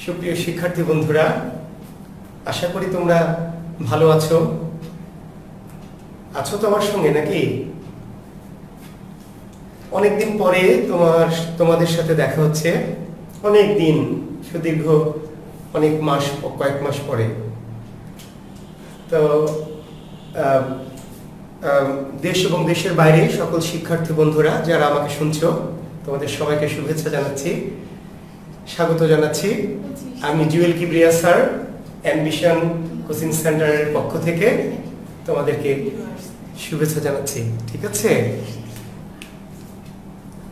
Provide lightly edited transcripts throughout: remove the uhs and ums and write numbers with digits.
সুপ্রিয় শিক্ষার্থী বন্ধুরা, আশা করি তোমরা ভালো আছো। আছো তো আমার সঙ্গে নাকি? অনেকদিন পরে তোমাদের সাথে দেখা হচ্ছে, অনেক দিন, সুদীর্ঘ অনেক মাস, কয়েক মাস পরে। তো দেশ এবং দেশের বাইরে সকল শিক্ষার্থী বন্ধুরা যারা আমাকে শুনছো, তোমাদের সবাইকে শুভেচ্ছা জানাচ্ছি, স্বাগত জানাচ্ছি। আমি Jewel Kibria sir, ambition coaching সেন্টারের পক্ষ থেকে তোমাদেরকে শুভেচ্ছা জানাচ্ছি। ঠিক আছে?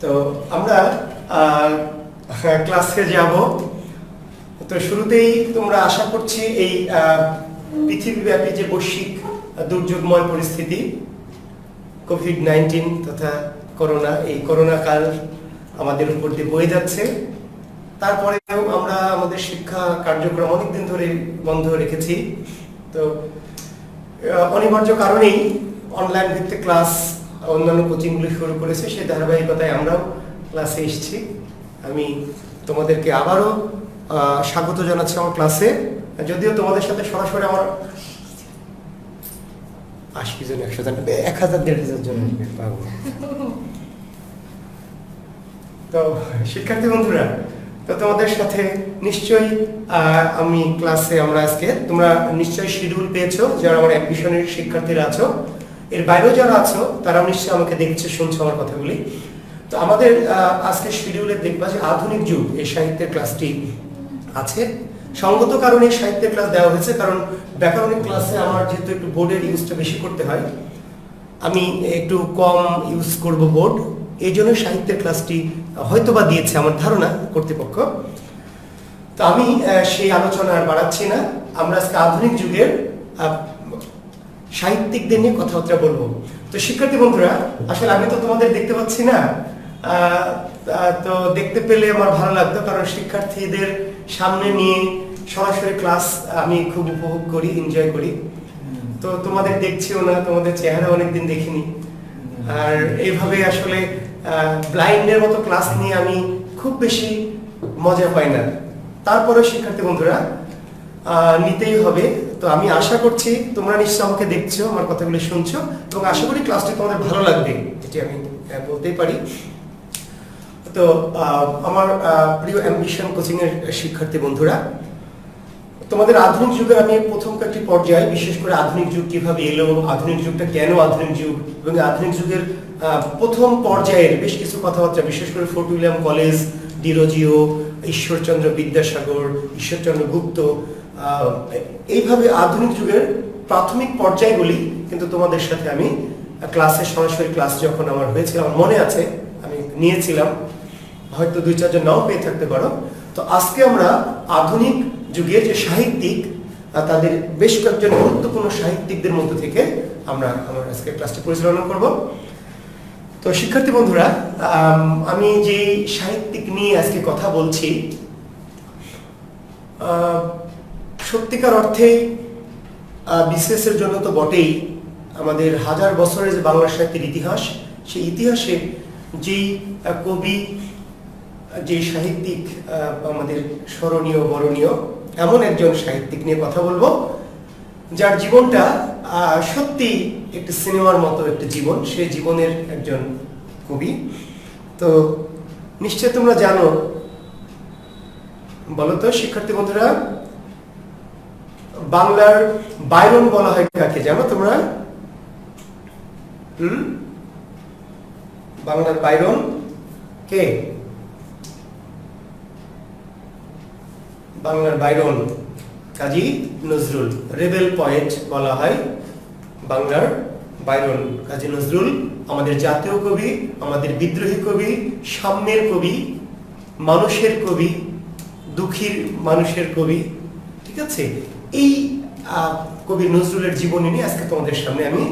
তো আমরা ক্লাসে যাব। তো শুরুতেই তোমরা আশা করছি এই পৃথিবীব্যাপী যে বৈশ্বিক দুর্যোগময় পরিস্থিতি, কোভিড-19 তথা করোনা, এই করোনা কাল আমাদের উপর দিয়ে বয়ে যাচ্ছে। তারপরেও আমরা আমাদের শিক্ষা কার্যক্রম অনেকদিন ধরে বন্ধ রেখেছি। তো অনিবার্য কারণেই অনলাইন ভিত্তিক ক্লাস অন্যান্য কোচিংগুলি শুরু করেছে, সেই ধারাবাহিকতায় আমরাও ক্লাসে এসেছি। আমি তোমাদেরকে আবারও স্বাগত জানাচ্ছি আমার ক্লাসে। যদিও তোমাদের সাথে সরাসরি আমার 80 জন 100 জন 1000-1500 জন পাবো। তো শিক্ষার্থী বন্ধুরা, তো তোমাদের সাথে নিশ্চয়ই আমি ক্লাসে আমরা আজকে, তোমরা নিশ্চয়ই শিডিউল পেয়েছো যারা আমার অ্যাডমিশনের শিক্ষার্থীরা আছো, এর বাইরেও যারা আছো তারাও নিশ্চয়ই আমাকে দেখছো, শুনছো আমার কথাগুলি। তো আমাদের আজকে শিডিউলে দেখবা যে আধুনিক যুগ, এই সাহিত্যের ক্লাসটি আছে। সঙ্গত কারণে সাহিত্যের ক্লাস দেওয়া হয়েছে, কারণ ব্যাকরণিক ক্লাসে আমার যেহেতু একটু বোর্ডের ইউজটা বেশি করতে হয়, আমি একটু কম ইউজ করব বোর্ড, এই জন্য সাহিত্যের ক্লাসটি হয়তো বা দিয়েছে আমার ধারণা কর্তৃপক্ষ। তো আমি সেই আলোচনা আর বাড়াচ্ছি না। আমরা আজকে আধুনিক যুগের সাহিত্যিকদের নিয়ে কথাবার্তা বলবো। তো শিক্ষার্থী বন্ধুরা, আসলে আমি তো তোমাদের দেখতে পাচ্ছি না, তো দেখতে পেলে আমার ভালো লাগতো, কারণ শিক্ষার্থীদের সামনে নিয়ে সরাসরি ক্লাস আমি খুব উপভোগ করি, এনজয় করি। তো তোমাদের দেখছিও না, তোমাদের চেহারা অনেকদিন দেখিনি। আর এইভাবে আসলে ব্লাইন্ডের মতো ক্লাস নিয়ে আমি খুব বেশি মজা পাই না। তারপরেও শিক্ষার্থী বন্ধুরা নিতেই হবে। তো আমি আশা করছি তোমরা নিশ্চয় আমাকে দেখছো, আমার কথাগুলো শুনছো, এবং আশা করি ক্লাসটি তোমাদের ভালো লাগবে, এটি আমি বলতেই পারি। তো আমার প্রিয় অ্যাম্বিশন কোচিং এর শিক্ষার্থী বন্ধুরা, তোমাদের আধুনিক যুগে আমি প্রথম কয়েকটি পর্যায়ে, বিশেষ করে আধুনিক যুগ কিভাবে এলো, আধুনিক যুগটা কেন আধুনিক যুগ, এবং আধুনিক যুগের প্রথম পর্যায়ের বেশ কিছু কথাবার্তা, বিশেষ করে Fort William college, Derozio, Ishwarchandra Vidyasagar, Ishwarchandra Gupta, এইভাবে আধুনিক যুগের প্রাথমিক পর্যায়গুলি কিন্তু তোমাদের সাথে আমি ক্লাসে, সরাসরি ক্লাস যখন আমার হয়েছিল, আমার মনে আছে আমি নিয়েছিলাম, হয়তো 2-4 জন নাও পেয়ে থাকতে পারো। তো আজকে আমরা আধুনিক যুগের যে সাহিত্যিক, তাদের বেশ কয়েকজন গুরুত্বপূর্ণ সাহিত্যিকদের মধ্য থেকে আমরা আমার আজকে ক্লাসটি পরিচালনা করব। তো শিক্ষার্থী বন্ধুরা, আমি যে সাহিত্যিক নিয়ে আজকে কথা বলছি, সত্যিকার অর্থে বিসিএস এর জন্য তো বটেই, আমাদের হাজার বছরের যে বাংলা সাহিত্যের ইতিহাস, সেই ইতিহাসে যেই কবি, যে সাহিত্যিক আমাদের স্মরণীয় বরণীয়, এমন একজন সাহিত্যিক নিয়ে কথা বলবো যার জীবনটা সত্যি একটি সিনেমার মতো একটি জীবন, সেই জীবনের একজন কবি। তো নিশ্চয় তোমরা জানো, বলো তো শিক্ষার্থী বন্ধুরা, বাংলার বাইরন বলা হয় কাকে, জানো তোমরা? বাংলার বাইরন কে? বাংলার Byron Kazi Nazrul, rebel poet বলা হয় বাংলার বাইরন কাজী নজরুল, আমাদের জাতীয় কবি, আমাদের বিদ্রোহী কবি, সাম্যের কবি, মানুষের কবি, দুঃখীর মানুষের কবি। ঠিক আছে? এই কবি নজরুলের জীবনী নিয়ে আজকে তোমাদের সামনে আমি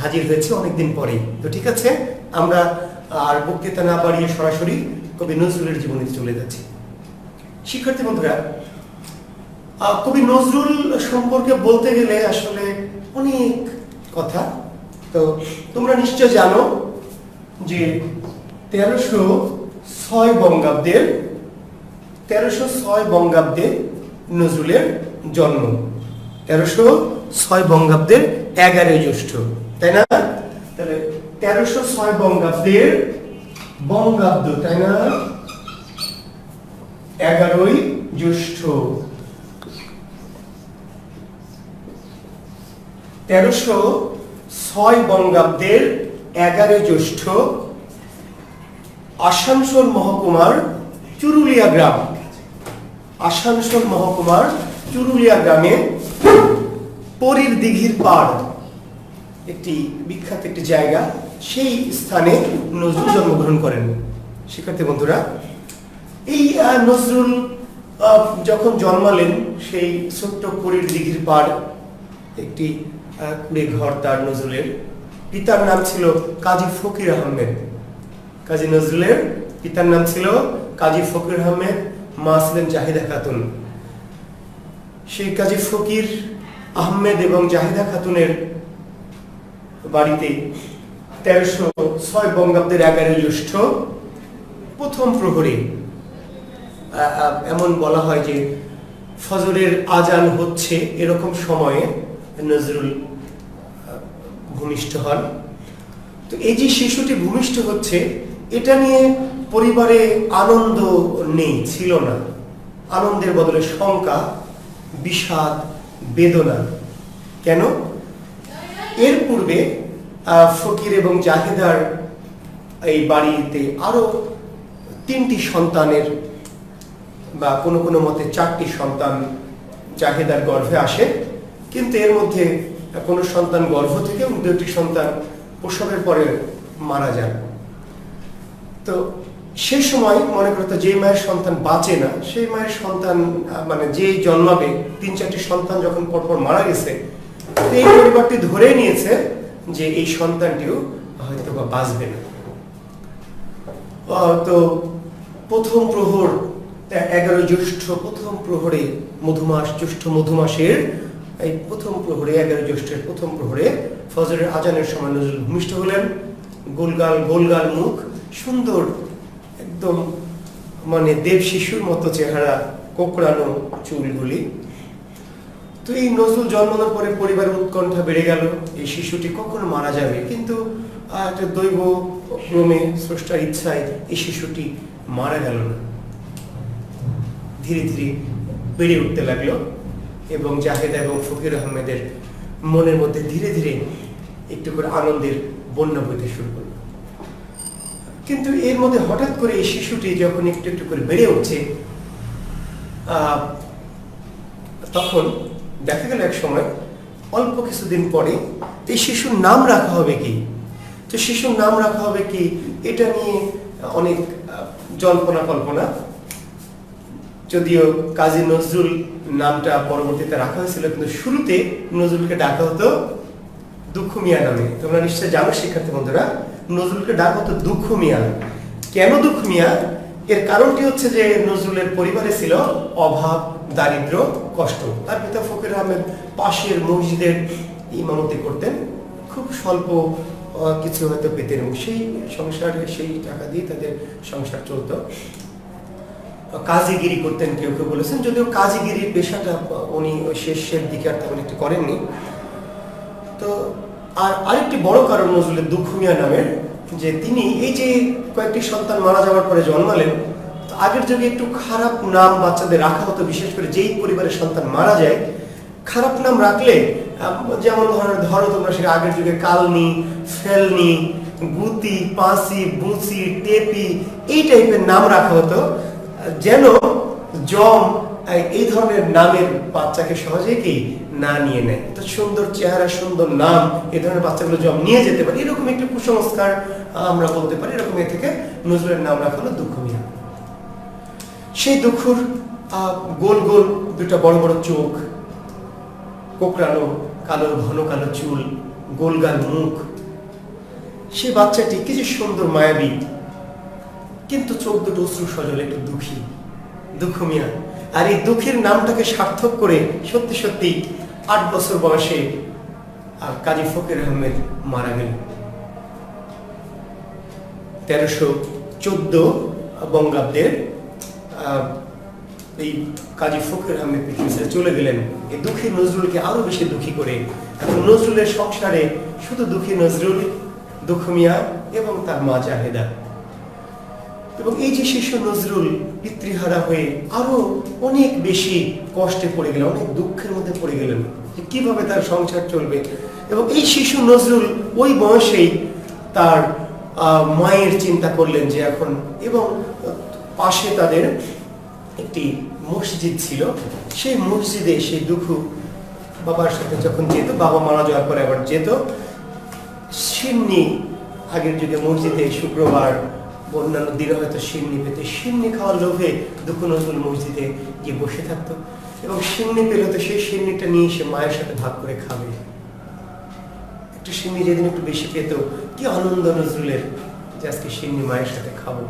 হাজির হয়েছি অনেকদিন পরে। তো ঠিক আছে, আমরা আর বক্তৃতা না বাড়িয়ে সরাসরি কবি নজরুলের জীবনে চলে যাচ্ছি। শিক্ষার্থী বন্ধুরা, কবি নজরুল সম্পর্কে বলতে গেলে আসলে অনেক কথা। তো তোমরা নিশ্চয় জানো যে 1306 বঙ্গাব্দের 1306 বঙ্গাব্দে নজরুলের জন্ম। 1306 বঙ্গাব্দের 11 জ্যৈষ্ঠ, তাই না? তাহলে 1306 বঙ্গাব্দের বঙ্গাব্দ, তাই না? 11 জ্যৈষ্ঠ। 1306 বঙ্গাব্দের 11 জ্যৈষ্ঠ আসানসোল মহকুমার চুরুলিয়া গ্রাম, আসানসোল মহকুমার চুরুলিয়া গ্রামে পরীর দিঘির পাড়, একটি বিখ্যাত একটি জায়গা, সেই স্থানে নজরুল জন্মগ্রহণ করেন। শিক্ষার্থী বন্ধুরা, এই নজরুল যখন জন্মালেন সেই ছোট্ট পরীর দিঘির পাড়, একটি কুড়ে ঘর তার নজরুলের। পিতার নাম ছিল কাজী ফকির আহমেদ। কাজী নজরুলের পিতার নাম ছিল কাজী ফকির আহমেদ, মা ছিলেন জাহিদা খাতুন। সেই কাজী ফকির আহমেদ এবং জাহিদা খাতুনের বাড়িতে 1306 বঙ্গাব্দের 11 জ্যৈষ্ঠ প্রথম প্রহরে, এমন বলা হয় যে ফজরের আজান হচ্ছে এরকম সময়ে নজরুল ভূমিষ্ঠ হন। তো এই যে শিশুটি ভূমিষ্ঠ হচ্ছে, এটা নিয়ে পরিবারে আনন্দ নেই, ছিল না। আনন্দের বদলে শঙ্কা, বিষাদ, বেদনা। কেন? এর পূর্বে ফকির এবং জাহেদার এই বাড়িতে আরো 3টি সন্তানের বা কোনো কোনো মতে 4টি সন্তান জাহেদার গর্ভে আসে, কিন্তু এর মধ্যে কোনো সন্তান গর্ভ থেকে 2টি সন্তান প্রসবের পরে মারা যান। তো সেই সময় মনে করতো যে মায়ের সন্তান বাঁচে না, সেই মায়ের সন্তান মানে যেই জন্মাবে, 3-4টি সন্তান যখন পরপর মারা গেছে, এই পরিবারটি ধরে নিয়েছে যে এই সন্তানটিও হয়তো বা বাঁচবে না। তো প্রথম প্রহর 11 জ্যৈষ্ঠ প্রথম প্রহরে, মধুমাস, জ্যৈষ্ঠ মধুমাসের এই প্রথম প্রহরে, 11 জ্যৈষ্ঠের প্রথম প্রহরে ফজরের আজানের সময় নজরুল ভূমিষ্ঠ হলেন। গোলগাল মুখ, সুন্দর একদম মানে দেব শিশুর মতো চেহারা, কোকড়ানো চুলগুলি। তো এই নজরুল জন্মানোর পরে পরিবারের উৎকণ্ঠা বেড়ে গেল, এই শিশুটি কখন মারা যাবে। কিন্তু একটা দৈব ক্রমে, স্রষ্টার ইচ্ছায় এই শিশুটি মারা গেল না, ধীরে ধীরে বেড়ে উঠতে লাগলো এবং জাহেদা এবং ফকির আহমেদের মনের মধ্যে ধীরে ধীরে একটু করে আনন্দের বন্যা বইতে শুরু করলো। কিন্তু এর মধ্যে হঠাৎ করে এই শিশুটি যখন একটু একটু করে বেড়ে উঠছে, তখন দেখা গেল এক সময় অল্প কিছুদিন পরে এই শিশুর নাম রাখা হবে কি। তো শিশুর নাম রাখা হবে কি, এটা নিয়ে অনেক জল্পনা কল্পনা। যদিও কাজী নজরুল নামটা পরবর্তীতে রাখা হয়েছিল, কিন্তু শুরুতে নজরুলকে ডাকা হতো দুঃখ মিয়া নামে। তোমরা নিশ্চয় জানো শিক্ষার্থী বন্ধুরা, নজরুলকে ডাকা হতো দুঃখ মিয়া। কেন দুঃখ মিয়া? এর কারণটি হচ্ছে যে নজরুলের পরিবারে ছিল অভাব, দারিদ্র, কষ্ট। তার পিতা ফকির আহমেদ পাশের মসজিদের ইমামতি করতেন, খুব স্বল্প কিছু হয়তো পেতেন, এবং সেই সংসারে সেই টাকা দিয়ে তাদের সংসার চলতো। কাজীগিরি করতেন, কেউ কেউ বলেছেন, যদিও কাজীগিরির পেশাটা উনি ওই শেষের দিকে আর তেমন একটি করেননি। তো আর আরেকটি বড় কারণ নজরুলের দুঃখ মিয়া নামের, যে তিনি এই যে কয়েকটি সন্তান মারা যাওয়ার পরে জন্মালেন, তো আগের যুগে একটু খারাপ নাম বাচ্চাদের রাখা হতো, বিশেষ করে যেই পরিবারের সন্তান মারা যায় খারাপ নাম রাখলে, যেমন ধরো তোমরা সে আগের যুগে কালনি, ফেলনি, গুতি, পাঁসি, বুচি, টেপি, এই টাইপের নাম রাখা হতো, যেন জম এই ধরনের নামের বাচ্চাকে সহজে কি না নিয়ে নেয়। তো সুন্দর চেহারা, সুন্দর নাম, এই ধরনের বাচ্চাগুলো জম নিয়ে যেতে পারে, এরকম একটি কুসংস্কার আমরা বলতে পারি। এরকম এ থেকে নজরুলের নাম রাখা হলো দুঃখ মিয়া। সেই দুঃখুর গোল গোল দুটা বড় বড় চোখ, কোকড়ানো কালো ঘন কালো চুল, গোলগাল মুখ, সেই বাচ্চাটি কি যে সুন্দর মায়াবী, কিন্তু চোখ দুটো অশ্রু সজল, একটু দুঃখী, দুঃখ মিয়া। আর এই দুঃখের নামটাকে সার্থক করে সত্যি সত্যি 8 বছর বয়সে কাজী ফকির আহমেদ মারা গেল। 1314 বঙ্গাব্দের এই কাজী ফকির আহমেদ পৃথিবী চলে গেলেন এই দুঃখী নজরুলকে আরো বেশি দুঃখী করে। এখন নজরুলের সংসারে শুধু দুঃখী নজরুল, দুঃখ মিয়া এবং তার মা জাহেদা। এবং এই যে শিশু নজরুল পিতৃহারা হয়ে আরো অনেক বেশি কষ্টে পড়ে গেলেন, অনেক দুঃখের মধ্যে পড়ে গেলেন যে কিভাবে তার সংসার চলবে। এবং এই শিশু নজরুল ওই বয়সেই তার মায়ের চিন্তা করলেন যে এখন, এবং পাশে তাদের একটি মসজিদ ছিল, সেই মসজিদে সেই দুঃখু বাবার সাথে যখন যেত, বাবা মারা যাওয়ার পরে আবার যেত, সিন্নি আগের যুগে মসজিদে শুক্রবার অন্যান্য দিনে হয়তো সিন্নি পেতে, সিন্নি খাওয়ার লোভে দুঃখ নজরুল মসজিদে গিয়ে বসে থাকতো এবং সিন্নি পেলে তো সেই সিন্নিটা নিয়ে সে মায়ের সাথে ভাগ করে খাবে। একটু সিন্নি যেদিন একটু বেশি পেত, কি আনন্দ নজরুলের যে আজকে সিন্নি মায়ের সাথে খাবো।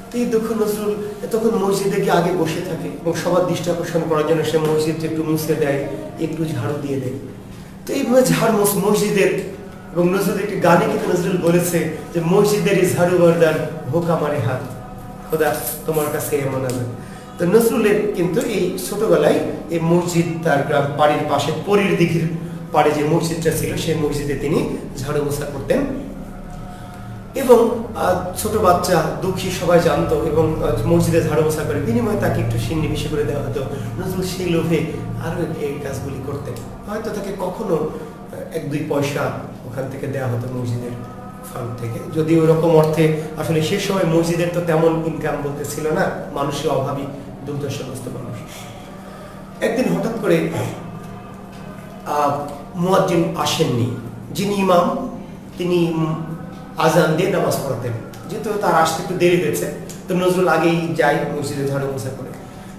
তো এই দুঃখ নজরুল তখন মসজিদে গিয়ে আগে বসে থাকে এবং সবার দৃষ্টি আকর্ষণ করার জন্য সে মসজিদটা একটু মুছে দেয়, একটু ঝাড়ু দিয়ে দেয়। তো এইভাবে ঝাড় মসজিদের, এবং নজরুল একটি গানে কিন্তু নজরুল বলেছে যে মসজিদের ঝাড়ু বরদার হোক আমারে হাত, খোদা তোমার কাছে এমন আছে। তো নজরুলের কিন্তু এই ছোটবেলায় এই মসজিদ তার গ্রাম বাড়ির পাশে পরীর দিঘির পাড়ে যে মসজিদটা ছিল সেই মসজিদে তিনি ঝাড়ু মোছা করতেন। এবং ছোট বাচ্চা দুঃখী সবাই জানতো এবং মসজিদে ঝাড়ু মোছা করে বিনিময়ে তাকে একটু সিন্নি বেশি করে দেওয়া হতো। নজরুল সেই লোভে আরো এই কাজগুলি করতেন। হয়তো তাকে কখনো 1-2 পয়সা ওখান থেকে দেওয়া হতো মসজিদের ফান্ড থেকে, যদি ওরকম অর্থে আসলে সে সময় মসজিদের তো তেমন ইনকাম বলতে ছিল না, মানুষের অভাবী দুর্দশাগ্রস্ত মানুষ। একদিন হঠাৎ করে মুয়াজ্জিন আসেননি, যিনি ইমাম তিনি আজান দিয়ে নামাজ পড়াতেন। যেহেতু তার আসতে একটু দেরি হয়েছে, তো নজরুল আগেই যায় মসজিদে ঝাড়ু মোছা করে।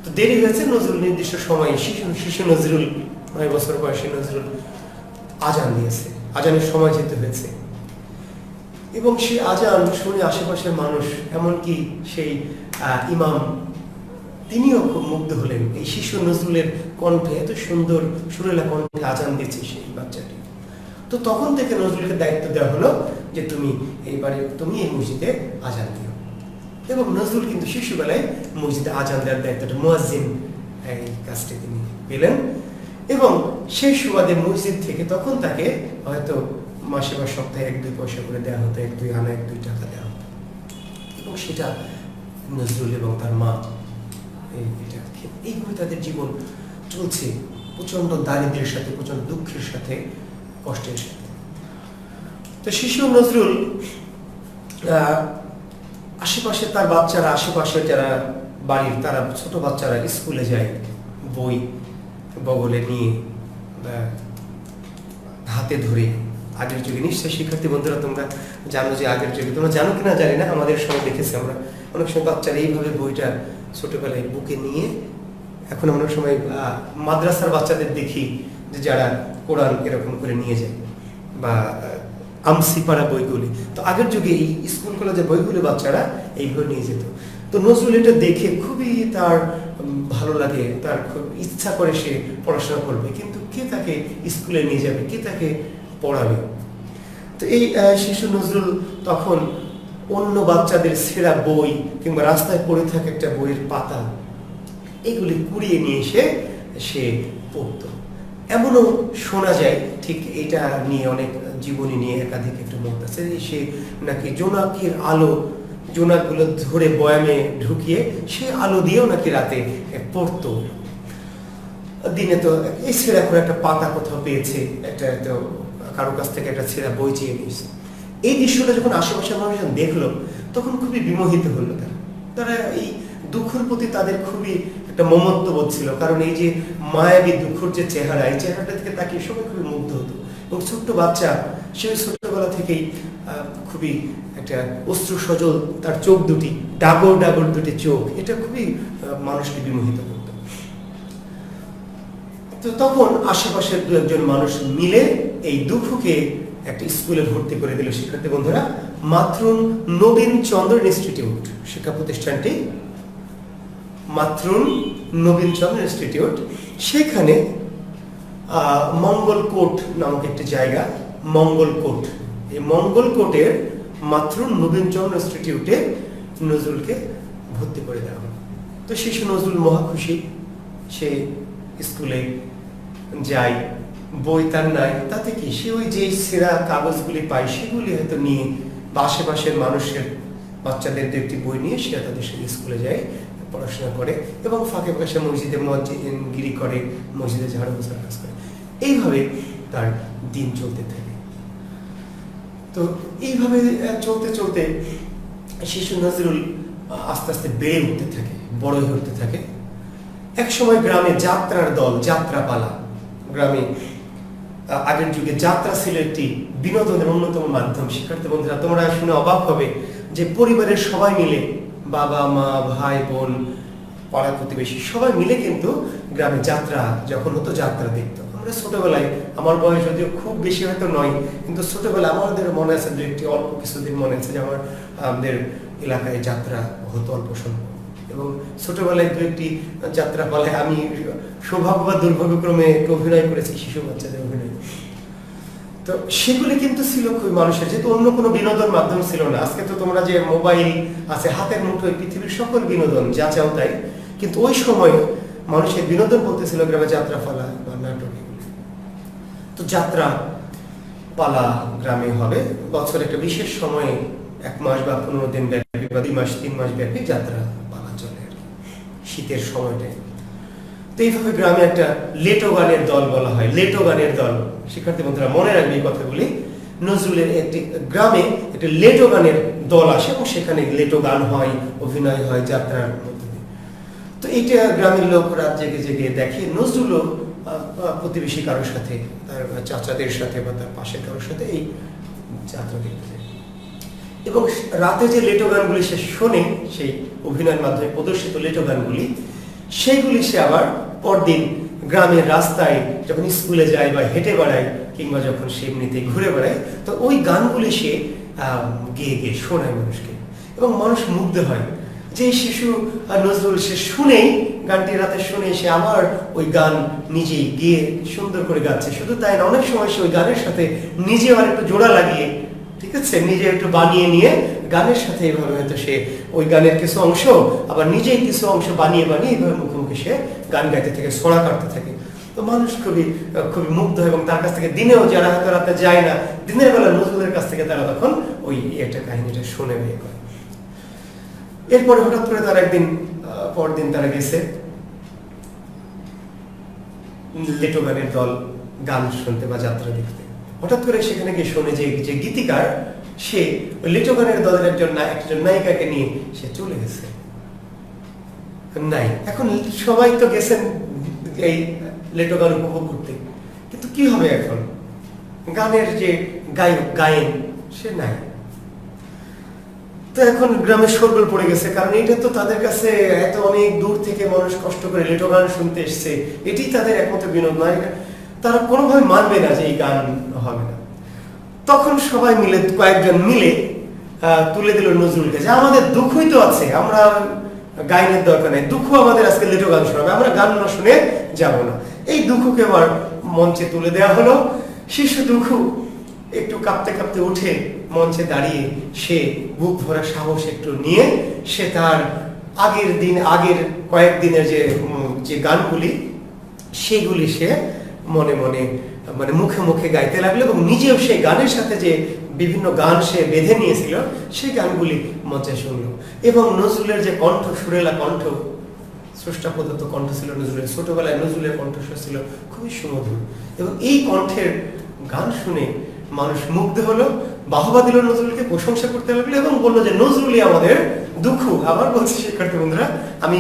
তো দেরি হয়েছে, নজরুল নির্দিষ্ট সময়ে শিশু নজরুল 9 বছর বয়সী নজরুল আজান দিয়েছে, আজানের সময় যেতে হয়েছে। এবং সেই আজান শুনে আশেপাশের মানুষ, এমনকি সেই ইমাম তিনিও খুব মুগ্ধ হলেন। এই শিশু নজরুলের কণ্ঠে, এত সুন্দর সুরেলা কণ্ঠে আজান দিয়েছে সেই বাচ্চাটি। তো তখন থেকে নজরুলকে দায়িত্ব দেওয়া হলো যে তুমি এই মসজিদে আজান দিও। এবং নজরুল কিন্তু শিশুবেলায় মসজিদে আজান দেওয়ার দায়িত্বটা মুয়াজ্জিন এই কাজটি তিনি পেলেন। এবং সেই সুবাদে মসজিদ থেকে তখন তাকে হয়তো মাসে বা সপ্তাহে 1-2 পয়সা করে দেওয়া হতো, 1-2 আনা 1-2 টাকা দেওয়া হতো। এবং সেটা নজরুল এবং তার মা এইভাবে তাদের জীবন চলছে, প্রচন্ড দারিদ্র্যের সাথে, প্রচন্ড দুঃখের সাথে, কষ্টের সাথে। তো শিশু নজরুল আশেপাশে তার বাচ্চারা, আশেপাশে যারা বাড়ির তারা ছোট বাচ্চারা স্কুলে যায়, বই বগলে নিয়ে হাতে ধরে। আগের যুগে নিশ্চয় শিক্ষার্থী বন্ধুরা তোমরা জানো যে আগের যুগে, তোমরা জানো কিনা জানি না, আমাদের সময় দেখেছি আমরা অনেক সময় বাচ্চারা এইভাবে বইটা ছোটবেলায় বুকে নিয়ে, এখন অনেক সময় মাদ্রাসার বাচ্চাদের দেখি যে যারা কোরআন এরকম করে নিয়ে যায়, বা আমসিপাড়া বইগুলি। তো আগের যুগে এই স্কুল কলেজের বইগুলি বাচ্চারা এইভাবে নিয়ে যেত। তো নজরুল এটা দেখে খুবই তার ভালো লাগে, তার খুব ইচ্ছা করে সে পড়াশোনা করবে, কিন্তু কে তাকে স্কুলে নিয়ে যাবে, কে তাকে পড়াবে। তো এই শিশু নজরুল তখন অন্য বাচ্চাদের ছেঁড়া বই কিংবা রাস্তায় পড়ে থাকে একটা বইয়ের পাতা, এগুলি কুড়িয়ে নিয়ে এসে সে পড়তো। এমনও শোনা যায়, ঠিক এটা নিয়ে অনেক জীবনী নিয়ে একাধিক একটা মত আছে, সে নাকি জোনাকির আলো, জোনাকগুলো ধরে বয়ামে ঢুকিয়ে সে আলো দিয়েও নাকি রাতে পড়তো। দিনে তো এই ছেঁড়া করে একটা পাতা কোথাও পেয়েছে, একটা কারো কাছ থেকে একটা ছেঁড়া বই চেয়ে নিয়েছে। এই দৃশ্যটা যখন আশেপাশের মানুষজন দেখলো তখন খুবই বিমোহিত হলো তারা। এই দুঃখের প্রতি তাদের খুবই একটা মমত্ববোধ ছিল, কারণ এই যে মায়াবী দুঃখের যে চেহারা, এই চেহারাটা থেকে তাকে সবাই খুবই মুগ্ধ হতো। এবং ছোট্ট বাচ্চা, সে ছোটবেলা থেকেই খুবই একটা অশ্রু সজল, তার চোখ দুটি ডাগর ডাগর দুটি চোখ, এটা খুবই মানুষকে বিমোহিত করত। তো তখন আশেপাশের 2-1 মানুষ মিলে এই দুঃখকে একটা স্কুলে ভর্তি করে দিল। শিক্ষার্থী বন্ধুরা, মাতরুন নবীন চন্দ্র ইনস্টিটিউট শিক্ষা প্রতিষ্ঠানটি, মাতরুন নবীন চন্দ্র ইনস্টিটিউট, সেখানে মঙ্গলকোট নামক একটি জায়গা, মঙ্গলকোট, এই মঙ্গলকোটের মাতরুন নবীন চন্দ্র ইনস্টিটিউটে নজরুলকে ভর্তি করে দেওয়া হয়। তো তো শিশু নজরুল মহা খুশি, সে স্কুলে যায়, বই তার নাই, তাতে কি সে ওই যে ছেঁড়া কাগজগুলি পায় সেগুলি হয়তো নিয়ে বা আশেপাশের মানুষের বাচ্চাদের একটি বই নিয়ে সে তাদের সাথে স্কুলে যায়, পড়াশোনা করে এবং ফাঁকে ফাঁকে সে মসজিদে গিরি করে, মসজিদে ঝাড়ু পোছার কাজ করে। এইভাবে তার দিন চলতে থাকে। তো এইভাবে চলতে চলতে শিশু নজরুল আস্তে আস্তে বেড়ে উঠতে থাকে, বড় হয়ে উঠতে থাকে। এক সময় গ্রামে যাত্রার দল, যাত্রাপালা, গ্রামে আগের যুগে যাত্রা ছিল একটি বিনোদনের অন্যতম মাধ্যম। শিক্ষার্থী বন্ধুরা, তোমরা শুনে অবাক হবে যে পরিবারের সবাই মিলে, বাবা মা ভাই বোন পাড়া প্রতিবেশী সবাই মিলে কিন্তু গ্রামে যাত্রা যখন হতো যাত্রা দেখতো। আমরা ছোটবেলায়, আমার বয়স যদিও খুব বেশি হয়তো নয়, কিন্তু ছোটবেলায় আমাদের মনে আছে যে একটি অল্প কিছুদিন মনে আছে যে আমাদের এলাকায় যাত্রা হতো অল্প সময়, এবং ছোটবেলায় দু একটি যাত্রা পালায় আমি সৌভাগ্য বা দুর্ভাগ্যক্রমে অভিনয় করেছি, শিশু বাচ্চাদের অভিনয়। তো সেগুলি কিন্তু ছিল খুব মানুষের, যেহেতু অন্য কোনো বিনোদন মাধ্যম ছিল না। আজকে তো তোমরা যে মোবাইল আছে হাতের মুঠোয়, পৃথিবীর সকল বিনোদন যা চাও তাই, কিন্তু ওই সময় মানুষের বিনোদন বলতে ছিল গ্রামে যাত্রা পালা বা নাটক। তো যাত্রা পালা গ্রামে হবে বছর একটা বিশেষ সময়ে, 1 মাস বা 15 দিন ব্যাপী বা 2 মাস 3 মাস ব্যাপী যাত্রা পালা চলে আর কি, শীতের সময়টায়। তো এইভাবে গ্রামে একটা লেটো গানের দল বলা হয়, লেটো গানের দল। শিক্ষার্থী বন্ধুরা মনে রাখবে এই কথাগুলি। নজরুলের একটি গ্রামে একটা লেটো গানের দল আসে এবং সেখানে লেটো গান হয়, অভিনয় হয় যাত্রার মধ্যে। তো এইটা গ্রামের লোক রাত জেগে জেগে দেখে। নজরুলও প্রতিবেশী কারোর সাথে, তার চাচাদের সাথে বা তার পাশের কারোর সাথে এই যাত্রা দেখতে যায়, এবং রাতে যে লেটো গানগুলি সে শোনে, সেই অভিনয়ের মাধ্যমে প্রদর্শিত লেটো গানগুলি, সেইগুলি সে আবার পরদিন গ্রামের রাস্তায় যখন স্কুলে যায় বা হেঁটে বেড়ায় কিংবা যখন সে এমনিতে ঘুরে বেড়ায়, তো ওই গানগুলি সে গেয়ে গেয়ে শোনায় মানুষকে, এবং মানুষ মুগ্ধ হয় যে শিশু নজরুল সে শুনেই, গানটি রাতে শুনে সে আবার ওই গান নিজেই গেয়ে সুন্দর করে গাচ্ছে। শুধু তাই না, অনেক সময় সে ওই গানের সাথে নিজে আর একটু জোড়া লাগিয়ে, ঠিক আছে, নিজে একটু বানিয়ে নিয়ে গানের সাথে এইভাবে হয়তো সে ওই গানের কিছু অংশ আবার নিজেই কিছু অংশ বানিয়ে বানিয়ে এইভাবে মুখে মুখে সে গান গাইতে থাকে, ছড়া কাটতে থাকে। তো মানুষ খুবই খুবই মুগ্ধ হয়, এবং তার কাছ থেকে দিনেও যারা হয়তো রাতে যায় না, দিনের বেলা নজরুলের কাছ থেকে তারা তখন ওই একটা কাহিনীটা শুনে বিয়ে করে। এরপরে হঠাৎ করে তারা একদিন পরদিন তারা গেছে লেটো গানের দল গান শুনতে বা যাত্রা দেখতে। হঠাৎ করে সেখানে গিয়ে শোনে যে গীতিকার সে লেটো গানের দলের একজন নায়িকাকে নিয়ে সে চলে গেছে। নাই, এখন সবাই তো গেছেন এই লেটো গান উপভোগ করতে, কিন্তু কি হবে এখন? গানের যে গায়ক গায়েন সে নাই। তো এখন গ্রামের শোরগোল পড়ে গেছে, কারণ এটা তো তাদের কাছে এত অনেক দূর থেকে মানুষ কষ্ট করে লেটো গান শুনতে এসছে, এটি তাদের একমাত্র বিনোদন নয়, তারা কোনোভাবে মানবে না যে এই গান হবে না। তখন সবাই মিলে, কয়েকজন মিলে তুলে দিল নজরুলকে যে আমাদের দুঃখই তো আছে, আমরা গায়নের দরকার নেই, দুঃখ আমাদের আজকে লেটো গান শোনাবে, আমরা গান না শুনে যাব না। এই দুঃখকে আবার মঞ্চে তুলে দেওয়া হলো। শিশু দুঃখ একটু কাঁপতে কাঁপতে উঠে মঞ্চে দাঁড়িয়ে সে বুক ভরা সাহস একটু নিয়ে সে তার আগের কয়েকদিনের যে গানগুলি সেইগুলি সে মনে মনে মানে মুখে মুখে গাইতে লাগলো, এবং নিজেও সেই গানের সাথে যে বিভিন্ন গান সে বেঁধে নিয়েছিল সেই গানগুলি মঞ্চে শুনলো। এবং নজরুলের যে কণ্ঠ, সুরেলা কণ্ঠ, স্রষ্টা প্রদত্ত কণ্ঠ ছিল নজরুলের, ছোটবেলায় নজরুলের কণ্ঠস্বর ছিল খুবই সুমধুর, এবং এই কণ্ঠের গান শুনে মানুষ মুগ্ধ হলো, বাহবা দিল নজরুলকে, প্রশংসা করতে লাগলো এবং বললো যে নজরুলই আমাদের দুঃখ। আবার বলছি শিক্ষার্থী বন্ধুরা, আমি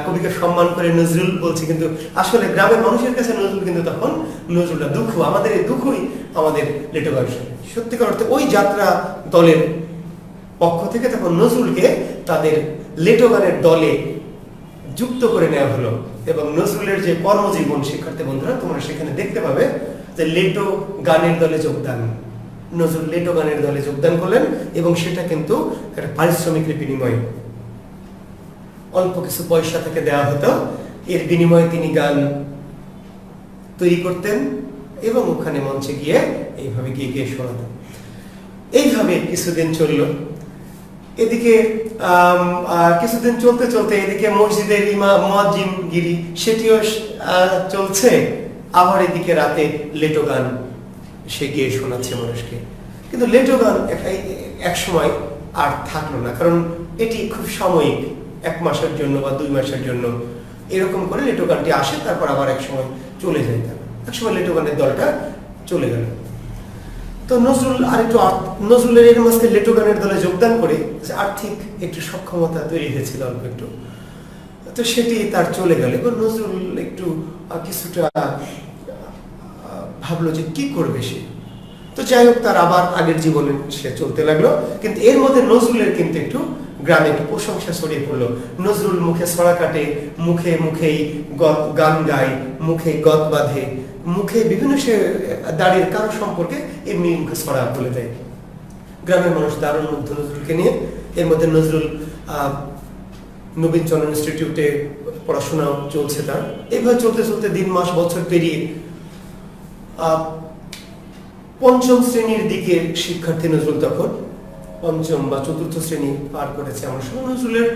কবিকে সম্মান করে নজরুল বলছি, কিন্তু আসলে গ্রামের মানুষের কাছে নজরুল কিন্তু তখন নজরুলটা দুঃখ, আমাদের এই দুঃখই আমাদের লেটো গান শুনে। সত্যিকার অর্থে ওই যাত্রা দলের পক্ষ থেকে তখন নজরুলকে তাদের লেটো গানের দলে যুক্ত করে নেওয়া হলো, এবং নজরুলের যে কর্মজীবন শিক্ষার্থী বন্ধুরা তোমরা সেখানে দেখতে পাবে যে লেটো গানের দলে যোগদান, নজরুল লেটো গানের দলে যোগদান করলেন, এবং সেটা কিন্তু একটা পারিশ্রমিকের বিনিময়ে অল্প কিছু পয়সা থেকে দেওয়া হতো, এর বিনিময়ে তিনি গান তৈরি করতেন এবং ওখানে মঞ্চে গিয়ে এইভাবে গিয়ে গিয়ে শোনাতেন। এইভাবে কিছুদিন চলল। এদিকে কিছুদিন চলতে চলতে এদিকে মসজিদের মুয়াজ্জিনগিরি সেটিও চলছে, আবার এদিকে রাতে লেটো গান সে গিয়ে শোনাচ্ছে মানুষকে। কিন্তু লেটো গান এক সময় আর থাকলো না, কারণ এটি খুব সাময়িক, 1 মাসের জন্য বা 2 মাসের জন্য এরকম করে লেটো গানটি আসে, তারপর আবার এক সময় চলে যায়। এক সময় লেটো গানের দলটা চলে গেল। তো নজরুলের এর মাঝে লেটো গানের দলে যোগদান করে আর্থিক একটু সক্ষমতা তৈরি হয়েছিল অল্প একটু, তো সেটি তার চলে গেল। এবং নজরুল একটু কিছুটা ভাবলো যে কি করবে সে। তো যাই হোক, তার আবার আগের জীবনে সে চলতে লাগলো। কিন্তু এর মধ্যে নজরুলের কিন্তু একটু গ্রামে একটু প্রশংসা ছড়িয়ে পড়লো। নজরুল মুখে ছড়া কাটে, মুখেই গান গায়, মুখে গত বাঁধে, মুখে বিভিন্ন সে দাঁড়িয়ে কারো সম্পর্কে এমনি মুখে ছড়া বলে দেয়। গ্রামের মানুষ দারুণ মুগ্ধ নজরুলকে নিয়ে। এর মধ্যে নজরুল নবীনচন্দ্র ইনস্টিটিউটে পড়াশোনা চলছে তার। এইভাবে চলতে চলতে দিন মাস বছর পেরিয়ে 5ম শ্রেণীর দিকে শিক্ষার্থী নজরুল, তখন 5ম বা 4র্থ শ্রেণী পার করেছে আমার সময়। নজরুলের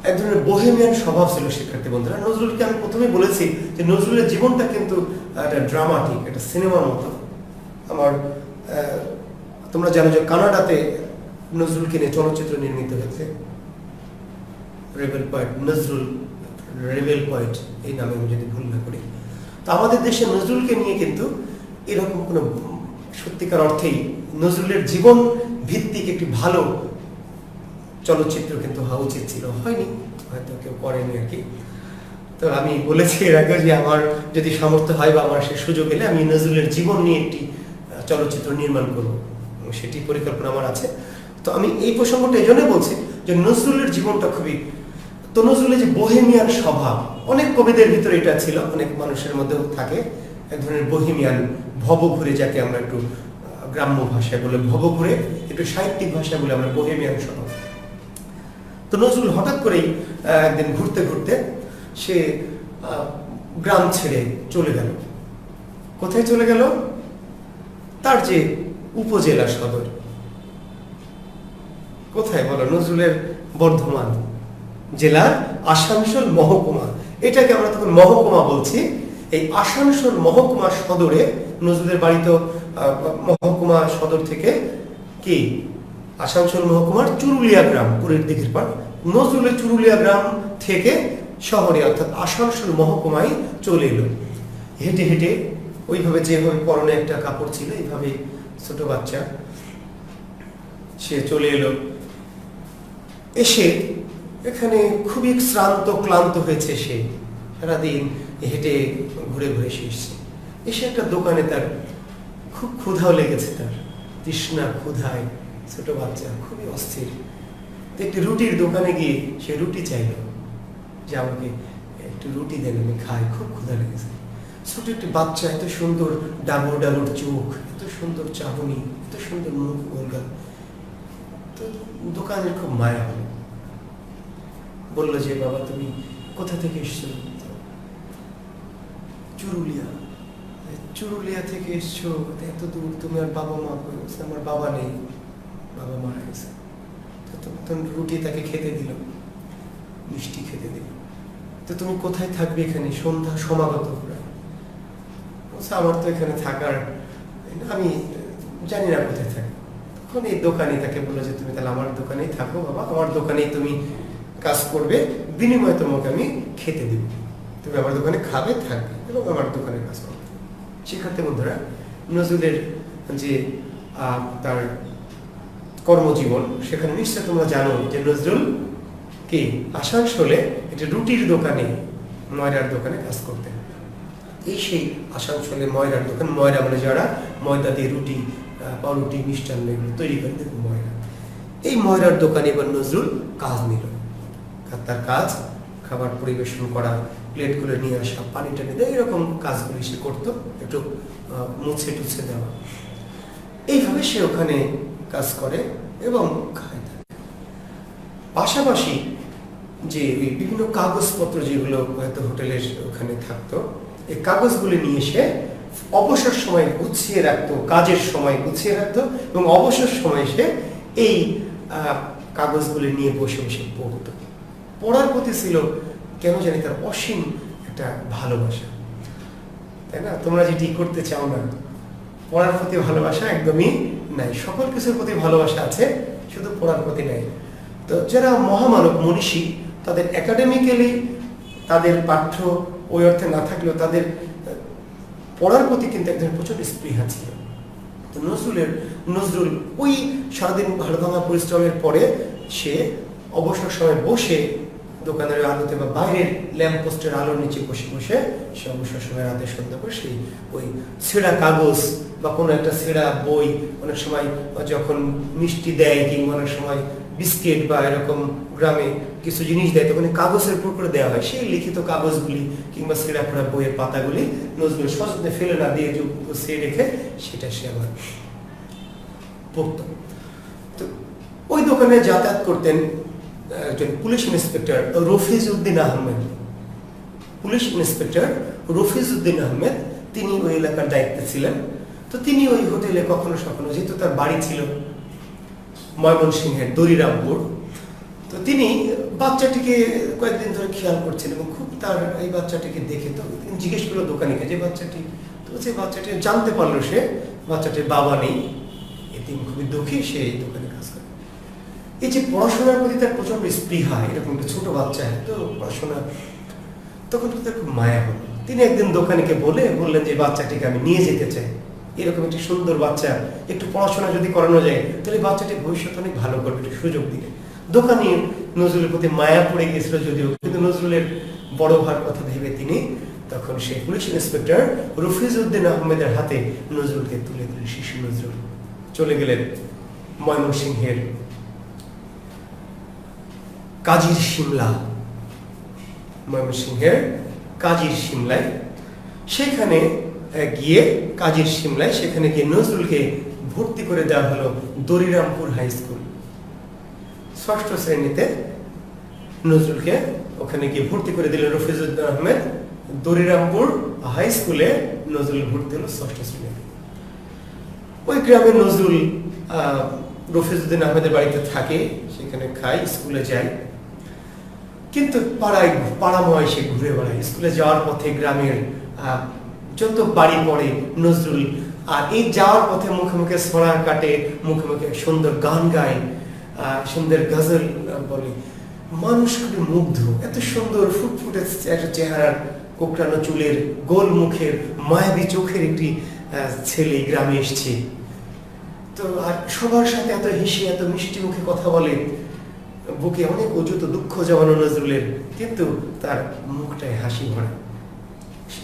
এক ধরনের বোহেমিয়ান স্বভাব ছিল শিক্ষার্থী বন্ধুরা। নজরুলকে আমি প্রথমে বলেছি যে নজরুলের জীবনটা কিন্তু একটা ড্রামাটিক, একটা সিনেমার মতো। তোমরা জানো যে কানাডাতে নজরুলকে নিয়ে চলচ্চিত্র নির্মিত হয়েছে, rebel point, Nazrul rebel point এই নামে আমি যদি ভুল না করি। তো আমাদের দেশে নজরুলকে নিয়ে কিন্তু এরকম কোনো সত্যিকার অর্থেই নজরুলের জীবন ভিত্তিক একটি ভালো চলচ্চিত্র কিন্তু হওয়া উচিত ছিল, হয়নি, হয়তো কেউ করেনি আর কি। তো আমি বলেছি এর আগে যে আমার যদি সামর্থ্য হয় বা আমার সে সুযোগ এলে আমি নজরুলের জীবন নিয়ে একটি চলচ্চিত্র নির্মাণ করব, সেটি পরিকল্পনা আমার আছে। তো আমি এই প্রসঙ্গটা এই জন্য বলছি যে নজরুলের জীবনটা খুবই, তো নজরুলের যে বোহেমিয়ান স্বভাব, অনেক কবিদের ভিতরে এটা ছিল, অনেক মানুষের মধ্যেও থাকে এক ধরনের বোহেমিয়ান, ভবঘুরে, যাকে আমরা একটু গ্রাম্য ভাষায় বলে ভবঘুরে, একটু সাহিত্যিক ভাষায় বলে আমরা বোহেমিয়ান স্বভাব। তো নজরুল হঠাৎ করেই একদিন ঘুরতে ঘুরতে সে গ্রাম ছেড়ে চলে গেল। কোথায় চলে গেল? তার যে উপজেলা সদর, কোথায় বলো? নজরুলের বর্ধমান জেলার আসানসোল মহকুমা, এটাকে আমরা তখন মহকুমা বলছি। এই আসানসোল মহকুমা সদরে নজরুলের বাড়ি। তো মহকুমা সদর থেকে কি আসানসোল মহকুমার চুরুলিয়া গ্রাম, পুরীর দিকের পার, নজরুলের চুরুলিয়া গ্রাম থেকে শহরে অর্থাৎ আসানসোল মহকুমায় চলে এলো হেঁটে হেঁটে। ওইভাবে যেভাবে পরনে একটা কাপড় ছিল, এইভাবে ছোট বাচ্চা সে চলে এলো। এসে এখানে খুবই শ্রান্ত ক্লান্ত হয়েছে সে, সারাদিন হেঁটে ঘুরে ঘুরে এসেছে। এসে একটা দোকানে তার খুব ক্ষুধাও লেগেছে, তার তৃষ্ণা ক্ষুধায় ছোট বাচ্চা খুবই অস্থির। একটি রুটির দোকানে গিয়ে সে রুটি চাইল, যে আমাকে একটু রুটি দেন, আমি খাই, খুব ক্ষুধা লেগেছে। ছোট একটি বাচ্চা, এত সুন্দর ডাবর ডাবর চোখ, এত সুন্দর চাহনি, এত সুন্দর মুখ গোলগা। তো দোকানের খুব মায়া হলো, বললো যে বাবা তুমি কোথা থেকে এসছো? চুরুলিয়া থেকে এসছো, এত দূর, তোমার বাবা মা? আমার বাবা নেই, বাবা মারা গেছে। তখন রুটি তাকে খেতে দিল, মিষ্টি খেতে দিল। তো তুমি কোথায় থাকবে? এখানে সন্ধ্যা সমাগত প্রায়। আমার তো এখানে থাকার, আমি জানি না কোথায় থাকি। তখন এই দোকানে তাকে বললো যে তুমি তাহলে আমার দোকানেই থাকো বাবা, আমার দোকানেই তুমি কাজ করবে, বিনিময়ে তোমাকে আমি খেতে দিব, তুমি আমার দোকানে খাবে, থাকবে এবং আমার দোকানে কাজ করবে। শিক্ষার্থী বন্ধুরা, নজরুলের যে তার কর্মজীবন, সেখানে নিশ্চয় তোমরা জানো যে নজরুল কি আসানসোলে একটি রুটির দোকানে, ময়রার দোকানে কাজ করতেন। এই সেই আসানসোলে ময়রার দোকান, ময়রা মানে যারা ময়দা দিয়ে রুটি, পাউরুটি, মিষ্টান্ন এগুলো তৈরি করে, দেখুন ময়রা। এই ময়রার দোকানে এবার নজরুল কাজ নিল। তার কাজ খাবার পরিবেশন করা, প্লেটগুলো নিয়ে আসা, পানি টানি দেওয়া, এরকম কাজগুলি সে করতো, একটু মুছে টুছে দেওয়া। এইভাবে সে ওখানে কাজ করে এবং খায়। পাশাপাশি যে বিভিন্ন কাগজপত্র যেগুলো হয়তো হোটেলের ওখানে থাকতো, এই কাগজগুলি নিয়ে এসে অবসর সময় গুছিয়ে রাখতো, কাজের সময় গুছিয়ে রাখতো এবং অবসর সময় সে এই কাগজগুলি নিয়ে বসে বসে পড়তো। পড়ার প্রতি ছিল কেন জানি তার অসীম একটা ভালোবাসা, তাই না? তোমরা যেটি করতে চাও না, পড়ার প্রতি ভালোবাসা একদমই নাই। সকল কিছুর প্রতি ভালোবাসা আছে, শুধু পড়ার প্রতি নাই। তো যারা মহামানব মনীষী, তাদের একাডেমিক্যালি তাদের পাঠ্য ওই অর্থে না থাকলেও তাদের পড়ার প্রতি কিন্তু একজন প্রচুর স্পৃহা ছিল। তো নজরুল ওই সারাদিন হাড়ভাঙা পরিশ্রমের পরে সে অবসর সময় বসে দোকানের আলোতে বা বাইরের ল্যাম্প পোস্টের আলোর নিচে বসে বসে সে অবসর সময় রাতে সন্ধ্যা করে সেই ওই ছেঁড়া কাগজ বা কোনো একটা ছেঁড়া বই, অনেক সময় যখন মিষ্টি দেয় কিংবা অনেক সময় বিস্কিট বা এরকম গ্রামে কিছু জিনিস দেয়, তখন কাগজের উপর করে দেওয়া হয়। সেই লিখিত কাগজগুলি কিংবা ছেঁড়া ফোড়া বইয়ের পাতাগুলি নজরুল সযত্নে ফেলে না দিয়ে গুছিয়ে রেখে সেটা সে আবার পড়ত। তো ওই দোকানে যাতায়াত করতেন একজন police inspector Rafizuddin Ahmed. Police inspector Rafizuddin Ahmed তিনি ওই এলাকার দায়িত্বে ছিলেন। তো তিনি ওই হোটেলে কখনো সখনো, যেহেতু তার বাড়ি ছিল ময়মনসিংহের দরিরামপুর, তো তিনি বাচ্চাটিকে কয়েকদিন ধরে খেয়াল করছেন এবং খুব তার এই বাচ্চাটিকে দেখে তো তিনি জিজ্ঞেস করলো দোকানিকে যে বাচ্চাটি, তো সে বাচ্চাটি জানতে পারলো সে বাচ্চাটির বাবা নেই, এতিম, খুবই দুঃখী, সে এই দোকানে কাজ করে। এই যে পড়াশোনার প্রতি তার প্রচন্ড স্পৃহা, এরকম একটা ছোট বাচ্চা তো পড়াশোনা, তখন তার খুব মায়া হলো। তিনি একদিন দোকানিকে বললেন যে বাচ্চাটিকে আমি নিয়ে যেতে চাই, এরকম একটি সুন্দর বাচ্চা, একটু পড়াশোনা যদি করানো যায় তাহলে বাচ্চাটি ভবিষ্যৎ অনেক ভালো করবে, একটু সুযোগ দিলে। দোকানি নজরুলের প্রতি মায়া পড়ে গিয়েছিল যদিও, কিন্তু নজরুলের বড় ভার কথা ভেবে তিনি তখন সেই পুলিশ ইন্সপেক্টর রফিজউদ্দিন আহমেদের হাতে নজরুলকে তুলে দিলেন। শিশু নজরুল চলে গেলেন ময়মনসিংহের কাজীর শিমলা, ময়মনসিংহের কাজীর শিমলায়। সেখানে গিয়ে কাজীর শিমলায় সেখানে গিয়ে নজরুলকে ভর্তি করে দেওয়া হলো দরিরামপুর হাই স্কুল। ষষ্ঠ শ্রেণীতে নজরুলকে ওখানে গিয়ে ভর্তি করে দিলেন রফিজউদ্দিন আহমেদ। দরিরামপুর হাই স্কুলে নজরুল ভর্তি হলো ষষ্ঠ শ্রেণীতে। ওই গ্রামে নজরুল রফিজউদ্দিন আহমেদের বাড়িতে থাকে, সেখানে খায়, স্কুলে যায়। কিন্তু পাড়াময় সে ঘুরে বেড়ায়। স্কুলে যাওয়ার পথে গ্রামের যত বাড়ি পড়ে নজরুল, আর এই যাওয়ার পথে মুখে মুখে ছড়া কাটে, মুখে মুখে সুন্দর গান গায়, সুন্দর গজল বলে। মানুষ খুবই মুগ্ধ, এত সুন্দর ফুটফুটে একটা চেহারার, কোকড়ানো চুলের, গোল মুখের, মায়াবী চোখের একটি ছেলে গ্রামে এসছে। তো আর সবার সাথে এত হেসে, এত মিষ্টি মুখে কথা বলে, বুকে অনেক অযুত দুঃখ জমানো নজরুলের, কিন্তু তার মুখটায় হাসি ভরা।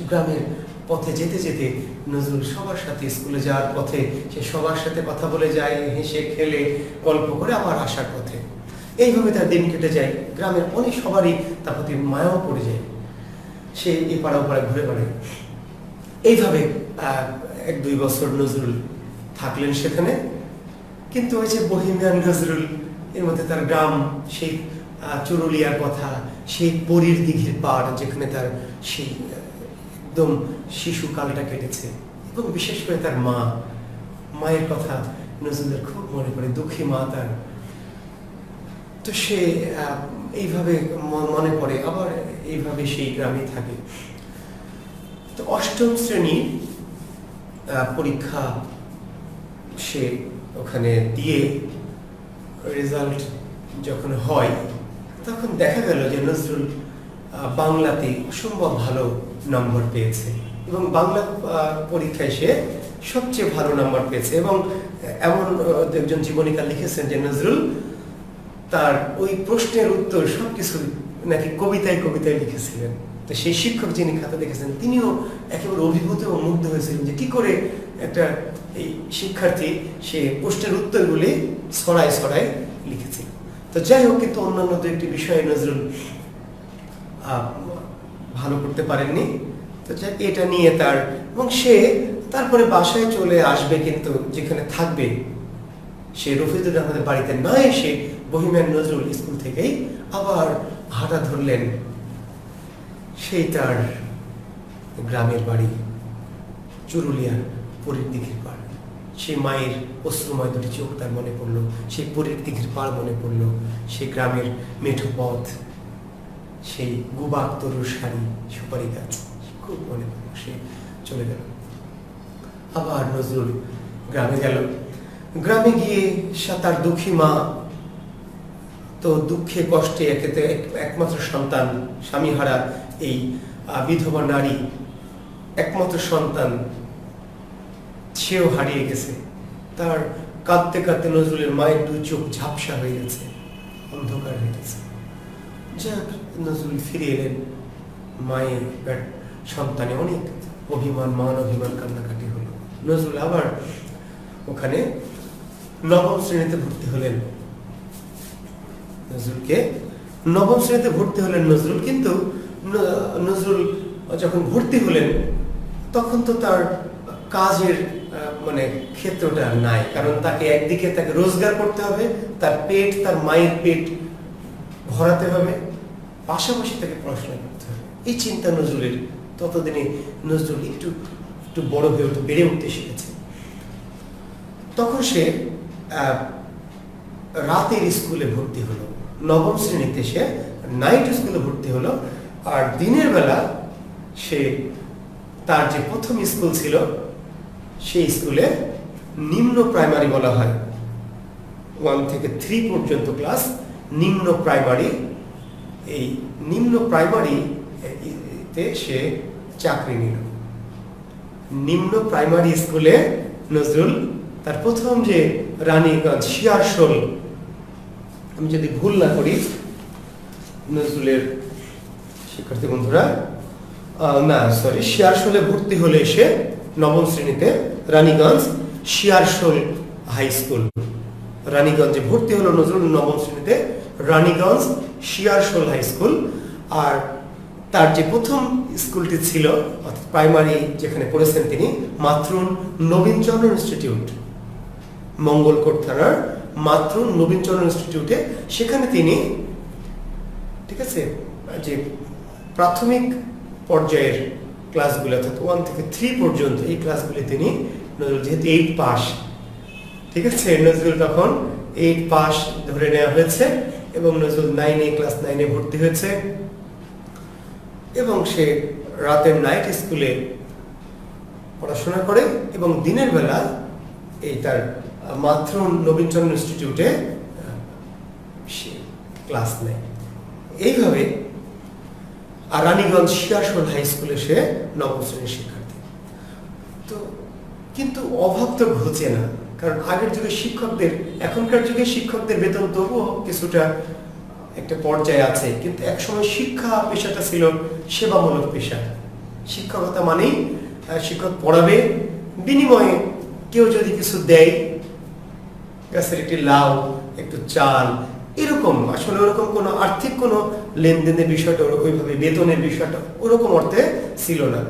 গ্রামের পথে যেতে যেতে নজরুল সবার সাথে, স্কুলে যাওয়ার পথে সে সবার সাথে কথা বলে যায়, হেসে খেলে গল্প করে আবার আসার পথে। এইভাবে তার দিন কেটে যায়। গ্রামের অনেক সবারই তার প্রতি মায়াও পড়ে যায়, সে এই পাড়া পাড়ায় ঘুরে বেড়ায়। এইভাবে 1-2 বছর নজরুল থাকলেন সেখানে। কিন্তু ওই যে বহিমিয়ান নজরুল, এর মধ্যে তার গ্রাম, সেই চুরুলিয়ার কথা, সেই পরীর দিঘির পাড় যেখানে তার সেই একদম শিশুকালটা কেটেছে, এবং বিশেষ করে তার মায়ের কথা নজরুলের খুব মনে পড়ে, দুঃখী মা তার। তো সে এইভাবে মনে পড়ে, আবার এইভাবে সেই গ্রামে থাকে। তো 8ম শ্রেণীর পরীক্ষা সে ওখানে দিয়ে রেজাল্ট যখন হয়, তখন দেখা গেল যে নজরুল বাংলাতে অসম্ভব ভালো নম্বর পেয়েছে, এবং বাংলা পরীক্ষায় সে সবচেয়ে ভালো নম্বর পেয়েছে। এবং এমন একজন জীবনীকার লিখেছেন যে নজরুল তার ওই প্রশ্নের উত্তর সবকিছু নাকি কবিতায় কবিতায় লিখেছিলেন। তো সেই শিক্ষক যিনি খাতা দেখেছেন তিনিও একেবারে অভিভূত ও মুগ্ধ হয়েছিলেন যে কি করে একটা এই শিক্ষার্থী সে প্রশ্নের উত্তরগুলি ছড়ায় ছড়ায় লিখেছিল। তো যাই হোক, কিন্তু অন্যান্য দু একটি বিষয়ে নজরুল ভালো করতে পারেননি। তো এটা নিয়ে তার, এবং সে তারপরে বাসায় চলে আসবে, কিন্তু যেখানে থাকবে সে রফিজউদ্দিন আহমেদের বাড়িতে না এসে বহিমিয়ান নজরুল স্কুল থেকেই আবার হাঁটা ধরলেন সেই তার গ্রামের বাড়ি চুরুলিয়ার পরীর দিঘির পাড়। সেই মায়ের অশ্রুময় দুটি চোখ তার মনে পড়লো, সেই পুরীর দিঘির পাড় মনে পড়লো, সেই গ্রামের মেঠো পথ, সেই গুবাক তরুর শাড়ি, সুপারি গাছ, খুব মনে পড়লো। সে চলে গেল। আবার নজরুল গ্রামে গেল। গ্রামে গিয়ে তার দুঃখী মা, তো দুঃখে কষ্টে একমাত্র সন্তান, স্বামীহারা এই বিধবা নারী, একমাত্র সন্তান, সেও হারিয়ে গেছে। তার কাঁদতে কাঁদতে নজরুলের মায়ের দুই চোখ ঝাপসা হয়ে গেছে, অন্ধকার হয়ে গেছে। যাক, নজরুল ফিরে এলেন। মায়ের সন্তানে অনেক অভিমান, মান অভিমান, কান্নাকাটি হলো। নজরুল আবার ওখানে নবম শ্রেণীতে ভর্তি হলেন। নজরুল কিন্তু নজরুল যখন ভর্তি হলেন তখন তো তার কাজের মানে ক্ষেত্রটা নাই, কারণ তাকে একদিকে তাকে রোজগার করতে হবে, তার পেট, তার মায়ের পেট ভরাতে হবে, পাশাপাশি তাকে পড়াশোনা করতে হবে। এই চিন্তা নজরুলের। ততদিনে নজরুল একটু একটু বড় হয়ে উঠে, বেড়ে উঠতে শিখেছে। তখন সে রাতের স্কুলে ভর্তি হলো। নবম শ্রেণীতে সে নাইট স্কুলে ভর্তি হলো। আর দিনের বেলা সে তার যে প্রথম স্কুল ছিল সেই স্কুলে নিম্ন প্রাইমারি বলা হয়, 1 থেকে 3 পর্যন্ত ক্লাস নিম্ন প্রাইমারি। এই নিম্ন প্রাইমারিতে সে চাকরি নিল। নিম্ন প্রাইমারি স্কুলে নজরুল তার প্রথম যে রানীগঞ্জ, শিয়ারশোল, আমি যদি ভুল না করি, নজরুলের শিক্ষার্থী বন্ধুরা, শিয়ারশোলে ভর্তি হলে সে নবম শ্রেণীতে রানীগঞ্জ শিয়ারশোল হাই স্কুল, রানীগঞ্জে ভর্তি হলো নজরুল নবম শ্রেণীতে, রানীগঞ্জ শিয়ারশোল হাই স্কুল। আর তার যে প্রথম স্কুলটি ছিল, অর্থাৎ প্রাইমারি যেখানে পড়েছেন তিনি, মাতৃন নবীনচন্দ্র ইনস্টিটিউট, মঙ্গলকোট থানার মাতৃন নবীনচন্দ্র ইনস্টিটিউটে, সেখানে তিনি, ঠিক আছে, যে প্রাথমিক পর্যায়ের ক্লাসগুলো, অর্থাৎ 1 থেকে 3 পর্যন্ত এই ক্লাসগুলি তিনি, নজরুল যেহেতু 8 পাস, ঠিক আছে, নজরুল তখন 8 পাস ধরে নেওয়া হয়েছে, এবং নজরুল ক্লাস 9-এ ভর্তি হয়েছে। এবং সে রাতের নাইট স্কুলে পড়াশোনা করে এবং দিনের বেলা এই তার মাতৃন নবীনচন্দ্র ইনস্টিটিউটে সে ক্লাস নেয়। এইভাবে আর রানীগঞ্জ শিয়ারশোল হাই স্কুলে সে নবম শ্রেণীর শিক্ষার্থী। তো কিন্তু অভাব তো ঘুচে না, কারণ আগের যুগে শিক্ষকদের, এখনকার যুগে শিক্ষকদের বেতন তবুও কিছুটা একটা পর্যায়ে আছে, কিন্তু একসময় শিক্ষা পেশাটা ছিল সেবামূলক পেশা। শিক্ষকতা মানেই শিক্ষক পড়াবে, বিনিময়ে কেউ যদি কিছু দেয়, গাছের একটি লাউ, একটু চাল, এরকম, আসলে ওরকম কোনো আর্থিক কোনো লেনদেনের বিষয়টা, ওইভাবে বেতনের বিষয়টা ওরকম অর্থে ছিল না।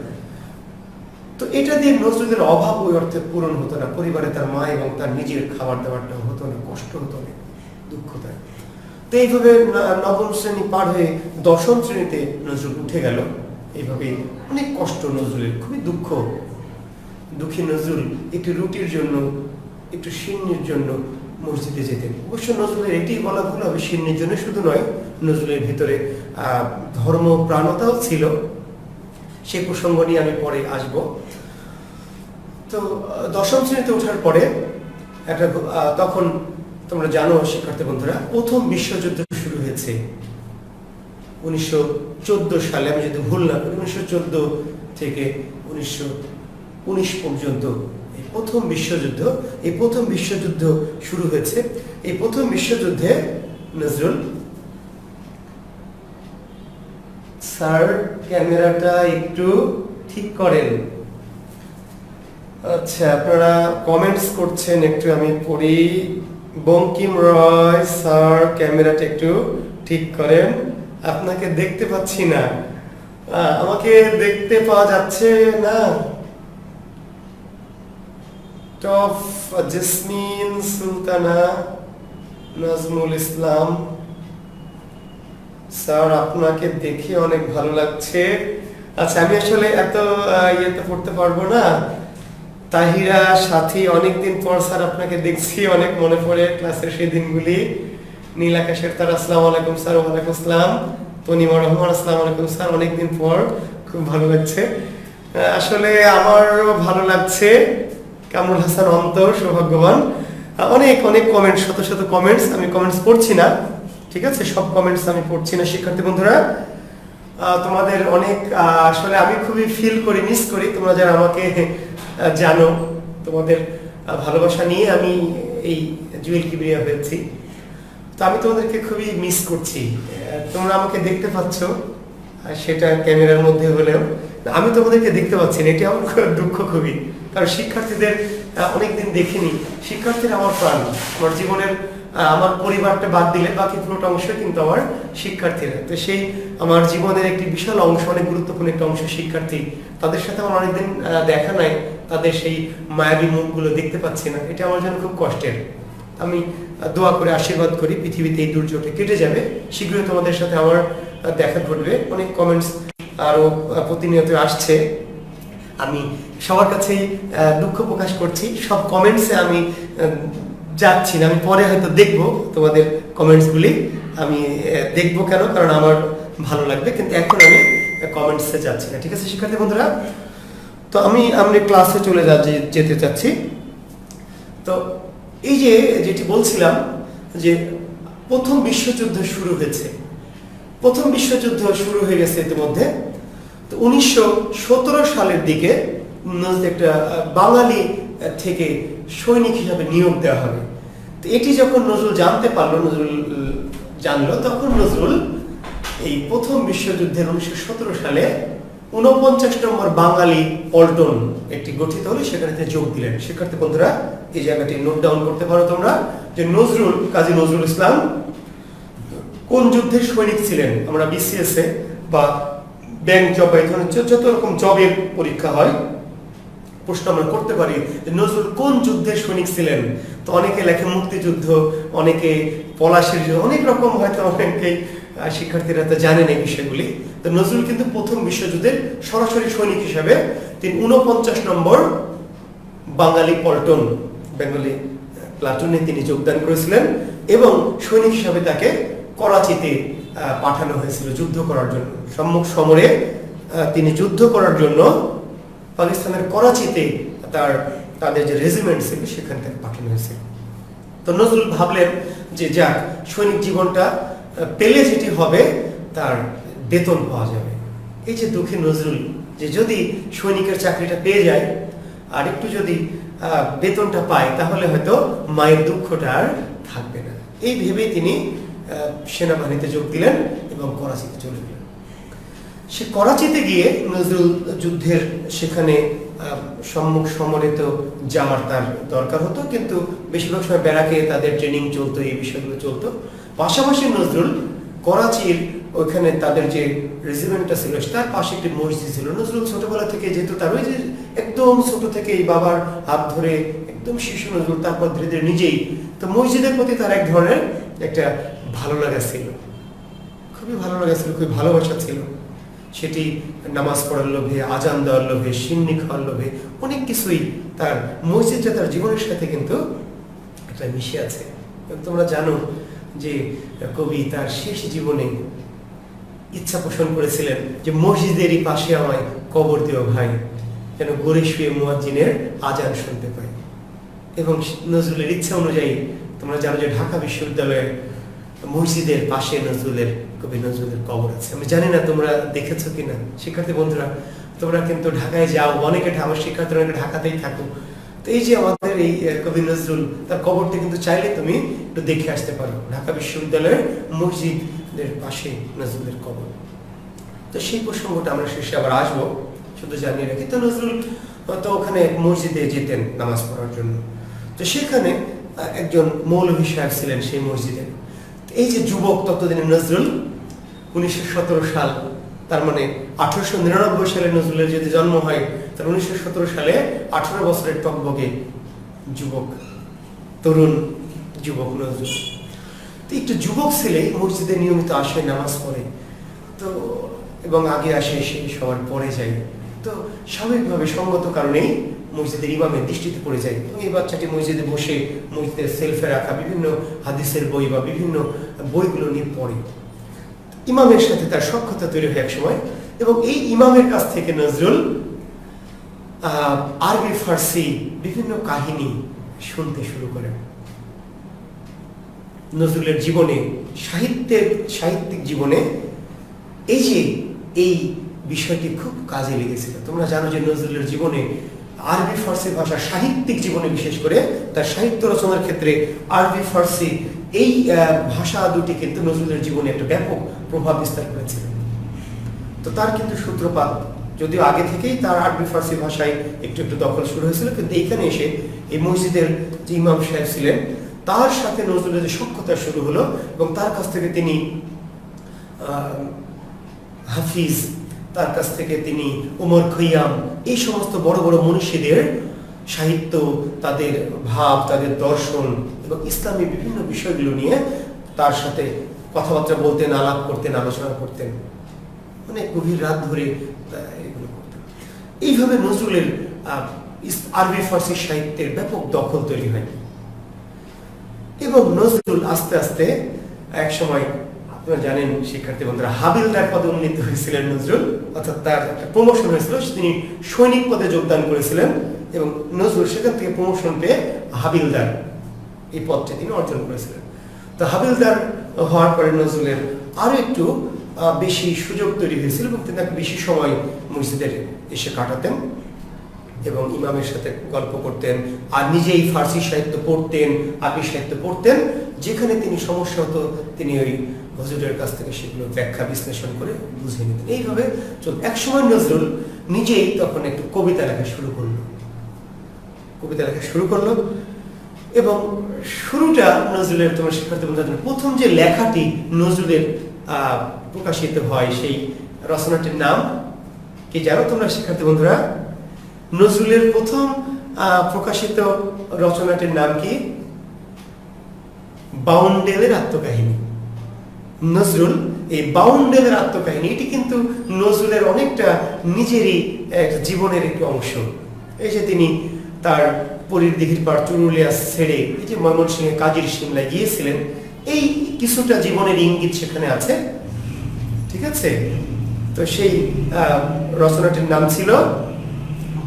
তো এটা দিয়ে নজরুলের অভাব ওই অর্থে পূরণ হতো না, পরিবারে তার মা এবং তার নিজের খাবার দাবারটা হতো না, কষ্ট হতো না, দুঃখ তার। তো এইভাবে নবম শ্রেণী পার হয়ে দশম শ্রেণীতে নজরুল উঠে গেল। এইভাবে অনেক কষ্ট নজরুলের, খুবই দুঃখী নজরুল একটু রুটির জন্য, একটু সিন্নির জন্য মসজিদে যেতেন। অবশ্য নজরুলের এটি বলা ভুল হবে, সিন্নির জন্য শুধু নয়, নজরুলের ভিতরে ধর্ম প্রাণতাও ছিল। সে প্রসঙ্গ নিয়ে আমি পরে আসব। তো দশম শ্রেণীতে ওঠার পরে তখন তোমরা জানো শিক্ষার্থী বন্ধুরা, প্রথম বিশ্বযুদ্ধ শুরু হয়েছে 1914 সালে, আমি যদি ভুল না করি, 1914 থেকে 1919 পর্যন্ত এই প্রথম বিশ্বযুদ্ধ শুরু হয়েছে। এই প্রথম বিশ্বযুদ্ধে নজরুল, স্যার ক্যামেরাটা একটু ঠিক করেন। আচ্ছা, আপনারা কমেন্টস করছেন, একটু আমি পড়ি। বঙ্কিম রয়, স্যার ক্যামেরাটা একটু ঠিক করেন, আপনাকে দেখতে পাচ্ছি না। আমাকে দেখতে পাওয়া যাচ্ছে না। Top jasmine Sultana, Nazmul Islam, sir আপনাকে দেখে অনেক ভালো লাগছে। আচ্ছা, আমি আসলে এত ইয়েতে পড়তে পারবো না, তাহিরা সাথী, অনেকদিন পর স্যার আপনাকে দেখছি, অনেক মনে পড়ে ক্লাসের সেই দিনগুলি। নীল আকাশের তারা, আসসালামু আলাইকুম স্যার। ওয়ালাইকুম আসসালাম। তনিমা রহমান, আসসালামু আলাইকুম স্যার। অনেকদিন পর, খুব ভালো লাগছে। আসলে আমারও ভালো লাগছে। কামরুল হাসান অন্তর, সৌভাগ্যবান। অনেক অনেক কমেন্টস, শত শত কমেন্টস। আমি কমেন্টস পড়ছি না, ঠিক আছে, সব কমেন্টস আমি পড়ছি না। শিক্ষার্থী বন্ধুরা, তোমাদের অনেক আসলে আমি খুবই ফিল করি, মিস করি। তোমরা যারা আমাকে জানো, তোমাদের ভালোবাসা নিয়ে আমি এই জুয়েল কিবরিয়া হয়েছি। তো আমি তোমাদেরকে খুবই মিস করছি। তোমরা আমাকে দেখতে পাচ্ছ, সেটা ক্যামেরার মধ্যে হলেও আমি তোমাদেরকে দেখতে পাচ্ছি না। এটি আমার দুঃখ খুবই, কারণ শিক্ষার্থীদের অনেকদিন দেখিনি। শিক্ষার্থীরা আমার প্রাণ, আমার জীবনের, আমার পরিবারটা বাদ দিলে বাকি পুরোটা অংশ কিন্তু আমার শিক্ষার্থীরা। তো সেই আমার জীবনের একটি বিশাল অংশ, অনেক গুরুত্বপূর্ণ একটা অংশ শিক্ষার্থী। তাদের সাথে আমার অনেকদিন দেখা নাই, তাদের সেই মায়াবী মুখগুলো দেখতে পাচ্ছি না। এটা আমার জন্য খুব কষ্টের। আমি দোয়া করে আশীর্বাদ করি পৃথিবীতে এই দুর্যোগটা কেটে যাবে, শীঘ্রই তোমাদের সাথে আমার দেখা ঘটবে। অনেক কমেন্টস আরো প্রতিনিয়ত আসছে। আমি সবার কাছেই দুঃখ প্রকাশ করছি। সব কমেন্টসে আমি যাচ্ছি না, আমি পরে হয়তো দেখবো তোমাদের কমেন্টসগুলি। আমি দেখবো কেন, কারণ আমার ভালো লাগবে, কিন্তু এখন আমি কমেন্টসে যাচ্ছি না, ঠিক আছে শিক্ষার্থী বন্ধুরা? তো আমি ক্লাসে চলে যেতে চাচ্ছি। তো এই যে যেটি বলছিলাম, যে প্রথম বিশ্বযুদ্ধ শুরু হয়েছে, প্রথম বিশ্বযুদ্ধ শুরু হয়ে গেছে ইতিমধ্যে। তো 1917 সালের দিকে একটা বাঙালি থেকে সৈনিক হিসাবে নিয়োগ দেওয়া হবে। তো এটি যখন নজরুল জানতে পারলো, নজরুল জানলো, তখন নজরুল এই প্রথম বিশ্বযুদ্ধের 1917 সালে 49 নম্বর বাঙালি পল্টন একটি গঠিত হলো, সেখানে যোগ দিলেন। শিক্ষার্থী বন্ধুরা, এই জায়গাটি নোট ডাউন করতে পারো তোমরা, যে নজরুল, কাজী নজরুল ইসলাম কোন যুদ্ধের সৈনিক ছিলেন। আমরা বিসিএস এ বা ব্যাংক জব বা এই ধরনের যত রকম জবের পরীক্ষা হয়, প্রশ্ন আমরা করতে পারি নজরুল কোন যুদ্ধের সৈনিক ছিলেন। তো অনেকে লেখে মুক্তিযুদ্ধ, অনেকে পলাশির যুদ্ধ, অনেক রকম, হয়তো অনেকেই শিক্ষার্থীরা তো জানেন এই বিষয়গুলি। তো নজরুল কিন্তু প্রথম বিশ্বযুদ্ধের সরাসরি সৈনিক হিসাবে তিনি 49 নম্বর বাঙালি পল্টন, বেঙ্গলি প্লাটুনে তিনি যোগদান করেছিলেন, এবং সৈনিক হিসাবে তাকে করাচিতে পাঠানো হয়েছিল যুদ্ধ করার জন্য। সম্মুখ সমরে তিনি যুদ্ধ করার জন্য পাকিস্তানের করাচিতে তাদের যে রেজিমেন্ট ছিল সেখান থেকে পাঠানো হয়েছিল। তো নজরুল ভাবলেন যে যাক, সৈনিক জীবনটা পেলে যেটি হবে তার বেতন পাওয়া যাবে। এই যে দুঃখী নজরুল, যে যদি সৈনিকের চাকরিটা পেয়ে যায় আর একটু যদি বেতনটা পায়, তাহলে হয়তো মায়ের দুঃখটা আর থাকবে না। এই ভেবেই তিনি সেনাবাহিনীতে যোগ দিলেন এবং করাচিতে চলে গেলেন। সে করাচিতে গিয়ে নজরুল যুদ্ধের সেখানে সম্মুখ সমরে তো যাওয়ার তার দরকার হতো, কিন্তু বেশিরভাগ সময় ব্যারাকে তাদের ট্রেনিং চলতো, এই বিষয়গুলো চলতো। পাশাপাশি নজরুল করাচির ওইখানে তাদের যে রেজিমেন্টটা ছিল তার পাশে একটি মসজিদ ছিল। নজরুল ছোটবেলা থেকে, যেহেতু তার ওই যে একদম ছোট থেকে এই বাবার হাত ধরে একদম শিশু নজরুল, তারপর ধীরে ধীরে নিজেই, তো মসজিদের প্রতি তার এক ধরনের একটা ভালো লাগা ছিল, খুবই ভালো লাগা ছিল, খুবই ভালোবাসা ছিল। সেটি নামাজ পড়ার লোভে, আজান দেওয়ার লোভে, সিন্নি খাওয়ার লোভে, অনেক কিছুই তার মসজিদটা তার জীবনের সাথে কিন্তু একটা মিশে আছে। তোমরা জানো যে কবি তার শেষ জীবনে ইচ্ছা পোষণ করেছিলেন যে মসজিদেরই পাশে আমায় কবর দিও ভাই, যেন গড়ে শুয়ে মুয়াজ্জিনের আজান শুনতে পাই। এবং নজরুলের ইচ্ছা অনুযায়ী তোমরা জানো যে ঢাকা বিশ্ববিদ্যালয়ের মসজিদের পাশে কবি নজরুলের কবর আছে। আমি জানি না তোমরা দেখেছো কিনা শিক্ষার্থী বন্ধুরা, তোমরা কিন্তু ঢাকায় যাও, অনেকে আমার শিক্ষার্থীরা ঢাকাতেই থাকো। তো এই যে আমাদের এই কবি নজরুল, তার কবরটা কিন্তু চাইলে তুমি একটু দেখে আসতে পারো, ঢাকা বিশ্ববিদ্যালয়ের মসজিদের পাশে নজরুলের কবর। তো সেই প্রসঙ্গটা আমরা শেষে আবার আসবো, শুধু জানিয়ে রাখি। তো নজরুল তো ওখানে মসজিদে যেতেন নামাজ পড়ার জন্য। তো সেখানে একজন মৌলভী সাহেব ছিলেন সেই মসজিদে। এই যে যুবক ততদিনে নজরুল, 1917 সাল, তার মানে 1899 সালে নজরুলের যদি জন্ম হয়, তার 1917 সালে 18 বছরের টকবগে যুবক, তরুণ যুবক নজরুল। তো একটু যুবক ছেলে মসজিদে নিয়মিত আসে, নামাজ পড়ে, তো এবং আগে আসে, এসে সবার পরে যায়। তো স্বাভাবিকভাবে সঙ্গত কারণেই মসজিদের ইমামের দৃষ্টিতে পড়ে যায় এবং এই বাচ্চাটি মসজিদে বসে মসজিদের সেলফে রাখা বিভিন্ন হাদিসের বই বা বিভিন্ন বইগুলো নিয়ে পড়ে। ইমামের সাথে তার সখ্যতা তৈরি হয় এক সময় এবং এই ইমামের কাছ থেকে নজরুল আরবি ফার্সি বিভিন্ন কাহিনী শুনতে শুরু করেন। নজরুলের জীবনে সাহিত্যিক জীবনে এই বিষয়টি খুব কাজে লেগেছিল। তোমরা জানো যে নজরুলের জীবনে আরবি ফার্সি ভাষা সাহিত্যিক জীবনে বিশেষ করে তার সাহিত্য রচনার ক্ষেত্রে আরবি ফার্সি এই ভাষা দুটি কিন্তু নজরুলের জীবনে একটা ব্যাপক প্রভাব বিস্তার করেছিল। তো তার কিন্তু সূত্রপাত যদিও আগে থেকেই তার আরবি ফার্সি ভাষায় একটু একটু দখল শুরু হয়েছিল, কিন্তু এইখানে এসে এই মসজিদের যে ইমাম সাহেব ছিলেন তার সাথে নজরুলের যে সখ্যতা শুরু হলো এবং তার কাছ থেকে তিনি হাফিজ, তার কাছ থেকে তিনি ওমর খৈয়াম, এই সমস্ত বড় বড় মনীষীদের সাহিত্য, তাদের ভাব, তাদের দর্শন এবং ইসলামী বিভিন্ন বিষয়গুলো নিয়ে তার সাথে কথাবার্তা বলতেন, আলাপ করতেন, আলোচনা করতেন, অনেক গভীর রাত ধরে এগুলো করতেন। এইভাবে নজরুলের আরবি ফার্সি সাহিত্যের ব্যাপক দখল তৈরি হয় এবং নজরুল আস্তে আস্তে এক সময়, আপনারা জানেন শিক্ষার্থী বন্ধুরা, হাবিলদার পদে উন্নীত হয়েছিলেন নজরুল, অর্থাৎ তার একটা প্রমোশন হয়েছিল, তিনি সৈনিক পদে যোগদান করেছিলেন এবং নজরুল সেখান থেকে প্রমোশন পেয়ে হাবিলদার এই পদটি তিনি অর্জন করেছিলেন। তো হাবিলদার হওয়ার পরে নজরুলের আরো একটু বেশি সুযোগ তৈরি হয়েছিল এবং তিনি বেশি সময় মসজিদের এসে কাটাতেন এবং ইমামের সাথে গল্প করতেন আর নিজেই ফার্সি সাহিত্য পড়তেন, আরবি সাহিত্য পড়তেন। যেখানে তিনি সমস্যা হতো তিনি ওই হুজুরের কাছ থেকে সেগুলো ব্যাখ্যা বিশ্লেষণ করে বুঝে নিতেন। এইভাবে চলতো। একসময় নজরুল নিজেই তখন একটু কবিতা লেখা শুরু করলো এবং শুরুটা নজরুলের, তোমার শিক্ষার্থী বন্ধুদের, প্রথম যে লেখাটি নজরুলের প্রকাশিত হয় সেই রচনাটির নাম কি জানো তোমরা শিক্ষার্থী বন্ধুরা? নজরুলের প্রথম প্রকাশিত রচনাটির নাম কি? বাউন্ডেলের আত্মকাহিনী। নজরুল এই বাউন্ডেলের আত্মকাহিনী, এটি কিন্তু নজরুলের অনেকটা নিজেরই জীবনের একটি অংশ। এই যে তিনি তার পরীর দিঘির পাড় চুরুলিয়া ছেড়ে এই যে ময়মনসিংহে কাজীর সিমলায় গিয়েছিলেন, এই কিছুটা জীবনের ইঙ্গিত সেখানে আছে, ঠিক আছে? তো সেই রচনাটির নাম ছিল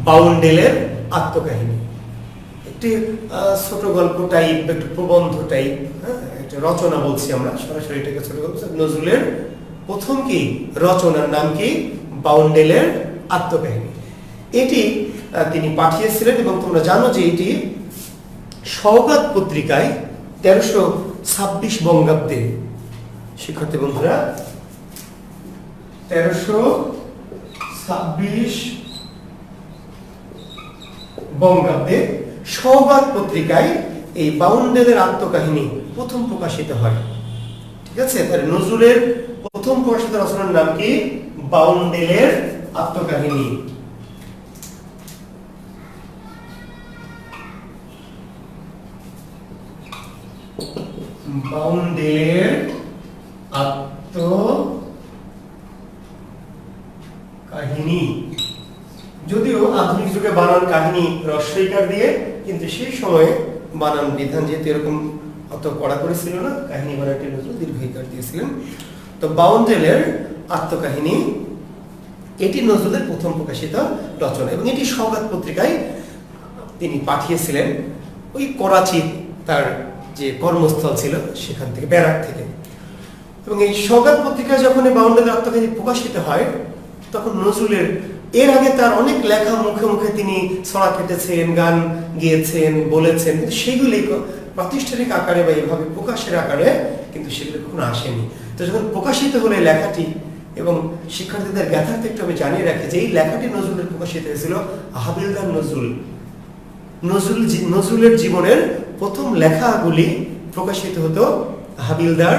বাউন্ডেলের আত্মকাহিনী। একটি ছোট গল্প টাইপ, একটু প্রবন্ধ টাইপ, একটা রচনা বলছি আমরা, সরাসরি এটাকে ছোট গল্প। নজরুলের প্রথম কি রচনার নাম কি? বাউন্ডেলের আত্মকাহিনী। এটি তিনি পাঠিয়েছিলেন এবং তোমরা জানো যে এটি সওগাত পত্রিকায় 1326 বঙ্গাব্দে, শিক্ষার্থী বন্ধুরা, 1326 বঙ্গাব্দে সওগাত পত্রিকায় এই বাউন্ডেলের আত্মকাহিনী প্রথম প্রকাশিত হয়, ঠিক আছে? তাহলে নজরুলের প্রথম প্রকাশিত রচনার নাম কি? বাউন্ডেলের আত্মকাহিনী। বাউন্ডেলের আত্মকাহিনী। যদিও আধুনিক যুগে বানান কাহিনী রস্বইকার দিয়ে, কিন্তু সেই সময়ে বানান বিধান যেহেতু এরকম অত কড়া করেছিল না, কাহিনী বানানটি নজরুল দীর্ঘইকার দিয়েছিলেন। তো বাউন্ডেলের আত্মকাহিনী এটি নজরুলের প্রথম প্রকাশিত রচনা এবং এটি সওগাত পত্রিকায় তিনি পাঠিয়েছিলেন ওই করাচি, তার যে কর্মস্থল ছিল সেখান থেকে, ব্যারাক থেকে। এবং এই সওগাত পত্রিকায় যখন এই বাউন্ডেলের আত্মকাহিনী প্রকাশিত হয় তখন নজরুলের এর আগে তার অনেক লেখা মুখে মুখে তিনি ছড়া কেটেছেন, গান গেয়েছেন, বলেছেন, কিন্তু সেগুলি প্রাতিষ্ঠানিক আকারে বা এইভাবে প্রকাশের আকারে কিন্তু সেগুলো কখনো আসেনি। তো যখন প্রকাশিত হলো এই লেখাটি, এবং শিক্ষার্থীদের জ্ঞাতার্থে একটু আমি জানিয়ে রাখি যে এই লেখাটি নজরুলের প্রকাশিত হয়েছিল হাবিলদার নজরুলের জীবনের প্রথম লেখাগুলি প্রকাশিত হতো হাবিলদার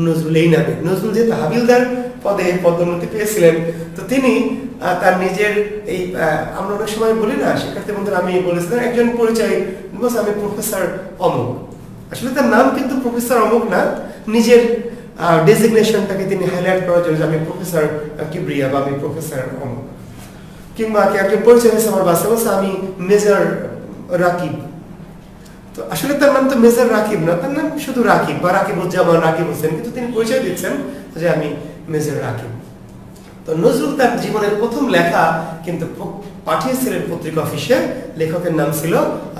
নজরুল এই নামে। নজরুল যেহেতু হাবিলদার পদে পদোন্নতি পেয়েছিলেন, তো তিনি তার নিজের এই, আমরা অনেক সময় বলি না শিক্ষার্থী বন্ধুরা, আমি বলেছিলাম একজন পরিচয়, আমি প্রফেসর অমুক, আসলে তার নাম কিন্তু প্রফেসর অমুক না, নিজের ডেজিগনেশনটাকে তিনি হাইলাইট করার জন্য আমি প্রফেসর কিবরিয়া বা আমি প্রফেসর অমুক। কিংবা কি একজন পরিচয় হয়েছে আমার বাসে, বলছে আমি মেজর রাকিব। তো আসলে তার নাম তো মেজর রাকিব না, তার নাম শুধু রাকিব বা রাকিবুজ্জামান, রাকিব হোসেন, কিন্তু তিনি পরিচয় দিচ্ছেন যে আমি মেজর রাকিব। তো নজরুল তার জীবনের প্রথম লেখা কিন্তু পাঠিয়েছিলেন পত্রিকা অফিসে, লেখকের নাম ছিল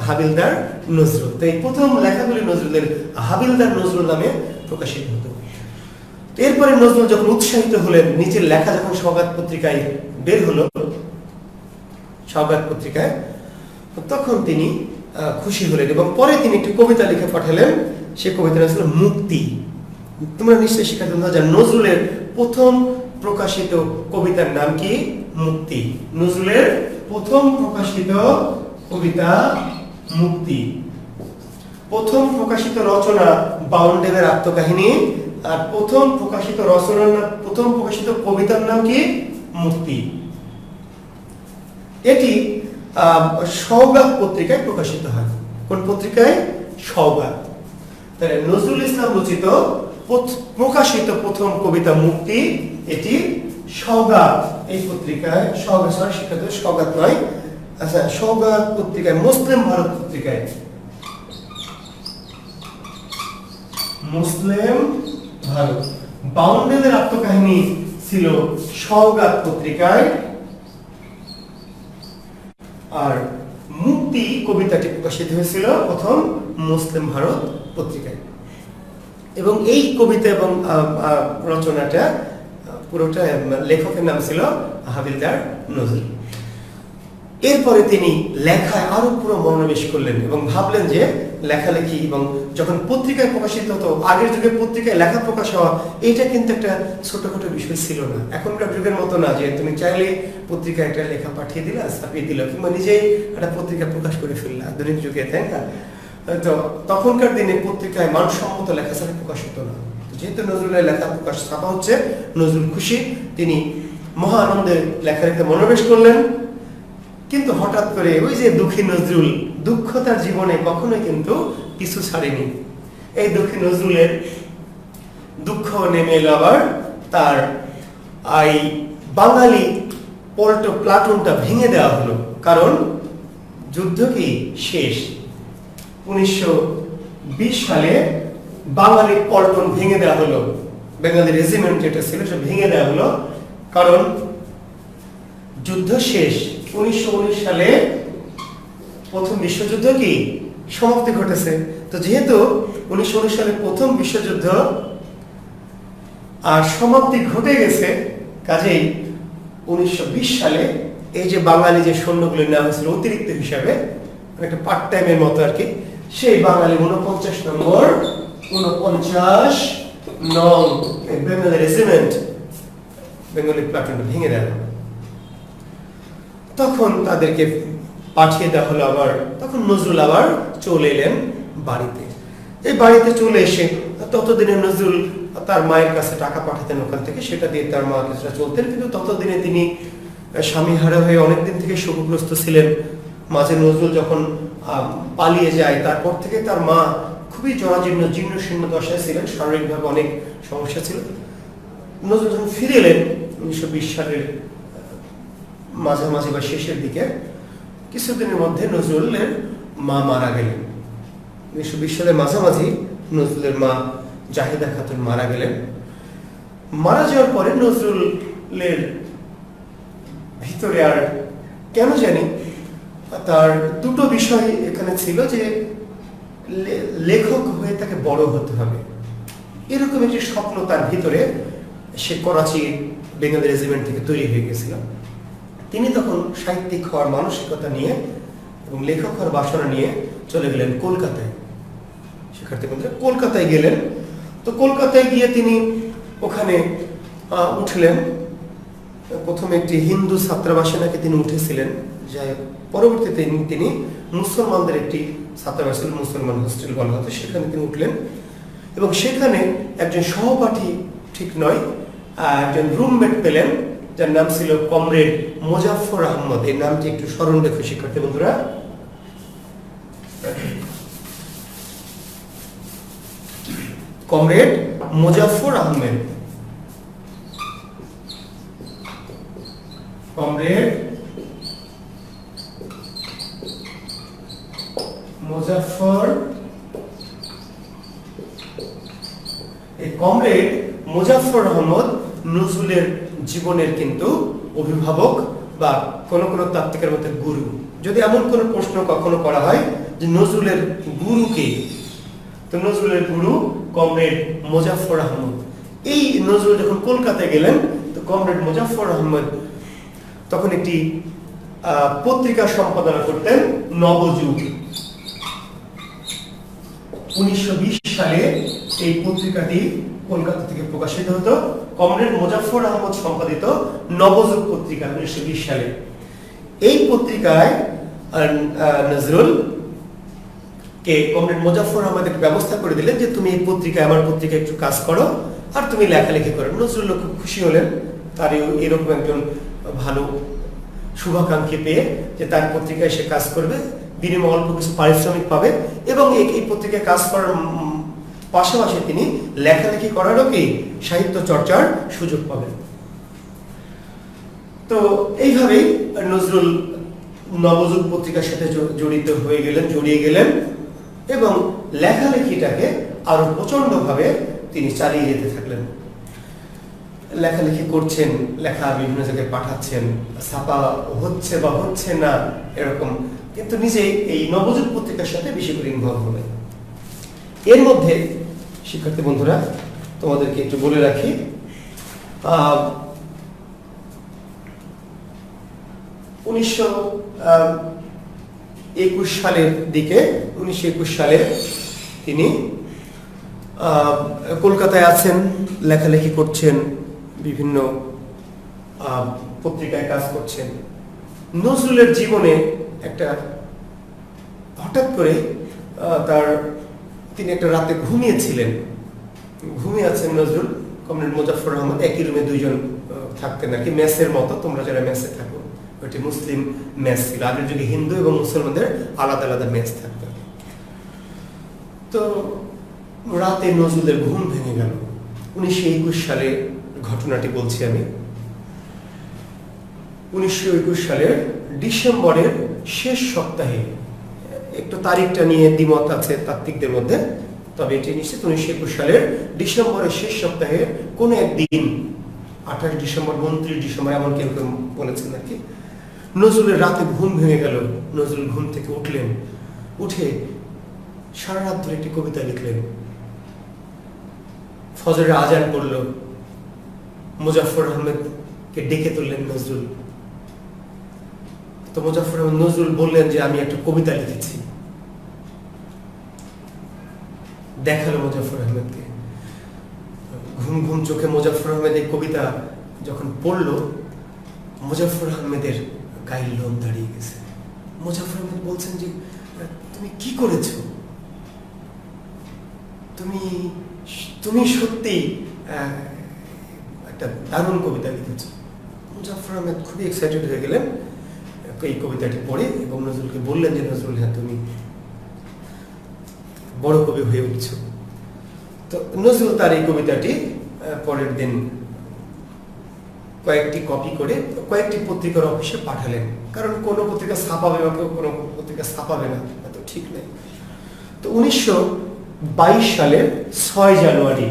হাবিলদার নজরুল। তো এই প্রথম লেখাগুলি নজরুলের হাবিলদার নজরুল নামে প্রকাশিত হতো। এরপরে নজরুল যখন উৎসাহিত হলেন, নিজের লেখা যখন সওগাত পত্রিকায় বের হলো, সওগাত পত্রিকায়, তখন তিনি খুশি হলেন এবং পরে তিনি একটি কবিতা লিখে পাঠালেন। সে কবিতাটা ছিল মুক্তি। তোমরা নিশ্চয়ই শিক্ষার্থী বন্ধুরা জানো নজরুলের প্রথম প্রকাশিত কবিতার নাম কি? মুক্তি। নজরুলের প্রথম প্রকাশিত কবিতা মুক্তি। প্রথম প্রকাশিত রচনা বাউন্ডেলের আত্মকাহিনী, আর প্রথম প্রকাশিত প্রথম প্রকাশিত কবিতার নাম কি? মুক্তি। এটি সওগাত পত্রিকায় প্রকাশিত হয়। কোন পত্রিকায়? সওগাত। তাহলে নজরুল ইসলাম রচিত প্রকাশিত প্রথম কবিতা মুক্তি, এটি সওগাত এই পত্রিকায়, সওগাত নয়, আচ্ছা সওগাত পত্রিকায়, মুসলিম ভারত পত্রিকায়, মুসলিম ভারত। বাউন্ডেলের আত্মকাহিনী ছিল সওগাত পত্রিকায়, আর মুক্তি কবিতাটি প্রকাশিত হয়েছিল প্রথম মুসলিম ভারত পত্রিকায়। এবং এই কবিতা এবং রচনাটা পুরোটা লেখকের নাম ছিল হাবিলদার নজরুল। এরপরে তিনি লেখায় আরো পুরো মনোনিবেশ করলেন এবং ভাবলেন যে লেখালেখি, এবং যখন পত্রিকায় প্রকাশিত হতো, আগের যুগে পত্রিকায় লেখা প্রকাশ হওয়া এটা কিন্তু একটা ছোটখাটো বিষয় ছিল না। এখনকার যুগের মতো না যে তুমি চাইলে পত্রিকায় একটা লেখা পাঠিয়ে দিলা, ছাপিয়ে দিল, কিংবা নিজেই একটা পত্রিকা প্রকাশ করে ফেললা আধুনিক যুগে, তাই না? তো তখনকার দিনে পত্রিকায় মানসম্মত লেখা ছাড়া প্রকাশ হতো না। যেহেতু নজরুলের লেখা প্রকাশ ছাপা হচ্ছে, নজরুল খুশি, তিনি মহা আনন্দে লেখা লিখতে মনোনিবেশ করলেন। কিন্তু হঠাৎ করে ওই যে দুঃখী নজরুল, দুঃখ তার জীবনে কখনোই কিন্তু পিছু ছাড়েনি। এই দুঃখী নজরুলের দুঃখ নেমে এলো আবার তার এই বাঙালি প্লাটুনটা ভেঙে দেওয়া হলো। কারণ যুদ্ধ কি শেষ, 1920 সালে বাঙালি পল্টন ভেঙে দেওয়া হলো, বেঙ্গলি রেজিমেন্ট যেটা ছিল সেটা ভেঙে দেওয়া হলো। কারণ যুদ্ধ শেষ, 1919 সালে প্রথম বিশ্বযুদ্ধ কি সমাপ্তি ঘটেছে। তো যেহেতু 1919 সালে প্রথম বিশ্বযুদ্ধ আর সমাপ্তি ঘটে গেছে, কাজেই 1920 সালে এই যে বাঙালি যে সৈন্যগুলো নেওয়া হয়েছিল অতিরিক্ত হিসাবে, একটা পার্ট টাইমের মতো আর কি, সেই বাঙালি 49 নং বেঙ্গলি রেজিমেন্ট, বেঙ্গলি প্লাটুনটা ভেঙে দেওয়া হলো। তখন তাদেরকে পাঠিয়ে দেওয়া হলো আবার। তখন নজরুল আবার চলে এলেন বাড়িতে। এই বাড়িতে চলে এসে ততদিনে নজরুল তার মায়ের কাছে টাকা পাঠাতেন ওখান থেকে, সেটা দিয়ে তার মা কিছুটা চলতেন। কিন্তু ততদিনে তিনি স্বামী হারা হয়ে অনেকদিন থেকে শোকগ্রস্ত ছিলেন। মাঝে নজরুল যখন পালিয়ে যায়, তারপর থেকে তার মা খুবই জরাজীর্ণ জীর্ণশীর্ণ দশায় ছিলেন, শারীরিকভাবে অনেক সমস্যা ছিল। নজরুল যখন ফিরে এলেন 1920 সালের মাঝামাঝি বা শেষের দিকে, কিছুদিনের মধ্যে নজরুলের মা মারা গেলেন। 1920 সালের মাঝামাঝি নজরুলের মা জাহিদা খাতুন মারা গেলেন। মারা যাওয়ার পরে নজরুলের ভিতরে আর কেন জানি তার দুটো বিষয় এখানে ছিল, যে লেখক হয়ে তাকে বড় হতে হবে, এরকম একটি স্বপ্ন তার ভিতরে, সে করাচি বেঙ্গলি রেজিমেন্ট থেকে তৈরি হয়ে গেছিল। তিনি তখন সাহিত্যিক হওয়ার মানসিকতা নিয়ে এবং লেখক হওয়ার বাসনা নিয়ে চলে গেলেন কলকাতায়। শিক্ষার্থী বন্ধুরা কলকাতায় গেলেন। তো কলকাতায় গিয়ে তিনি ওখানে উঠলেন। প্রথমে একটি হিন্দু ছাত্রাবাসে নাকি তিনি উঠেছিলেন, যাই পরবর্তীতে তিনি মুসলমানদের একটি ছাত্রাবাস, মুসলমান হোস্টেল বলা হতো, সেখানে তিনি উঠলেন। এবং সেখানে একজন সহপাঠী ঠিক নয়, একজন রুমমেট পেলেন, যার নাম ছিল কমরেড মোজাফফর আহমদ। এই নামটি একটু স্মরণ রেখো শিক্ষার্থী বন্ধুরা। কমরেড মোজাফফর আহমেদ, কমরেড মুজাফফর, এই কমরেড মুজাফফর আহমদ নজরুলের জীবনের কিন্তু অভিভাবক বা কোন কোন তাত্ত্বিকের মতে গুরু। যদি এমন কোন প্রশ্ন কখনো করা হয় যে নজরুলের গুরু কে, তো নজরুলের গুরু কমরেড মুজাফফর আহমদ। এই নজরুল যখন কলকাতায় গেলেন, তো কমরেড মুজাফফর আহমদ তখন একটি পত্রিকা সম্পাদনা করতেন, নবযুগ। 1920 সালে এই পত্রিকাটি কলকাতা থেকে প্রকাশিত হতো, কমরেড মুজাফফর আহমদ সম্পাদিত নবযুগ পত্রিকা 1920 সালে। এই পত্রিকায় নজরুল কে কমরেড মুজাফফর আহমদ একটা ব্যবস্থা করে দিলেন যে তুমি এই পত্রিকায়, আমার পত্রিকায় একটু কাজ করো আর তুমি লেখালেখি করো। নজরুল খুব খুশি হলেন, তার এরকম একজন ভালো শুভাকাঙ্ক্ষী পেয়ে যে তার পত্রিকায় সে কাজ করবে, বিনিময়ে অল্প কিছু পারিশ্রমিক পাবে এবং এই পত্রিকায় কাজ করার পাশাপাশি তিনি লেখালেখি করারও কি সাহিত্য চর্চার সুযোগ পাবেন। তো এইভাবেই নজরুল নবযুগ পত্রিকার সাথে জড়িয়ে গেলেন এবং লেখালেখিটাকে আরো প্রচন্ডভাবে তিনি চালিয়ে যেতে থাকলেন। লেখালেখি করছেন, লেখা বিভিন্ন জায়গায় পাঠাচ্ছেন, ছাপা হচ্ছে বা হচ্ছে না এরকম, কিন্তু নিজে এই নবযুগ পত্রিকার সাথে বেশি করে ইনভলভ হলেন। এর মধ্যে শিক্ষার্থী বন্ধুরা তোমাদেরকে একটু বলে রাখি, 1921 সালের দিকে, 1921 সালে তিনি কলকাতায় আছেন, লেখালেখি করছেন, বিভিন্ন পত্রিকায় কাজ করছেন। নজরুলের জীবনে একটা হঠাৎ করে তিনি একটা রাতে ঘুমিয়ে আছেন নজরুল, কমরেড মুজাফফর আহমদ একই রুমে দুইজন থাকতেন আর কি, মেসের মতো। তোমরা যারা মেসে থাকো, ওইটি মুসলিম মেস ছিল, আগের যুগে হিন্দু এবং মুসলমানদের আলাদা আলাদা মেস থাকতো। তো রাতে নজরুলের ঘুম ভেঙে গেল। 1921 সালে ঘটনাটি বলছি আমি। 1921 সালের ডিসেম্বরের শেষ সপ্তাহে, একটু তারিখটা নিয়ে দ্বিমত আছে তাত্ত্বিকদের মধ্যে, তবে এটি নিশ্চিত 1921 সালের ডিসেম্বরের শেষ সপ্তাহে কোন একদিন, 28 ডিসেম্বর, 29 ডিসেম্বর এমন কেউ কেউ বলেছেন আর কি, নজরুলের রাতে ঘুম ভেঙে গেল। নজরুল ঘুম থেকে উঠলেন, উঠে সারা রাত ধরে একটি কবিতা লিখলেন। ফজরের আজান পড়ল, মুজাফফর আহমদকে ডেকে তুললেন নজরুল। তো মুজাফফর আহমদ, নজরুল বললেন যে আমি একটা কবিতা লিখেছি, দেখালো মুজাফফর আহমদকে। ঘুম ঘুম চোখে মুজাফফর আহমদ এই কবিতা যখন পড়ল, মুজাফফর আহমদের গায়ের লোম দাঁড়িয়ে গেছে। মুজাফফর আহমদ বলছেন যে তুমি কি করেছো, তুমি সত্যি একটা দারুণ কবিতা লিখেছো। মুজাফফর আহমদ খুবই এক্সাইটেড হয়ে গেলেন এই কবিতাটি পড়ে এবং নজরুলকে বললেন যে নজরুল, হ্যাঁ তুমি বড় কবি হয়ে উঠছো। তো নজরুল তার এই কবিতাটি পরের দিন কয়েকটি কপি করে কয়েকটি পত্রিকার অফিসে পাঠালেন, কারণ কোনো পত্রিকা ছাপাবে বা কোনো পত্রিকা ছাপাবে না এত ঠিক নেই। তো 1922 সালের 6 জানুয়ারি,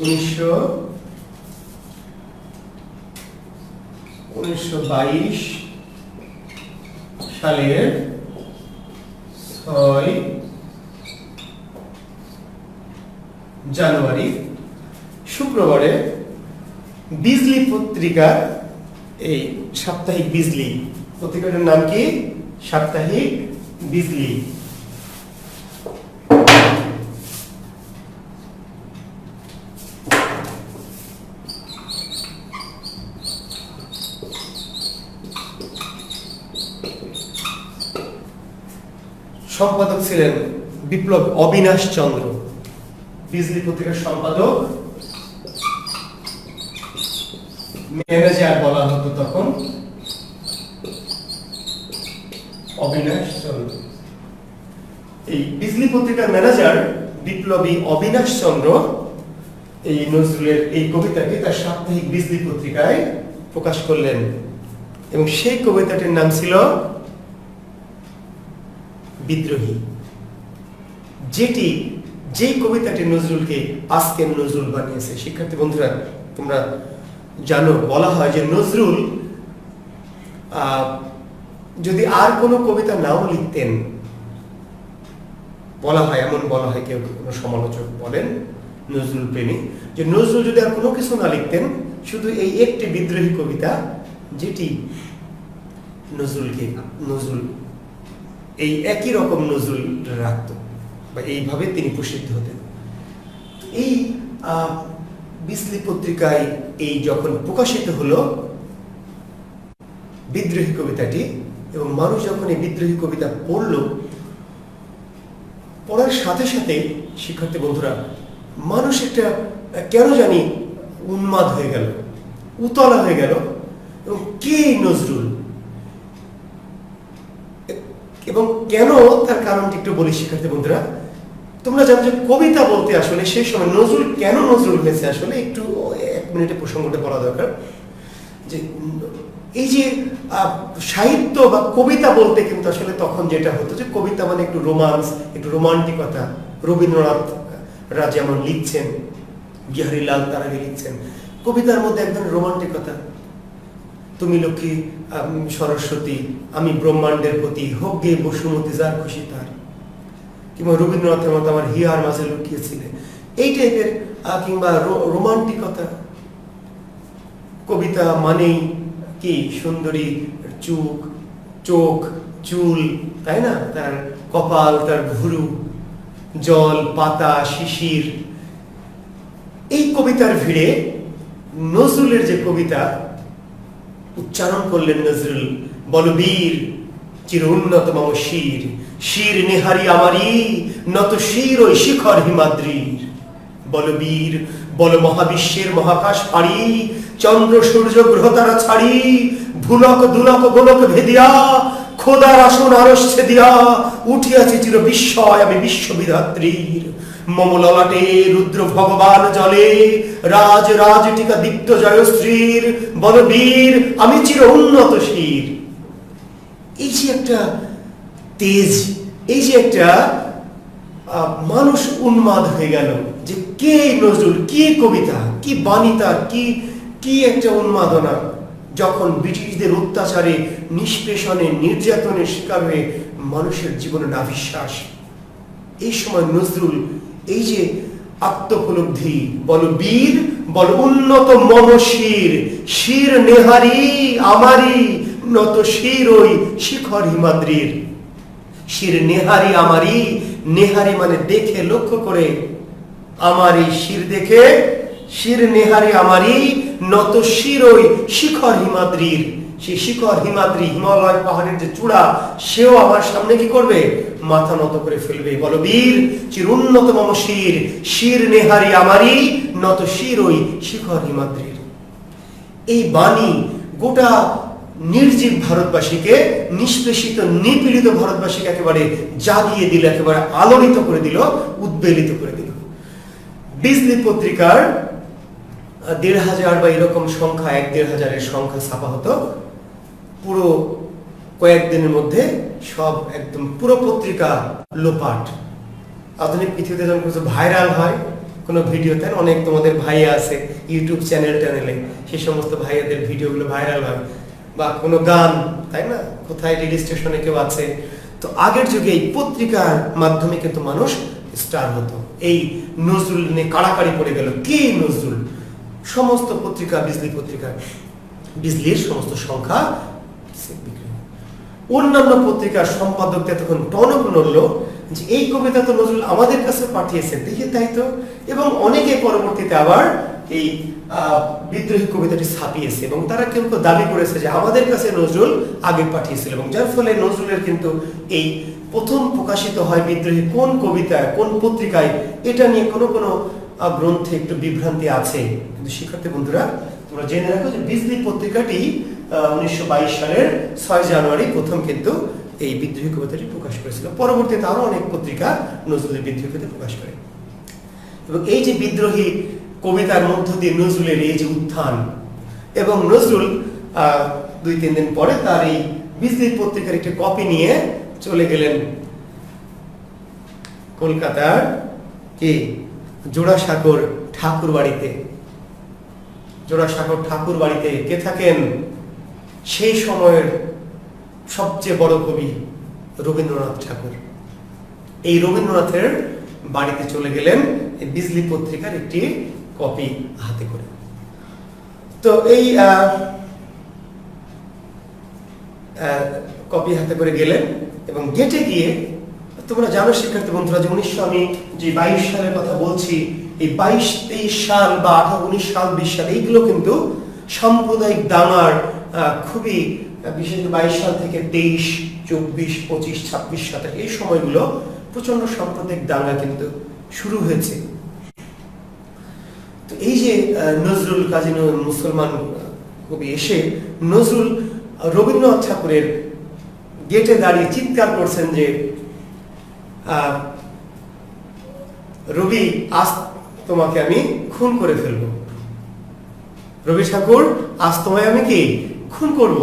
1922 সালের 6 জানুয়ারি শুক্রবারে বিজলি পত্রিকা, এই সাপ্তাহিক বিজলি পত্রিকাটার নাম কি? সাপ্তাহিক বিজলি। সম্পাদক ছিলেন বিপ্লব অবিনাশ চন্দ্র। বিজলি পত্রিকার সম্পাদক, ম্যানেজার বলা হতো তখন, অবিনাশ চন্দ্র। এই বিজলি পত্রিকার ম্যানেজার বিপ্লবী অবিনাশ চন্দ্র এই নজরুলের এই কবিতাকে তার সাপ্তাহিক বিজলি পত্রিকায় প্রকাশ করলেন এবং সেই কবিতাটির নাম ছিল বিদ্রোহী, যেই কবিতাটি নজরুলকে আজকের নজরুল বানিয়েছে। শিক্ষার্থী বন্ধুরা, তোমরা জানো, বলা হয় যে নজরুল যদি আর কোনো কবিতা নাও লিখতেন, বলা হয়, এমন বলা হয়, কেউ কোনো সমালোচক বলেন, নজরুল প্রেমী, যে নজরুল যদি আর কোনো কিছু না লিখতেন, শুধু এই একটি বিদ্রোহী কবিতা, যেটি নজরুল এই একই রকম নজরুল রাখত, বা এইভাবে তিনি প্রসিদ্ধ হতেন। এই বিজলি পত্রিকায় এই যখন প্রকাশিত হলো বিদ্রোহী কবিতাটি, এবং মানুষ যখন এই বিদ্রোহী কবিতা পড়ার সাথে সাথে, শিক্ষার্থী বন্ধুরা, মানুষ একটা কেন জানি উন্মাদ হয়ে গেল, উতলা হয়ে গেল, এবং কে নজরুল, এবং কেন, তার কারণটি একটু বলি। শিক্ষার্থী বন্ধুরা, তোমরা জানো যে কবিতা বলতে আসলে সেই সময় নজরুল কেন নজরুল হয়েছে, আসলে একটু 1 মিনিটে প্রসঙ্গটা বলা দরকার। যে এই যে সাহিত্য বা কবিতা বলতে কিন্তু আসলে তখন যেটা হতো, যে কবিতা মানে একটু রোমান্স, একটু রোমান্টিকতা। রবীন্দ্রনাথরা যেমন লিখছেন, বিহারীলাল তারা লিখছেন, কবিতার মধ্যে একদম রোমান্টিকতা। তুমি লক্ষ্মী, সরস্বতী, আমি ব্রহ্মাণ্ডের প্রতি, হোক গে বসুমতী যার খুশি তার। কিংবা রবীন্দ্রনাথের মতো আমার হিয়ার মাঝে লুকিয়েছিলে, এই টাইপের, কিংবা রোমান্টিকতা। কবিতা মানেই কি সুন্দরী চোখ, চুল, তাই না, তার কপাল, তার ভুরু, জল, পাতা, শিশির। এই কবিতার ভিড়ে নজরুলের যে কবিতা উচ্চারণ করলেন নজরুল, বলবীর চির উন্নত মম শির নেহারি আমারি, নত শির ওই শিখর হিমাদ্রির। বলবীর, বল মহাবিশ্বের মহাকাশ পাড়ি, চন্দ্র সূর্য গ্রহ তারা ছাড়ি, ভুলক দুলক গোলক ভেদিয়া, খোদার আসন আরশ ছেদিয়া, উঠিয়াছি চির বিস্ময় আমি বিশ্ববিধাত্রীর। মম ললাটে রুদ্র ভগবান জলে, রাজ টিকা দীপ্ত জয়শ্রীর। বলবীর আমি চির উন্নত শির। এই যে একটা তেজ, এই যে একটা মানুষ উন্মাদ হয়ে গেল, যে কে নজরুল, কি কবিতা, কি বাণী তার, কি একটা উন্মাদনা। যখন ব্রিটিশদের অত্যাচারে, নিষ্পেষণে, নির্যাতনের শিকার হয়ে মানুষের জীবনে নাভিশ্বাস, এই সময় নজরুল এই যে আত্মোপলব্ধি, বল বীর, বল উন্নত মম শির নেহারি আমারি, নত শির ওই শিখর হিমাদ্রির। শির নেহারি আমারি, নেহারি মানে দেখে, লক্ষ্য করে, আমারি শির দেখে, শির নেহারি আমারি, নত শির ওই শিখর হিমাদ্রির। সেই শিখর হিমাদ্রি, হিমালয় পাহাড়ের যে চূড়া, সেও আমার সামনে কি করবে, মাথা নত করে ফেলবে। বলো বীর চির উন্নত মম শির নেহারি আমারি, নত শির ওই শিখর হিমাদ্রির। এই বাণী গোটা নির্জীব ভারতবাসীকে, নিষ্পেষিত নিপীড়িত ভারতবাসীকে একেবারে জাগিয়ে দিল, একেবারে আলোড়িত করে দিল, উদ্বেলিত করে দিল। বিজলি পত্রিকার ১,৫০০ বা এরকম সংখ্যা, ১-১,৫০০ সংখ্যা ছাপা হতো। পুরো কয়েকদিনের মধ্যে সব একদম পুরো পত্রিকা লোপাট। আধুনিক পৃথিবীতে যখন কিছু ভাইরাল হয়, কোনো ভিডিওতে, অনেক তোমাদের ভাইয়া আছে ইউটিউব চ্যানেলে, সেই সমস্ত ভাইয়াদের ভিডিওগুলো ভাইরাল হয়, বা কোনো গান, তাই না, কোথায় রেল স্টেশনে কেউ আছে, তো আগের যুগে এই পত্রিকার মাধ্যমে কিন্তু মানুষ স্টার হতো। এই নজরুল নিয়ে কাড়াকাড়ি পড়ে গেল, কে নজরুল। সমস্ত পত্রিকা, বিজলির সমস্ত সংখ্যা, অন্যান্য পত্রিকার সম্পাদকদের তখন টনক নড়ল যে এই কবিতা তো নজরুল আমাদের কাছে পাঠিয়েছেন, দেখি তাই তো। এবং অনেকে পরবর্তীতে আবার এই বিদ্রোহী কবিতাটি ছাপিয়েছে, এবং তারা কেউ দাবি করেছে যে আমাদের কাছে নজরুল আগে পাঠিয়েছিল, এবং যার ফলে নজরুলের কিন্তু এই প্রথম প্রকাশিত হয় বিদ্রোহী কোন কবিতায়, কোন পত্রিকায়, এটা নিয়ে কোনো গ্রন্থে একটু বিভ্রান্তি আছে। কিন্তু শিক্ষার্থী বন্ধুরা, তোমরা জেনে রাখো যে বিজলি পত্রিকাটি 1922 সালের 6 জানুয়ারি প্রথম কিন্তু এই বিদ্রোহী কবিতাটি প্রকাশ করেছিল। পরবর্তীতে আরো অনেক পত্রিকা নজরুলের বিদ্রোহী কবিতা প্রকাশ করে। এবং এই যে বিদ্রোহী কবিতার মধ্য দিয়ে নজরুলের এই যে উত্থান, এবং নজরুল 2-3 দিন পরে তার এই বিজলি পত্রিকার একটি কপি নিয়ে চলে গেলেন কলকাতার কি জোড়াসাঁকোর ঠাকুর বাড়িতে। জোড়াসাঁকোর ঠাকুর বাড়িতে কে থাকেন? সেই সময়ের সবচেয়ে বড় কবি রবীন্দ্রনাথ ঠাকুর। এই রবীন্দ্রনাথের বাড়িতে চলে গেলেন এই বিজলি পত্রিকার একটি কপি হাতে করে। তো এই কপি হাতে করে গেলেন এবং গেটে গিয়ে, তোমরা জানো শিক্ষার্থী বন্ধুরা যে 1922 সালের কথা বলছি, এই 22-23 সাল বা 18-19 সাল 20 সাল এইগুলো কিন্তু সাম্প্রদায়িক দাঙ্গার খুবই, বিশেষ করে 22 সাল থেকে 23, 24, 25, 26, 27 এই সময়গুলো প্রচন্ড সাম্প্রদায়িক দাঙ্গা কিন্তু শুরু হয়েছে। তো এই যে নজরুল কাজী মুসলমান কবি এসে নজরুল রবীন্দ্রনাথ ঠাকুরের গেটে দাঁড়িয়ে চিৎকার করছেন যে রবি, আজ তোমাকে আমি খুন করে ফেলবো। রবি ঠাকুর, আজ তোমায় আমি কি খুন করব।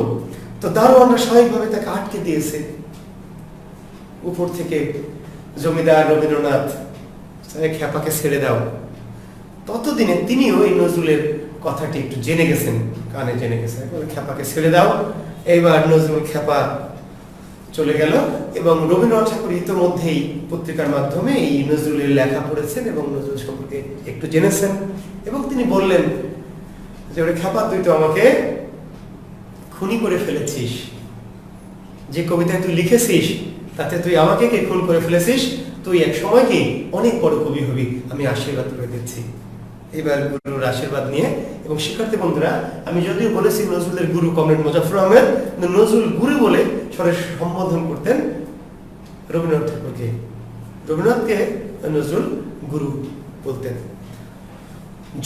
তো দারোয়ানরা স্বাভাবিকভাবে তাকে আটকে দিয়েছে। উপর থেকে জমিদার রবীন্দ্রনাথ খেপাকে ছেড়ে দাও। ততদিনে তিনিও এই নজরুলের কথাটি একটু জেনে গেছেন, কানে জেনে গেছেন। খেপাকে ছেড়ে দাও। এইবার নজরুল খেপা চলে গেল এবং রবীন্দ্রনাথ ঠাকুর ইতিমধ্যেই পত্রিকার মাধ্যমে এই নজরুলের লেখা পড়েছেন এবং নজরুল সম্পর্কে একটু জেনেছেন এবং তিনি বললেন যে ওরে খেপা, তুই তো আমাকে খুনি করে ফেলেছিস। যে কবিতায় তুই লিখেছিস তাতে তুই আমাকে কে খুন করে ফেলেছিস। তুই এক সময় কি অনেক বড় কবি হবি, আমি আশীর্বাদ করে দিচ্ছি। এবার গুরুর আশীর্বাদ নিয়ে, এবং শিক্ষার্থী বন্ধুরা আমি যদিও বলেছি নজরুলের গুরু কমরেড মোজাফফর আহমেদ, নজরুল গুরু বলে সরাসরি সম্বোধন করতেন রবীন্দ্রনাথ ঠাকুরকে। রবীন্দ্রনাথকে নজরুল গুরু বলতেন।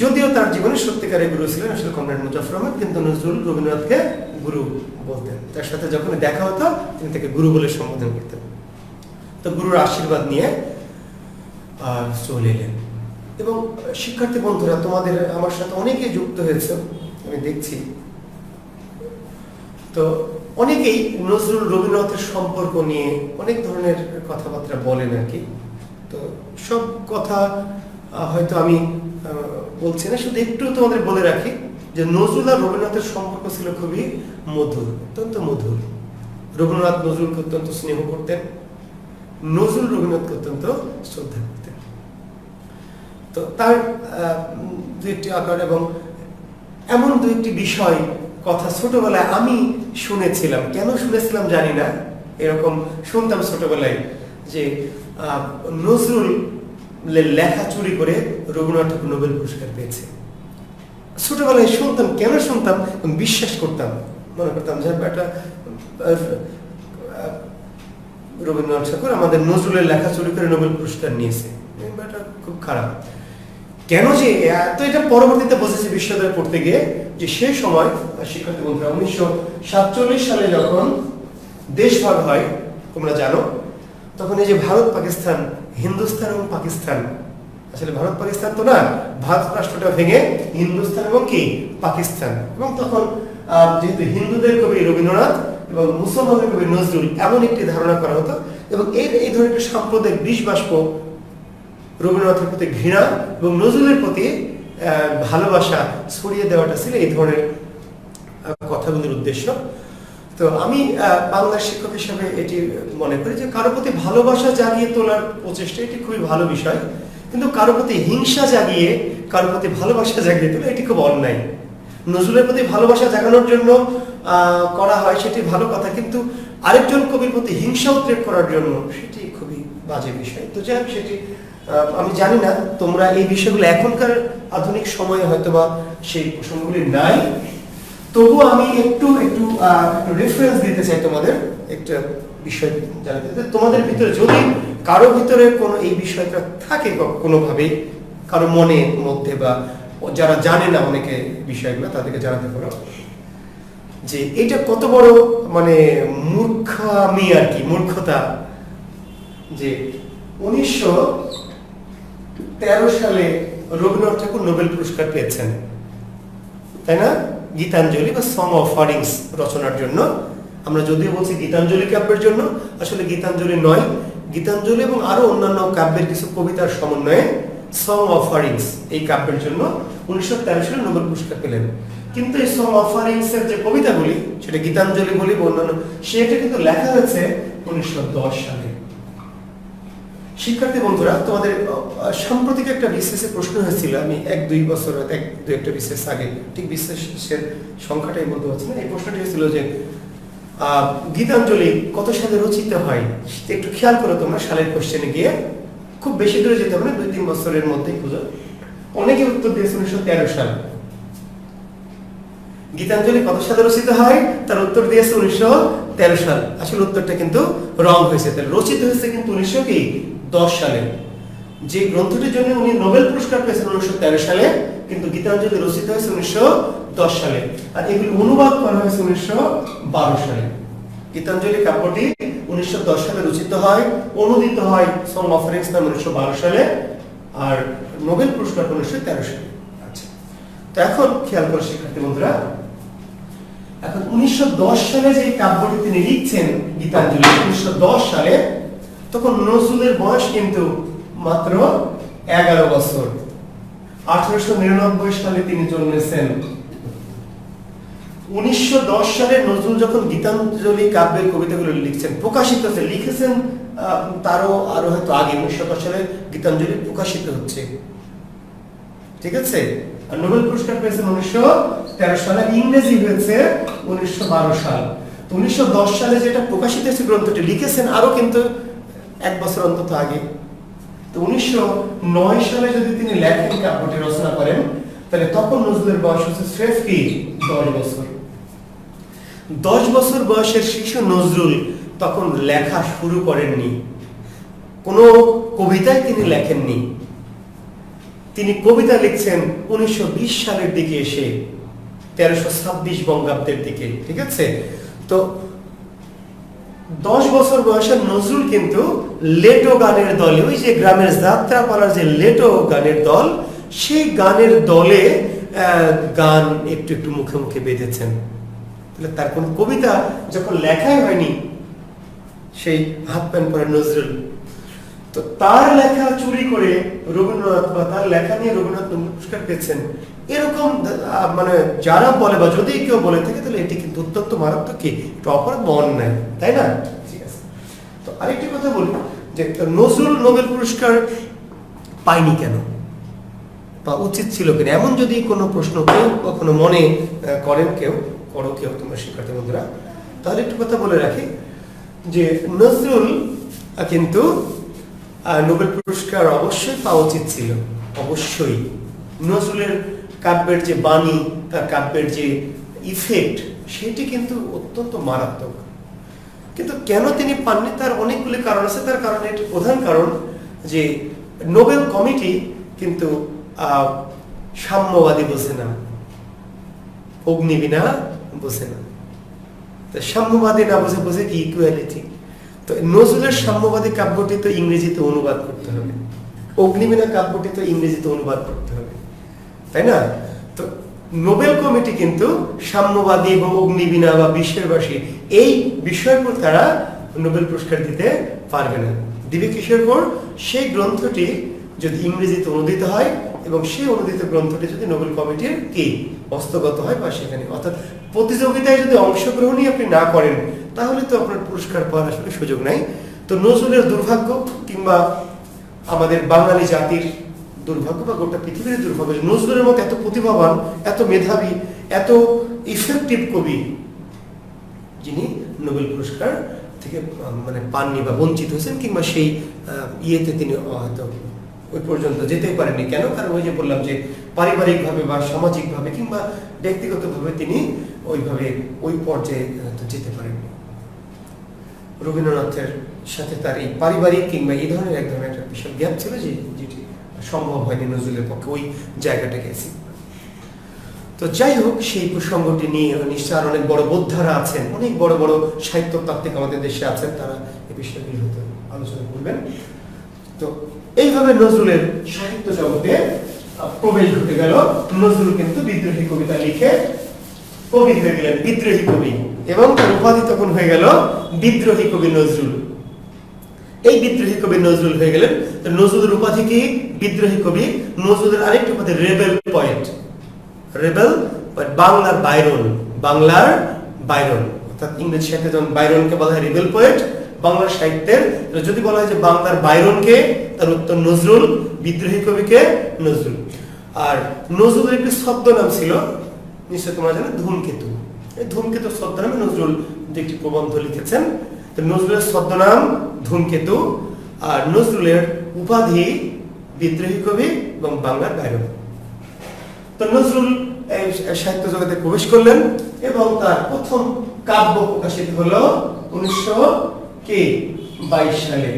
যদিও তার জীবনে সত্যিকারের গুরু ছিলেন আসলে কমরেড মোজাফফর আহমেদ, কিন্তু নজরুল রবীন্দ্রনাথকে গুরু বলতেন। তার সাথে যখন দেখা হতো তিনি তাকে গুরু বলে সম্বোধন করতেন। তো গুরুর আশীর্বাদ নিয়ে চলে এলেন। এবং শিক্ষার্থী বন্ধুরা তোমাদের আমার সাথে অনেকেই যুক্ত হয়েছে, আমি দেখছি। তো অনেকেই নজরুল রবীন্দ্রনাথের সম্পর্ক নিয়ে অনেক ধরনের কথাবার্তা বলেন আর কি। তো সব কথা হয়তো আমি বলছি না, শুধু একটু তোমাদের বলে রাখি যে নজরুল আর রবীন্দ্রনাথের সম্পর্ক ছিল খুবই মধুর, অত্যন্ত মধুর। রবীন্দ্রনাথ নজরুলকে অত্যন্ত স্নেহ করতেন, নজরুল রবীন্দ্রনাথকে অত্যন্ত শ্রদ্ধা করতেন। তো তার দু একটি আকার এবং এমন দু একটি বিষয় কথা ছোটবেলায় আমি শুনেছিলাম, কেন শুনেছিলাম জানি না, এরকম শুনতাম ছোটবেলায় যে নজরুল লেখা চুরি করে রবীন্দ্রনাথ ঠাকুর নোবেল পুরস্কার পেয়েছে। ছোটবেলায় শুনতাম, কেন শুনতাম, বিশ্বাস করতাম, মনে করতাম যে একটা রবীন্দ্রনাথ ঠাকুর আমাদের নজরুলের লেখা চুরি করে নোবেল পুরস্কার নিয়েছে, এটা খুব খারাপ। কেন যে তো এটা পরবর্তীতে বুঝেছি বিশ্ববিদ্যালয়ে পড়তে গিয়ে যে সেই সময় শিক্ষার্থী বন্ধুরা 1947 সালে যখন দেশভাগ হয় তোমরা জানো, তখন এই যে ভারত পাকিস্তান, হিন্দুস্তান এবং পাকিস্তান, আসলে ভারত পাকিস্তান তো না, ভারত রাষ্ট্রটা ভেঙে হিন্দুস্তান এবং কি পাকিস্তান। এবং তখন যেহেতু হিন্দুদের কবি রবীন্দ্রনাথ এবং মুসলমানদের কবি নজরুল, এমন একটি ধারণা করা হতো এবং এই ধরনের একটি সাম্প্রদায়িক বিষ বাষ্প, রবীন্দ্রনাথের প্রতি ঘৃণা এবং নজরুলের প্রতি ভালোবাসা ছড়িয়ে দেওয়াটা ছিল এই ধরনের কথাগুলির উদ্দেশ্য। তো আমি বাংলার শিক্ষক হিসেবে এটি মনে করি যে কারো প্রতি ভালোবাসা জাগিয়ে তোলার প্রচেষ্টা এটি খুবই ভালো বিষয়, কিন্তু কারো প্রতি হিংসা জাগিয়ে কারো প্রতি ভালোবাসা জাগিয়ে তোলা এটি খুব অন্যায়। নজরুলের প্রতি ভালোবাসা জাগানোর জন্য করা হয় সেটি ভালো কথা, কিন্তু আরেকজন কবির প্রতি হিংসা উদ্রেক করার জন্য সেটি খুবই বাজে বিষয়। তো যাই হোক, সেটি আমি জানি না তোমরা এই বিষয়গুলো এখনকার আধুনিক সময়ে হয়তো বা সেই প্রসঙ্গগুলি নাই, তবুও আমি একটু রেফারেন্স দিতে চাই তোমাদের একটা বিষয় জানাতে। তোমাদের ভিতরে যদি কারো ভিতরে কোনো এই বিষয়টা থাকে কোনোভাবে কারো মনের মধ্যে, বা যারা জানে না অনেকে বিষয়গুলো, তাদেরকে জানাতে পারো যে এটা কত বড় মানে মূর্খামি আর কি, মূর্খতা যে 1913 সালে রবীন্দ্রনাথ ঠাকুর নোবেল পুরস্কার পেয়েছেন, তাই না? গীতাঞ্জলি বা সং অফারিংস রচনার জন্য। আমরা যদিও বলছি গীতাঞ্জলি কাব্যের জন্য, আসলে গীতাঞ্জলি নয়, গীতাঞ্জলি এবং আরো অন্যান্য কাব্যের কিছু কবিতার সমন্বয়ে সং অফারিংস এই কাব্যের জন্য 1913 সালে নোবেল পুরস্কার পেলেন। কিন্তু এই সং অফারিংস এর যে কবিতাগুলি, সেটা গীতাঞ্জলি বলি বা অন্যান্য, সেটা কিন্তু লেখা হয়েছে 1910 সালে। শিক্ষার্থী বন্ধুরা, তোমাদের সাম্প্রতিক একটা বিশেষে প্রশ্ন হয়েছিল, আমি 1-2 বছর একটা বিশেষ আগে, ঠিক বিশেষের সংখ্যাটাই বলতে পারছি না, এই প্রশ্নটি হয়েছিল যে গীতাঞ্জলি কত সালে রচিত হয়। একটু খেয়াল করো তোমরা সালের কোশ্চেনে গিয়ে, খুব বেশি দূরে যেতে হবে না, 2-3 বছরের মধ্যেই খুঁজো। অনেকে উত্তর দিয়েছে 1913 সাল। গীতাঞ্জলি কত সালে রচিত হয়, তার উত্তর দিয়েছে 1913 সাল। আসলে উত্তরটা কিন্তু রং হয়েছে, তাহলে রচিত হয়েছে কিন্তু 1910 সালে। যে গ্রন্থটির জন্য উনি নোবেল পুরস্কার পেয়েছেন 1913 সালে, কিন্তু গীতাঞ্জলি রচিত হয়েছে 1910 সালে, আর এগুলি অনুবাদ করা হয়েছে 1912 সালে। গীতাঞ্জলি কাব্যটি 1910 সালে রচিত হয়, অনুদিত হয় সং অফারিংস নামে 1912 সালে, আর নোবেল পুরস্কার 1913 সালে। আচ্ছা, তো এখন খেয়াল করো শিক্ষার্থী বন্ধুরা, এখন 1910 সালে যে কাব্যটি তিনি লিখছেন গীতাঞ্জলি 1910 সালে, তখন নজরুলের বয়স কিন্তু মাত্র 11 বছর। 1899 সালে তিনি জন্মেছেন। 1910 সালে নজরুল যখন গীতাঞ্জলি কাব্যের কবিতাগুলো লিখছেন, প্রকাশিত হচ্ছে, লিখেছেন তারও আরো হয়তো আগে 1910 সালে গীতাঞ্জলি প্রকাশিত হচ্ছে, ঠিক আছে। আর নোবেল পুরস্কার পেয়েছেন 1913 সালে, ইংরেজি হয়েছে 1912 সাল। 1910 সালে যেটা প্রকাশিত হয়েছে গ্রন্থটি লিখেছেন আরো কিন্তু 1 বছর অন্তত আগে। তো 1909 সালে যদি তিনি লেখেন কাব্যটি রচনা করেন, তাহলে তখন নজরুলের বয়স হচ্ছে স্রেফ কি 10 বছর। 10 বছর বয়সের শিশু নজরুল তখন লেখা শুরু করেননি, কোনো কবিতায় তিনি লেখেননি। তিনি কবিতা লিখছেন 1920 সালের দিকে এসে, 1326 বঙ্গাব্দের দিকে, ঠিক আছে। তো 10 বছর বয়সের নজরুল কিন্তু লেটো গানের দলে, ওই যে গ্রামের যাত্রাপালার যে লেটো গানের দল, সেই গানের দলে গান একটু একটু মুখে মুখে বেঁধেছেন। তাহলে তার কোন কবিতা যখন লেখাই হয়নি, সেই হাফ প্যান্ট পরে নজরুল, তো তার লেখা চুরি করে রবীন্দ্রনাথ, বা তার লেখা নিয়ে রবীন্দ্রনাথ পুরস্কার পেয়েছেন, এরকম মানে যারা বলে বা যদি কেউ বলে থাকে, তাহলে এটি কিন্তু অত্যন্ত মারাত্মক, কি এটা অপরাধ বা অন্যায়, তাই না? ঠিক আছে। তো আরেকটি কথা বলি যে নজরুল নোবেল পুরস্কার পায়নি কেন, বা উচিত ছিল কিনা, এমন যদি কোনো প্রশ্ন কেউ কখনো মনে করেন, কেউ তোমরা শিক্ষার্থী বন্ধুরা, তাহলে একটু কথা বলে রাখি যে নজরুল কিন্তু নোবেল পুরস্কার অবশ্যই পাওয়া উচিত ছিল, অবশ্যই। নজরুলের কাব্যের যে বাণী, তার কাব্যের যে ইফেক্ট, সেটি কিন্তু অত্যন্ত মারাত্মক। কিন্তু কেন তিনি পাননি, তার অনেকগুলি কারণ আছে। তার কারণে একটি প্রধান কারণ যে নোবেল কমিটি কিন্তু সাম্যবাদী বোঝে না, অগ্নিবীণা বোঝে না। তো সাম্যবাদী না বোঝে কি ইকুয়ালিটি। তো নজরুলের সাম্যবাদী কাব্যটি তো ইংরেজিতে অনুবাদ করতে হবে, অগ্নিবীণা কাব্যটি তো ইংরেজিতে অনুবাদ করতে হবে, তাই না? তো নোবেল কমিটি কিন্তু সাম্যবাদী এবং অগ্নিবীণা বা বিশ্বেরবাসী এই বিষয়ের উপর তারা নোবেল পুরস্কার দিতে পারবে না। দিবে কিসের উপর? সেই গ্রন্থটি যদি ইংরেজিতে অনুদিত হয় এবং সেই অনুদিত গ্রন্থটি যদি নোবেল কমিটির কি হস্তগত হয়, বা সেখানে অর্থাৎ প্রতিযোগিতায় যদি অংশগ্রহণই আপনি না করেন, তাহলে তো আপনার পুরস্কার পাওয়ার আসলে সুযোগ নাই। তো নজরুলের দুর্ভাগ্য, কিংবা আমাদের বাঙালি জাতির দুর্ভাগ্য, বা গোটা পৃথিবীর দুর্ভাগ্য, নজরুলের মতো এত প্রতিভাবান, এত মেধাবী, এত ইফেক্টিভ কবি, যিনি নোবেল পুরস্কার থেকে মানে পাননি বা বঞ্চিত হয়েছেন, কিংবা সেই ইয়েতে তিনি হয়তো ওই পর্যন্ত যেতেই পারেননি। কেন? কারণ ওই যে বললাম যে পারিবারিকভাবে বা সামাজিকভাবে কিংবা ব্যক্তিগতভাবে তিনি ওইভাবে ওই পর্যায়ে যেতে পারেননি। রবীন্দ্রনাথের সাথে তার এই পারিবারিক কিংবা এই ধরনের এক ধরনের একটা বিশাল গ্যাপ ছিল, যেটি সম্ভব হয়নি নজরুলের পক্ষে ওই জায়গাটা গেছি। তো যাই হোক, সেই প্রসঙ্গটি নিয়ে নিশ্চয় আর অনেক বড় বোদ্ধারা আছেন, অনেক বড় বড় সাহিত্য তাত্ত্বিক আমাদের দেশে আছেন, তারা এই বিষয়গুলি হয়তো আলোচনা করবেন। তো এইভাবে নজরুলের সাহিত্য জগতে প্রবেশ ঘটে গেল। নজরুল কিন্তু বিদ্রোহী কবিতা লিখে কবি হয়ে গেলেন, বিদ্রোহী কবি, এবং তার উপাধি তখন হয়ে গেল বিদ্রোহী কবি নজরুল। এই বিদ্রোহী কবি নজরুল হয়ে গেলেন। তো নজরুলের উপাধি কি? বিদ্রোহী কবি। নজরুলের আরেকটি উপাধি রেবেল পয়েট। রেবেল পয়েট, বাংলার বাইরন, বাংলার বাইরন। অর্থাৎ ইংরেজি সাহিত্যে যেমন বাইরনকে বলা হয় রেবেল পয়েট, বাংলা সাহিত্যের যদি বলা হয় যে বাংলার বাইরনকে, তার উত্তর নজরুল। বিদ্রোহী কবিকে নজরুল। আর নজরুলের একটি ছদ্মনাম ছিল, নিশ্চয় তোমরা জানো, ধূমকেতু। এই ধূমকেতু ছদ্মনামে নজরুল একটি প্রবন্ধ লিখেছেন। তো নজরুলের ছদ্মনাম ধূমকেতু, আর নজরুলের উপাধি বিদ্রোহী কবি এবং বাংলার বাইরন। তো নজরুল সাহিত্য জগতে প্রবেশ করলেন এবং তার প্রথম কাব্য প্রকাশিত হলো 1922 সালে।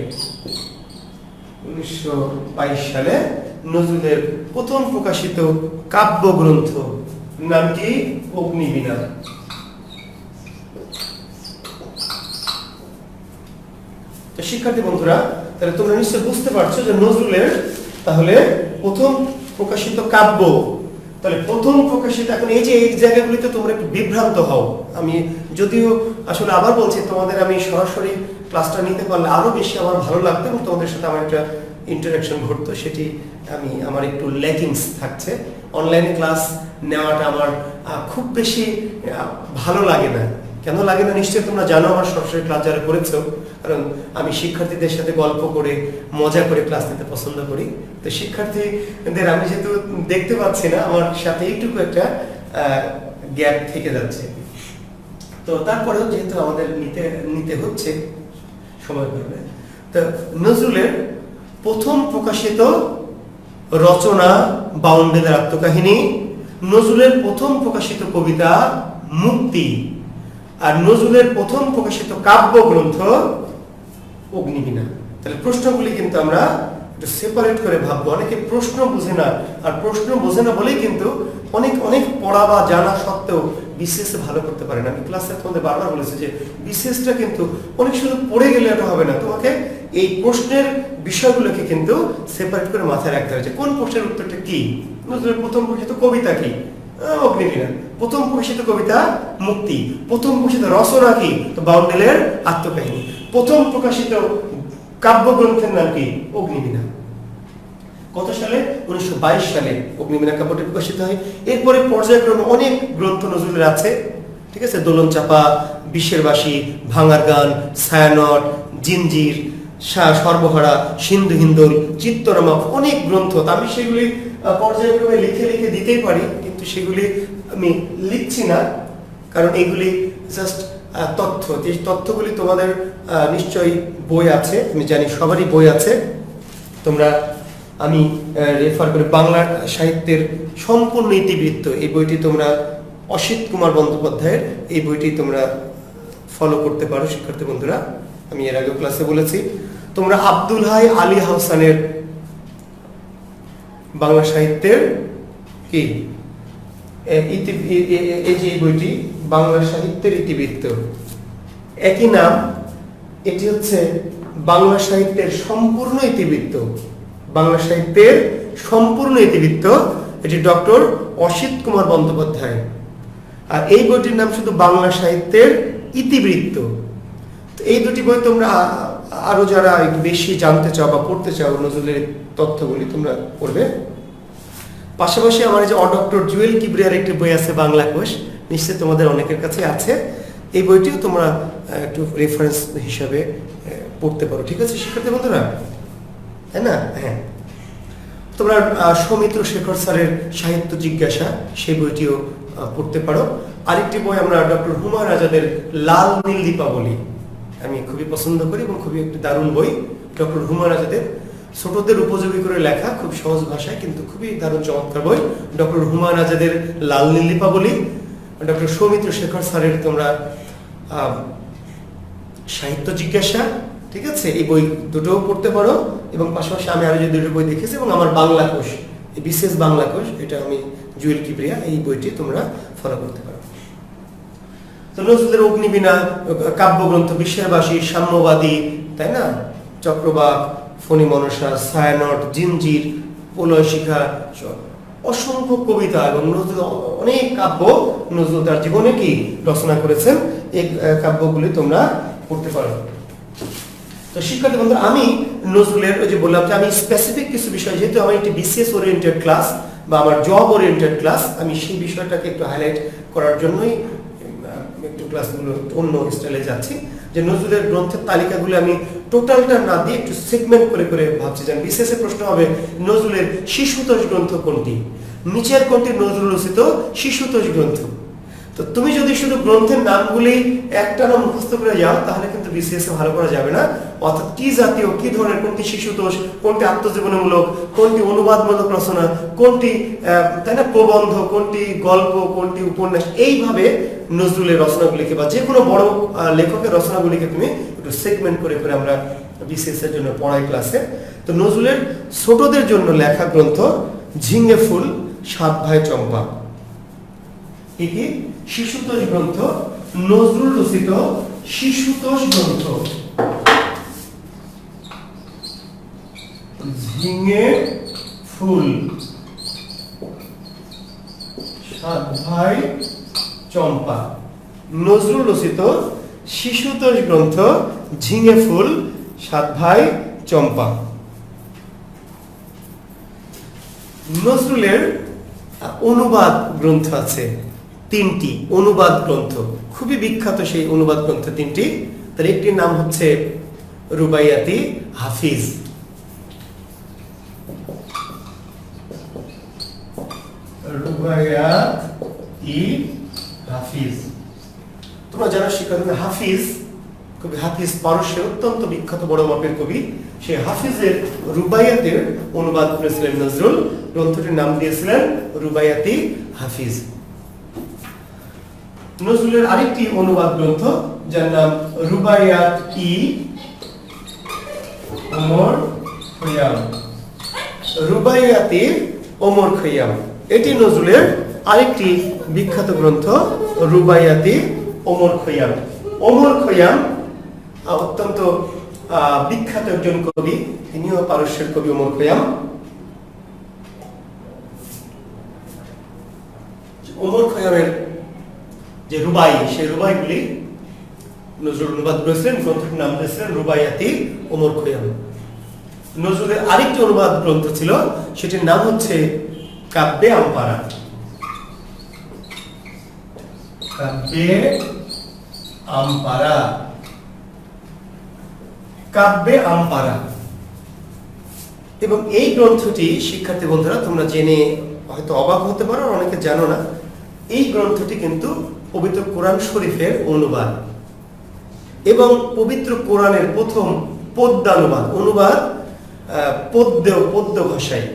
1922 সালে নজরুলের প্রথম প্রকাশিত কাব্য গ্রন্থ নাম কি? অগ্নিবীণা। তো শিক্ষার্থী বন্ধুরা, তাহলে তোমরা নিশ্চয় বুঝতে পারছো যে নজরুলের তাহলে প্রথম প্রকাশিত কাব্য, তাহলে প্রথম প্রকাশিত, এখন এই যে এই জায়গাগুলিতে তোমরা একটু বিভ্রান্ত হও। আমি যদিও আসলে আবার বলছি, তোমাদের আমি সরাসরি ক্লাসটা নিতে পারলে আরো বেশি আমার ভালো লাগতো এবং তোমাদের সাথে আমার একটা ইন্টারাকশন ঘটতো, সেটি আমার একটু ল্যাকিংস থাকছে। অনলাইনে ক্লাস নেওয়াটা আমার খুব বেশি ভালো লাগে না। কেন লাগে না নিশ্চয়ই তোমরা জানো, আমার সরাসরি ক্লাস যারা করেছো, কারণ আমি শিক্ষার্থীদের সাথে গল্প করে মজা করে ক্লাস নিতে পছন্দ করি। তো শিক্ষার্থীদের আমি যেহেতু দেখতে পাচ্ছি না, আমার সাথে এইটুকু একটা গ্যাপ থেকে যাচ্ছে। তো তারপরেও যেহেতু আমাদের নিতে হচ্ছে সময় করবে। তো নজরুলের প্রথম প্রকাশিত রচনা বাউন্ডেলের আত্মকাহিনী, নজরুলের প্রথম প্রকাশিত কবিতা মুক্তি, আর নজরুলের প্রথম প্রকাশিত কাব্য গ্রন্থ অগ্নিবীণা। তাহলে প্রশ্নগুলি কিন্তু আমরা একটু সেপারেট করে ভাববো। অনেকে প্রশ্ন বুঝে না, আর প্রশ্ন বোঝে না বলেই কিন্তু অনেক পড়া বা জানা সত্ত্বেও বিসিএস ভালো করতে পারে না। আমি ক্লাসে তোমাদের বারবার বলেছি যে বিসিএসটা কিন্তু অনেক শুধু পড়ে গেলে এটা হবে না, তোমাকে এই প্রশ্নের বিষয়গুলোকে কিন্তু সেপারেট করে মাথায় রাখতে হবে যে কোন প্রশ্নের উত্তরটা কি। নজরুলের প্রথম প্রকাশিত কবিতা কি? অগ্নিবীণা। প্রথম প্রকাশিত কবিতা মুক্তি। প্রথম প্রকাশিত রচনা কি? তো বাউন্ডেলের আত্মকাহিনী। প্রথম প্রকাশিত কাব্যগ্রন্থের নাম কি? অগ্নিবীণা। কত সালে? 1922 সালে অগ্নিবীণা কাব্যটি প্রকাশিত হয়। এরপরে পর্যায়ক্রমে অনেক গ্রন্থ নজরুলের আছে, ঠিক আছে? দোলন চাপা, বিশ্বের বাসী, ভাঙার গান, ছায়ানট, জিঞ্জির, সর্বহারা, সিন্ধু হিন্দোল, চিত্তরমা, অনেক গ্রন্থ। আমি সেগুলি পর্যায়ক্রমে লিখে দিতেই পারি, কিন্তু সেগুলি আমি লিখছি না, কারণ এগুলি জাস্ট তথ্য। যে তথ্যগুলি তোমাদের নিশ্চয়ই বই আছে, আমি জানি সবারই বই আছে। তোমরা আমি রেফার করে বাংলা সাহিত্যের সম্পূর্ণ ইতিবৃত্ত, এই বইটি তোমরা অসিত কুমার বন্দ্যোপাধ্যায়ের এই বইটি তোমরা ফলো করতে পারো শিক্ষার্থী বন্ধুরা। আমি এর আগে ক্লাসে বলেছি। তোমরা আব্দুল হাই আলী হাসানের বাংলা সাহিত্যের কি এই যে বইটি বাংলা সাহিত্যের ইতিবৃত্ত, একই নাম, এটি হচ্ছে বাংলা সাহিত্যের সম্পূর্ণ ইতিবৃত্ত। বাংলা সাহিত্যের সম্পূর্ণ ইতিবৃত্ত, এটি ডক্টর অসিত কুমার বন্দ্যোপাধ্যায়। আর এই বইটির নাম শুধু বাংলা সাহিত্যের ইতিবৃত্ত। তো এই দুটি বই তোমরা আরো যারা একটু বেশি জানতে চাও বা পড়তে চাও নজরুলের তথ্যগুলি তোমরা পড়বে। পাশাপাশি আমার যে ডক্টর জুয়েল কিবরিয়ার একটি বই আছে বাংলা কোষ, নিশ্চয়ই তোমাদের অনেকের কাছে আছে। এই বইটিও তোমরা একটু রেফারেন্স হিসাবে পড়তে পারো, ঠিক আছে শিক্ষার্থী বন্ধুরা? তাই না? হ্যাঁ, তোমরা সৌমিত্র শেখর স্যারের সাহিত্য জিজ্ঞাসা, সেই বইটিও পড়তে পারো। আরেকটি বই আমরা ডক্টর হুমায়ুন আজাদের লাল নীল দীপাবলি, আমি খুবই পছন্দ করি এবং খুবই একটি দারুণ বই। ডক্টর হুমায়ুন আজাদের ছোটদের উপযোগী করে লেখা, খুব সহজ ভাষায় কিন্তু খুবই দারুণ চমৎকার বই। ডক্টর হুমায়ুন আজাদের লাল নীল দীপাবলি, ডক্টর সৌমিত্র শেখর স্যারের তোমরা সাহিত্য জিজ্ঞাসা, ঠিক আছে? এই বই দুটোও পড়তে পারো। এবং পাশাপাশি আমি আরো যে দুটো বই দেখেছি, এবং আমার বাংলা কোষ, এই বিশেষ বাংলা কোষ, এটা আমি জুয়েল কিবরিয়া, এই বইটি তোমরা ফলো করতে পারো। তো নজরুলের অগ্নিবীণা কাব্যগ্রন্থ, বিশ্বের বাসী, সাম্যবাদী, তাই না, চক্রবাক, ফণী মনসা, ছায়ানট, জিঞ্জির, প্রলয় শিখা, অসংখ্য কবিতা এবং নজরুল অনেক কাব্য নজরুল তার জীবনে কি রচনা করেছেন, এই কাব্যগুলি তোমরা পড়তে পারো। তো শিক্ষার্থী বন্ধুরা, আমি নজরুলের ওই যে বললাম যে আমি স্পেসিফিক কিছু বিষয়, যেহেতু আমার একটি বিসিএস ওরিয়েন্টেড ক্লাস বা আমার জব ওরিয়েন্টেড ক্লাস, আমি সেই বিষয়টাকে একটু হাইলাইট করার জন্যই একটু ক্লাসগুলো অন্য স্টাইলে যাচ্ছি। যে নজরুলের গ্রন্থের তালিকাগুলো আমি টোটালটা না দিয়ে একটু সেগমেন্ট করে করে ভাবছি। যেন বিশেষ প্রশ্ন হবে নজরুলের শিশুতোষ গ্রন্থ কোনটি, নিচের কোনটি নজরুল রচিত শিশুতোষ গ্রন্থ। তো তুমি যদি শুধু গ্রন্থের নামগুলি একটানা মুখস্থ করে যাও তাহলে কিন্তু বিসিএস ভালো করা যাবে না। অর্থাৎ কি জাতীয়, কি ধরনের, কোনটি শিশুতোষ, কোনটি আত্মজীবনীমূলক, কোনটি অনুবাদমূলক রচনা, কোনটি তাই না প্রবন্ধ, কোনটি গল্প, কোনটি উপন্যাস, এইভাবে নজরুলের রচনাগুলিকে বা যে কোনো বড় লেখকের রচনাগুলিকে তুমি একটু সেগমেন্ট করে করে আমরা বিসিএস এর জন্য পড়াই ক্লাসে। তো নজরুলের ছোটদের জন্য লেখা গ্রন্থ ঝিঙে ফুল, সাত ভাই চম্পা, কি কি শিশুতোষ গ্রন্থ, নজরুল রচিত শিশুতোষ গ্রন্থ ঝিঙে ফুল, সাত ভাই চম্পা। নজরুল রচিত শিশুতোষ গ্রন্থ ঝিঙে ফুল, সাত ভাই চম্পা। নজরুলের অনুবাদ গ্রন্থ আছে তিনটি, অনুবাদ গ্রন্থ খুবই বিখ্যাত। সেই অনুবাদ গ্রন্থ তিনটি, তার একটির নাম হচ্ছে রুবাইয়াতি হাফিজ। রুবাইয়াতি হাফিজ, তোমরা জানো শিক্ষার্থী, হাফিজ কবি হাফিজ পারস্যের অত্যন্ত বিখ্যাত বড় মাপের কবি। সেই হাফিজের রুবাইয়াতের অনুবাদ করেছিলেন নজরুল। গ্রন্থটির নাম দিয়েছিলেন রুবাইয়াতি হাফিজ। নজরুলের আরেকটি অনুবাদ গ্রন্থ যার নাম রুবাইয়াত-ই ওমর খৈয়াম, রুবাইয়াতি ওমর খৈয়াম, এটি নজরুলের আরেকটি বিখ্যাত গ্রন্থ রুবাইয়াতি ওমর খৈয়াম। ওমর খৈয়াম অত্যন্ত বিখ্যাত একজন কবি, তিনিও পারস্যের কবি ওমর খৈয়াম। ওমর খৈয়ামের যে রুবাই, সেই রুবাইগুলি নজরুল অনুবাদ করেছিলেন। গ্রন্থটির নাম দিয়েছিলেন রুবাইয়াতি ওমর খৈয়াম। নজরুলের আরেকটি অনুবাদ গ্রন্থ ছিল, সেটির নাম হচ্ছে কাব্যে আমপারা। কাব্যে আমপারা, কাব্যে আমপারা। এবং এই গ্রন্থটি শিক্ষার্থী বন্ধুরা তোমরা জেনে হয়তো অবাক হতে পারো, অনেকে জানো না, এই গ্রন্থটি কিন্তু পবিত্র কোরআন শরীফের অনুবাদ এবং পবিত্র কোরআনের প্রথম পদ্যানুবাদ। অনুবাদ পদ্য ভাষায়,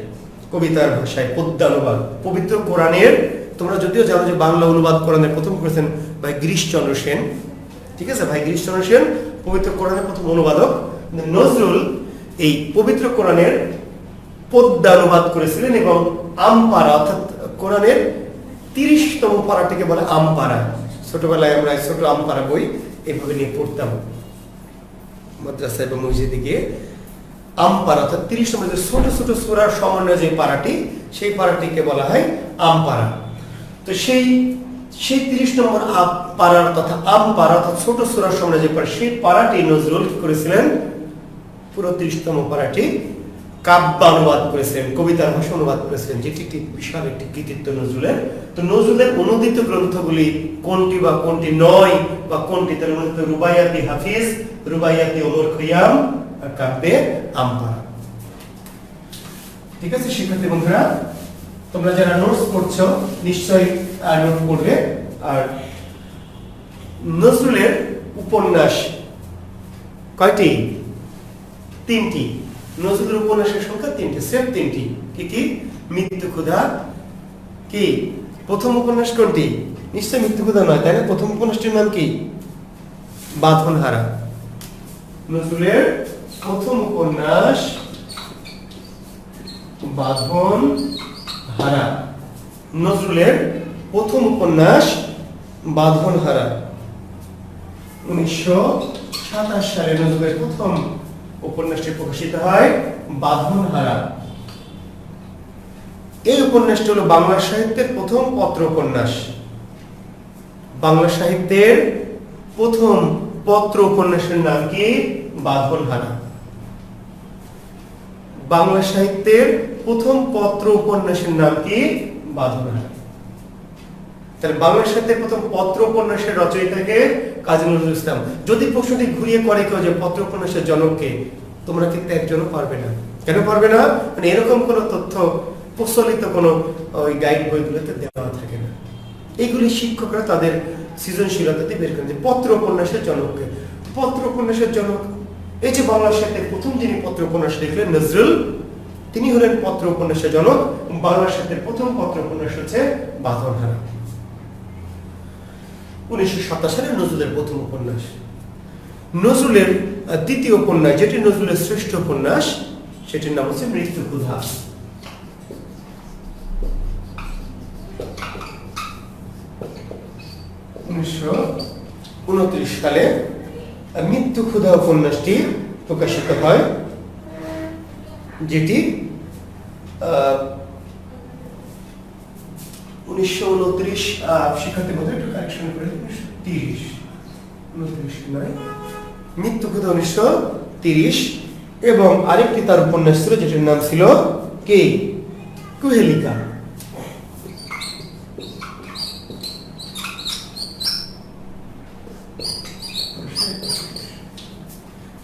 কবিতার ভাষায় পদ্যানুবাদ পবিত্র কোরআনের। তোমরা যদিও জানো যে বাংলা অনুবাদ কোরআনের প্রথম করেছেন ভাই গিরিশচন্দ্র সেন, ঠিক আছে, ভাই গিরিশচন্দ্র সেন পবিত্র কোরআনের প্রথম অনুবাদক। নজরুল এই পবিত্র কোরআনের পদ্যানুবাদ করেছিলেন এবং আমপারা অর্থাৎ কোরআনের 30তম পারাটিকে বলে আমপারা। ছোটবেলায় আমরা ছোট আমপারা বই এভাবে নিয়ে পড়তাম মাদ্রাসা এবং মসজিদে গিয়ে। আমপারা অর্থাৎ 30 নম্বর ছোট ছোট সূরার সমন্বয় যে পারাটি, সেই পারাটিকে বলা হয় আমপারা। তো সেই 30 নম্বর পারার তথা আমপারা অর্থাৎ ছোট সূরার সমন্বয় যে পারা, সেই পারাটি নজরুল করেছিলেন পুরো 30তম পারাটি কাব্যানুবাদ করেছিলেন, কবিতার ভাষা অনুবাদ করেছিলেন, যেটি একটি বিশাল একটি কৃতিত্ব নজরুলের। তো নজরুলের অনুদিত গ্রন্থগুলি কোনটি বা কোনটি নয় বা কোনটি, তার অনুদিত রুবাইয়াতি হাফিজ, রুবাইয়াতি ওমর খৈয়াম আর কাব্যে আমপারা। ঠিক আছে শিক্ষার্থী বন্ধুরা, তোমরা যারা নোটস করছো নিশ্চয়ই নোট করবে। আর নজরুলের উপন্যাস কয়টি? 3টি। নজরুলের উপন্যাসের সংখ্যা 3টি, সেট 3টি। কি কি? মৃত্যু ক্ষুধা, কি প্রথম উপন্যাস কোনটি? নিশ্চয় মৃত্যু ক্ষুধা নয়, তাই না? প্রথম উপন্যাসটির নাম কি? বাঁধনহারা। নজরুলের প্রথম উপন্যাস বাঁধনহারা। নজরুলের প্রথম উপন্যাস বাঁধনহারা। 1927 সালে নজরুলের প্রথম উপন্যাসটি প্রকাশিত হয় বাঁধনহারা। এই উপন্যাসটি হলো বাংলা সাহিত্যের প্রথম পত্র উপন্যাস। বাংলা সাহিত্যের প্রথম পত্র উপন্যাসের নাম কি? বাঁধনহারা। বাংলা সাহিত্যের প্রথম পত্র উপন্যাসের নাম কি? বাঁধনহারা। তাহলে বাংলা সাহিত্যের প্রথম পত্র উপন্যাসের রচয়িতাকে কাজী নজরুল ইসলাম। যদি প্রশ্নটি ঘুরিয়ে করে কেউ যে পত্র উপন্যাসের জনককে, তোমরা কিন্তু একজনও পারবে না। কেন পারবে না? মানে এরকম কোনো তথ্য প্রচলিত কোনো ওই গাইড বইগুলোতে দেওয়া থাকে না। এইগুলি শিক্ষকরা তাদের সৃজনশীলতাতে বের করেন যে পত্র উপন্যাসের জনককে। পত্র উপন্যাসের জনক এই যে বাংলা সাহিত্যের প্রথম যিনি পত্র উপন্যাস লিখলেন নজরুল, তিনি হলেন পত্র উপন্যাসের জনক। বাংলা সাহিত্যের প্রথম পত্র উপন্যাস হচ্ছে বাঁধনহারা। 1927 সালে নজরুলের প্রথম উপন্যাস। নজরুলের দ্বিতীয় উপন্যাস, যেটি নজরুলের শ্রেষ্ঠ উপন্যাস, সেটির নাম হচ্ছে মৃত্যু ক্ষুধা। 1929 সালে মৃত্যু ক্ষুধা উপন্যাসটি প্রকাশিত হয়, যেটি 1929 শিক্ষার্থী মধ্যে একটু কারেকশন করে 1930 নয়, মৃত্যু ক্ষুধা 1930। এবং আরেকটি তার উপন্যাস ছিল যেটির নাম ছিল কি? কুহেলিকা।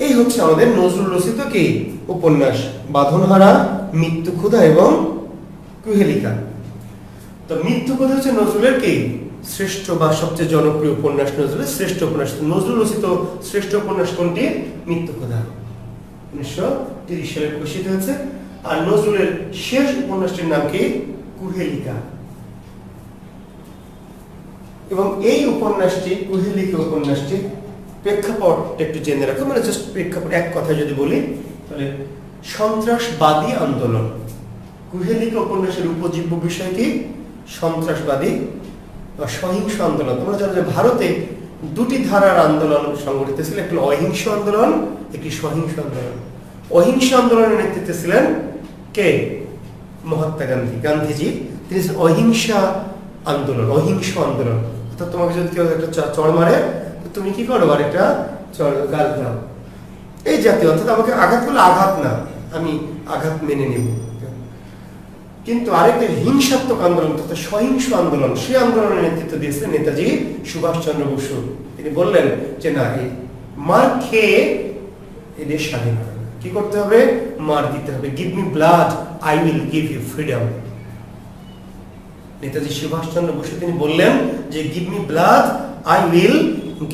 এই হচ্ছে আমাদের নজরুল রচিত কি উপন্যাস, বাঁধনহারা, মৃত্যু ক্ষুধা এবং কুহেলিকা। তো মৃত্যু ক্ষুধা হচ্ছে নজরুলের কি শ্রেষ্ঠ বা সবচেয়ে জনপ্রিয় উপন্যাস, নজরুলের শ্রেষ্ঠ উপন্যাস। নজরুল রচিত শ্রেষ্ঠ উপন্যাস কোনটি? মৃত্যু ক্ষুধা, 1930 সালে প্রকাশিত হয়েছে। আর নজরুলের শেষ উপন্যাসটির নাম কি? কুহেলিকা। এবং এই উপন্যাসটি, কুহেলিকা উপন্যাসটি প্রেক্ষাপট একটু জেনে রাখো, মানে জাস্ট প্রেক্ষাপট এক কথা যদি বলি তাহলে সন্ত্রাসবাদী আন্দোলন। কুহেলিকা উপন্যাসের উপজীব্য বিষয় কি? সন্ত্রাসবাদী বা সহিংস আন্দোলন। তোমরা জানো যে ভারতে দুটি ধারার আন্দোলন সংগঠিত ছিল, একটি অহিংস আন্দোলন, একটি সহিংস আন্দোলন। অহিংস আন্দোলনের নেতৃত্বে ছিলেন কে? মহাত্মা গান্ধী, গান্ধীজি। তিনি অহিংসা আন্দোলন, অহিংস আন্দোলন। অর্থাৎ তোমাকে যদি কেউ একটা চড় মারে, তুমি কি করো? আর একটা গাল দাও, এই জাতীয়। অর্থাৎ আমাকে আঘাত করলে আঘাত না, আমি আঘাত মেনে নেব। কিন্তু আরেকটা হিংসাত্মক আন্দোলন তথা সহিংস আন্দোলন, সেই আন্দোলনের নেতৃত্ব দিয়েছিলেন নেতাজি সুভাষচন্দ্র বসু। তিনি বললেন যে না, এই মার খেয়ে এই দেশ স্বাধীন হবে না। কি করতে হবে? মার দিতে হবে। Give me blood, I will give you freedom. Netaji Subhas Chandra Bose তিনি বললেন যে give me blood, I will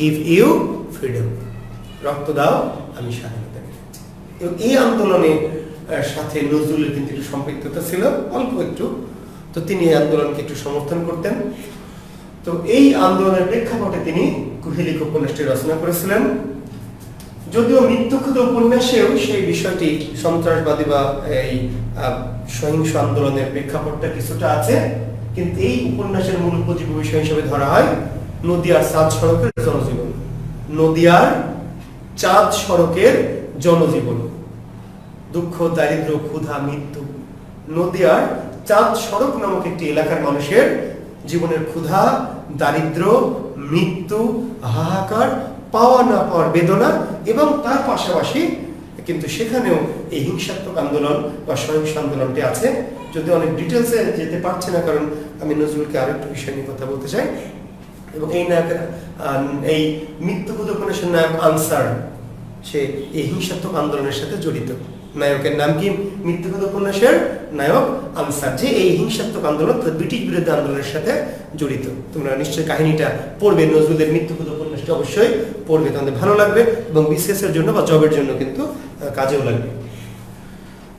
give you freedom. রক্ত দাও, আমি স্বাধীনতা দিচ্ছি। এবং এই আন্দোলনে সাথে নজরুলের কিন্তু একটু সম্পৃক্ততা ছিল, অল্প একটু। তো তিনি এই আন্দোলনকে একটু সমর্থন করতেন। তো এই আন্দোলনের প্রেক্ষাপটে তিনি কুহেলিকা উপন্যাসটি রচনা করেছিলেন। যদিও মৃত্যু ক্ষুধা উপন্যাসেও সেই বিষয়টি সন্ত্রাসবাদী বা এই সহিংস আন্দোলনের প্রেক্ষাপটটা কিছুটা আছে, কিন্তু এই উপন্যাসের মূল উপজীব্য বিষয় হিসেবে ধরা হয় নদিয়ার চাঁদ সড়কের জনজীবন। নদিয়ার চাঁদ সড়কের জনজীবন, দুঃখ, দারিদ্র্য, ক্ষুধা, মৃত্যু। নদিয়ার চাঁদ সড়ক নামক একটি এলাকার মানুষের জীবনের ক্ষুধা, দারিদ্র্য, মৃত্যু, হাহাকার, পাওয়া না পাওয়ার বেদনা, এবং তার পাশাপাশি কিন্তু সেখানেও এই হিংসাত্মক আন্দোলন বা সহিংস আন্দোলনটি আছে। যদি অনেক ডিটেলসে যেতে পারছে না, কারণ আমি নজরুলকে আরেকটু বিষয় নিয়ে কথা বলতে চাই। এবং এই নায়কের, এই মৃত্যু ক্ষুধা উপন্যাসের নায়ক আনসার, সে এই হিংসাত্মক আন্দোলনের সাথে জড়িত। নায়কের নাম কি? মৃত্যু ক্ষুধা উপন্যাসের নায়ক আনসার, যে এই হিংসাত্মক আন্দোলন, ব্রিটিশ বিরোধী আন্দোলনের সাথে জড়িত। তোমরা নিশ্চয়ই কাহিনীটা পড়বে, নজরুলের মৃত্যু ক্ষুধা উপন্যাসটা অবশ্যই পড়বে, তোমাদের ভালো লাগবে এবং বিসিএস এর জন্য বা জবের জন্য কিন্তু কাজেও লাগবে।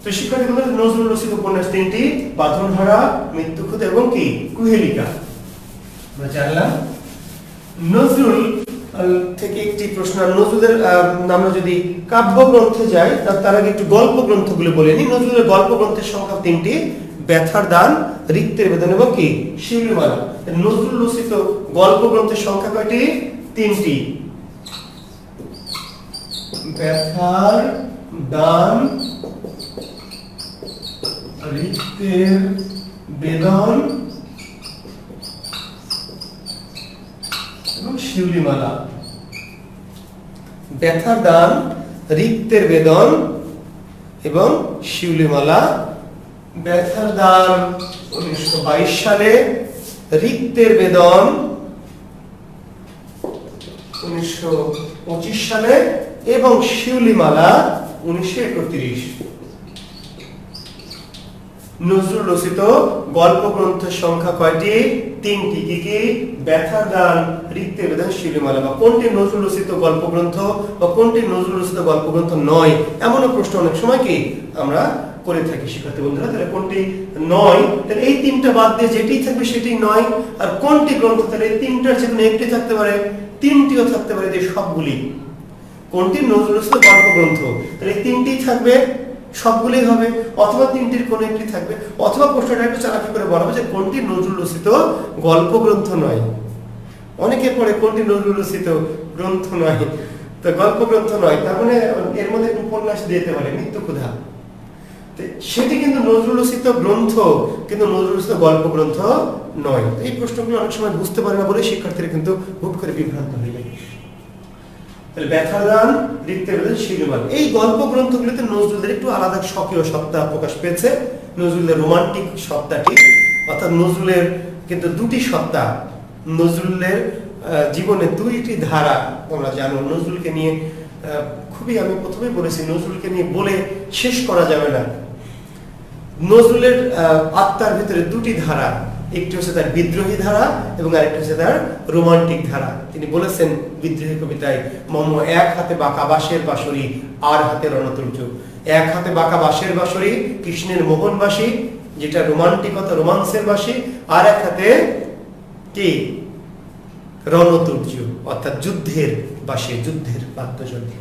তো শিক্ষার্থীদের নজরুল রচিত উপন্যাস তিনটি, বাঁধনহারা, মৃত্যু ক্ষুধা এবং কি কুহেলিকা। আমরা জানলাম নজরুল থেকে একটি প্রশ্ন। নজরুলের আমরা যদি কাব্যগ্রন্থে যাই, তার আগে একটু গল্প গ্রন্থগুলো বলে নিই। নজরুলের গল্প গ্রন্থের সংখ্যা তিনটি, ব্যথার দান, রিক্তের বেদন এবং কি শিউলিমালা। নজরুল রচিত গল্প গ্রন্থের সংখ্যা কয়টি? তিনটি। ব্যথার দান, রিক্তের বেদন এবং শিউলিমালা। ব্যথার দান, রিক্তের বেদন এবং শিউলিমালা। ব্যথার দান 1922 সালে, রিক্তের বেদন 1925 সালে এবং শিউলিমালা 1931। নজরুল রচিত গল্প গ্রন্থের সংখ্যা কয়টি? 3টি। কি কি? ব্যথার দান, রিক্তের বেদন, শিউলিমালা। বা কোনটি নজরুল রচিত গল্প গ্রন্থ বা কোনটি নজরুল রচিত গল্প গ্রন্থ নয়, এমনও প্রশ্ন অনেক সময় কি আমরা করে থাকি শিক্ষার্থী বন্ধুরা। তাহলে কোনটি নয়, তাহলে এই 3টা বাদ দিয়ে যেটি থাকবে সেটি নয়। আর কোনটি গ্রন্থ, তাহলে এই 3টার যে কোনো একটি থাকতে পারে, 3টিও থাকতে পারে, যে সবগুলি। কোনটি নজরুল রচিত গল্প গ্রন্থ, তাহলে 3টি থাকবে, সবগুলি হবে, অথবা 3টির কোনো একটি থাকবে, অথবা প্রশ্নটা একটু চালাকি করে বলা হবে যে কোনটি নজরুল রচিত গল্প গ্রন্থ নয়। অনেকে পড়ে কোনটি নজরুল রচিত গ্রন্থ নয়, তো গল্প গ্রন্থ নয়, তার মানে এর মধ্যে একটু উপন্যাস দিতে পারে, মৃত্যুক্ষুধা, সেটি কিন্তু নজরুল রচিত গ্রন্থ, কিন্তু নজরুল রচিত গল্প গ্রন্থ নয়। এই প্রশ্নগুলো অনেক সময় বুঝতে পারে না বলে শিক্ষার্থীরা কিন্তু হুট করে বিভ্রান্ত হয়ে যায়। তাহলে ব্যথার দান, রিক্তের বেদন, শিউলিমালা, এই গল্প গ্রন্থগুলিতে নজরুলের একটু আলাদা স্বকীয় সত্তা প্রকাশ পেয়েছে। নজরুলের রোমান্টিক সত্তাটি, অর্থাৎ নজরুলের কিন্তু দুটি সত্তা, নজরুলের জীবনে 2টি ধারা। তোমরা জানো নজরুলকে নিয়ে খুবই, আমি প্রথমেই বলেছি, নজরুলকে নিয়ে বলে শেষ করা যাবে না। নজরুলের আত্মার ভিতরে 2টি ধারা, একটি হচ্ছে তার বিদ্রোহী ধারা এবং আরেকটি হচ্ছে তার রোমান্টিক ধারা। তিনি বলেছেন বিদ্রোহী কবিতায়, মম এক হাতে বাঁকা বাঁশের বাঁশরি, আর হাতে রণতুর্য। এক হাতে বাঁকা বাঁশের বাঁশরি কৃষ্ণের মোহনবাসী, যেটা রোমান্টিকতা, রোমান্সের বাঁশি, আর এক হাতে কি? রণতুর্য, অর্থাৎ যুদ্ধের বাঁশি, যুদ্ধের বাদ্যযন্ত্র।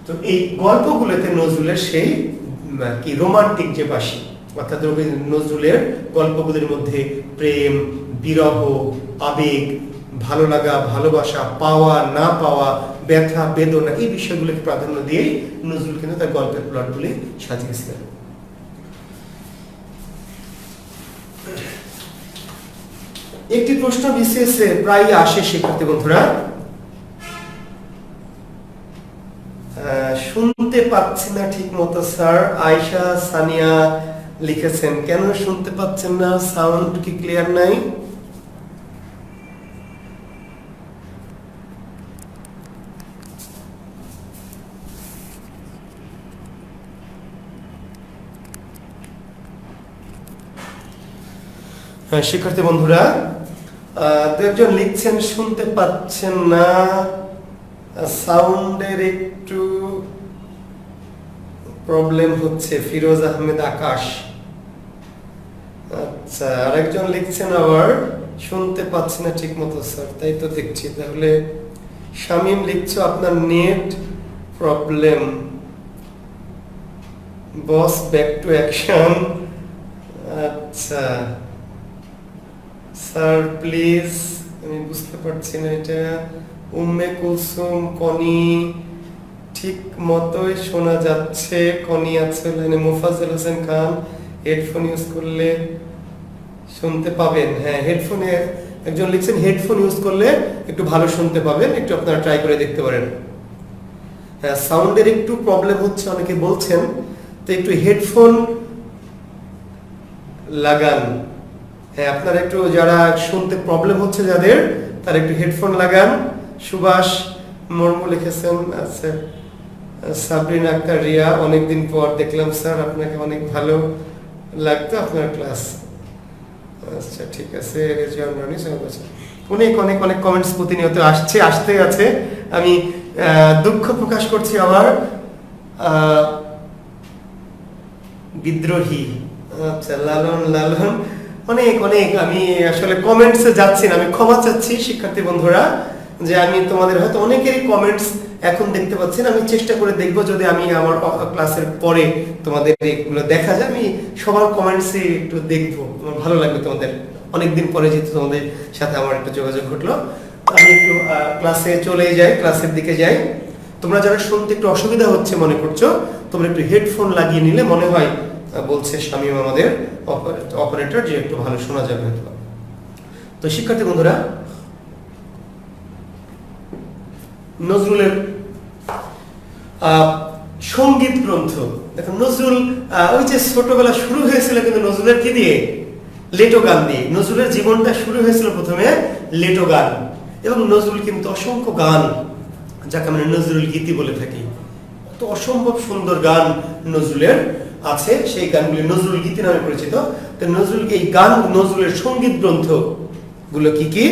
তো এই গল্পগুলোতে নজরুলের সেই কি রোমান্টিক যে বাঁশি, অর্থাৎ নজরুলের গল্পগুলির মধ্যে প্রেম, বিরহ, আবেগ, ভালো লাগা, ভালোবাসা, পাওয়া না পাওয়া, ব্যথা, বেদনা, এই বিষয়গুলোকে প্রাধান্য দিয়েই নজরুল কিন্তু তার গল্পের প্লটগুলি সাজিয়েছিলেন। একটি প্রশ্ন বিসিএসে প্রায় আসে শিক্ষার্থী বন্ধুরা, শুনতে পাচ্ছি না ঠিক মতো স্যার। আয়শা সানিয়া লিখেছেন, কেন শুনতে পাচ্ছেন না? সাউন্ড কি ক্লিয়ার নাই? হ্যাঁ শিক্ষার্থী বন্ধুরা, একজন লিখছেন শুনতে পাচ্ছেন না, সাউন্ডের একটু প্রবলেম হচ্ছে। ফিরোজ আহমেদ আকাশ। আচ্ছা, আরেকজন লিখছেন আবার শুনতে পাচ্ছি না ঠিক মতো স্যার। তাই তো দেখছি। তাহলে শামীম লিখছো আপনার net problem. Boss back to action. আচ্ছা স্যার প্লিজ, আমি বুঝতে পারছি না এটা। উম্মে কুলসুম, কনি ঠিক মতোই শোনা যাচ্ছে। কনি আছে লাইনে। মুফাজ্জল হোসেন খান, হেডফোন ইউজ করলে শুনতে পাবেন। হ্যাঁ, হেডফোনে একজন লিখছেন হেডফোন ইউজ করলে একটু ভালো শুনতে পাবেন, একটু আপনারা ট্রাই করে দেখতে পারেন। হ্যাঁ, সাউন্ডের একটু প্রবলেম হচ্ছে অনেকে বলছেন, তো একটু হেডফোন লাগান। হ্যাঁ, আপনারা একটু, যারা শুনতে প্রবলেম হচ্ছে যাদের, তারা একটু হেডফোন লাগান। সুভাষ মুর্মু লিখেছেন। আচ্ছা, সাবরিনা আক্তার রিয়া, অনেকদিন পর দেখলাম স্যার, আপনাকে অনেক ভালো লাগতো আপনার ক্লাস। আচ্ছা ঠিক আছে, অনেক অনেক অনেক কমেন্টস প্রতিনিয়ত আসতে আছে। আমি দুঃখ প্রকাশ করছি আমার বিদ্রোহী। আচ্ছা, লালন লালন, অনেক অনেক, আমি আসলে কমেন্টসে যাচ্ছি না, আমি ক্ষমা চাচ্ছি শিক্ষার্থী বন্ধুরা, যে আমি তোমাদের হয়তো অনেকেরই কমেন্টস এখন দেখতে পাচ্ছি না। আমি চেষ্টা করে দেখবো, যদি আমি আমার ক্লাসের পরে তোমাদের এগুলো দেখা যায়, আমি সবার কমেন্টসে একটু দেখবো, আমার ভালো লাগবে। তোমাদের অনেকদিন পরে যেহেতু তোমাদের সাথে আমার একটু যোগাযোগ ঘটলো, আমি একটু ক্লাসে চলে যাই, ক্লাসের দিকে যাই। তোমরা যারা শুনতে একটু অসুবিধা হচ্ছে মনে করছো, তোমরা একটু হেডফোন লাগিয়ে নিলে মনে হয়, বলছে শামীম আমাদের অপারেটর, যে একটু ভালো শোনা যাবে। তো শিক্ষার্থী বন্ধুরা, নজরুলের আহ, সঙ্গীত গ্রন্থ। দেখো নজরুল ওই যে ছোটবেলা শুরু হয়েছিল কিন্তু নজরুলের কি দিয়ে? লেটো গান দিয়ে। নজরুলের জীবনটা শুরু হয়েছিল প্রথমে লেটো গান, এবং নজরুল কিন্তু অসংখ্য গান, যাকে আমরা নজরুল গীতি বলে থাকি, তো অসম্ভব সুন্দর গান নজরুলের আছে, সেই গানগুলি নজরুল গীতি নামে পরিচিত। তো নজরুল এই গান, নজরুলের সঙ্গীত গ্রন্থ গুলো কি কি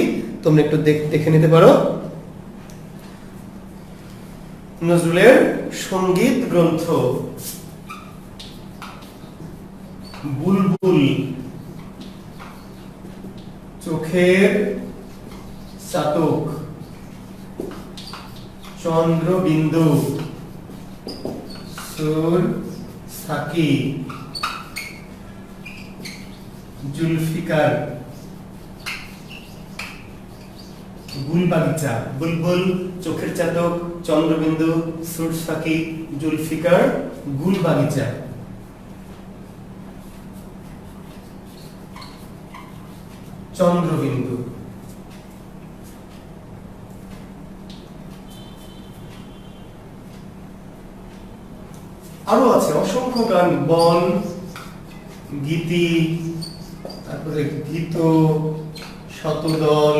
তোমরা একটু দেখে নিতে পারো। নজরুলের সঙ্গীত গ্রন্থ: বুলবুল, চোখের চাতক, চন্দ্রবিন্দু, সুর সাকি, জুলফিকার, গুলবাগিচা। বুলবুল, চোখের চাতক, চন্দ্রবিন্দু, সুর সাকি, জুলফিকার, গুলবাগিচা। চন্দ্রবিন্দু। আরো আছে অসংখ্য গান, বন, গীতি, তারপরে গীত, শতদল,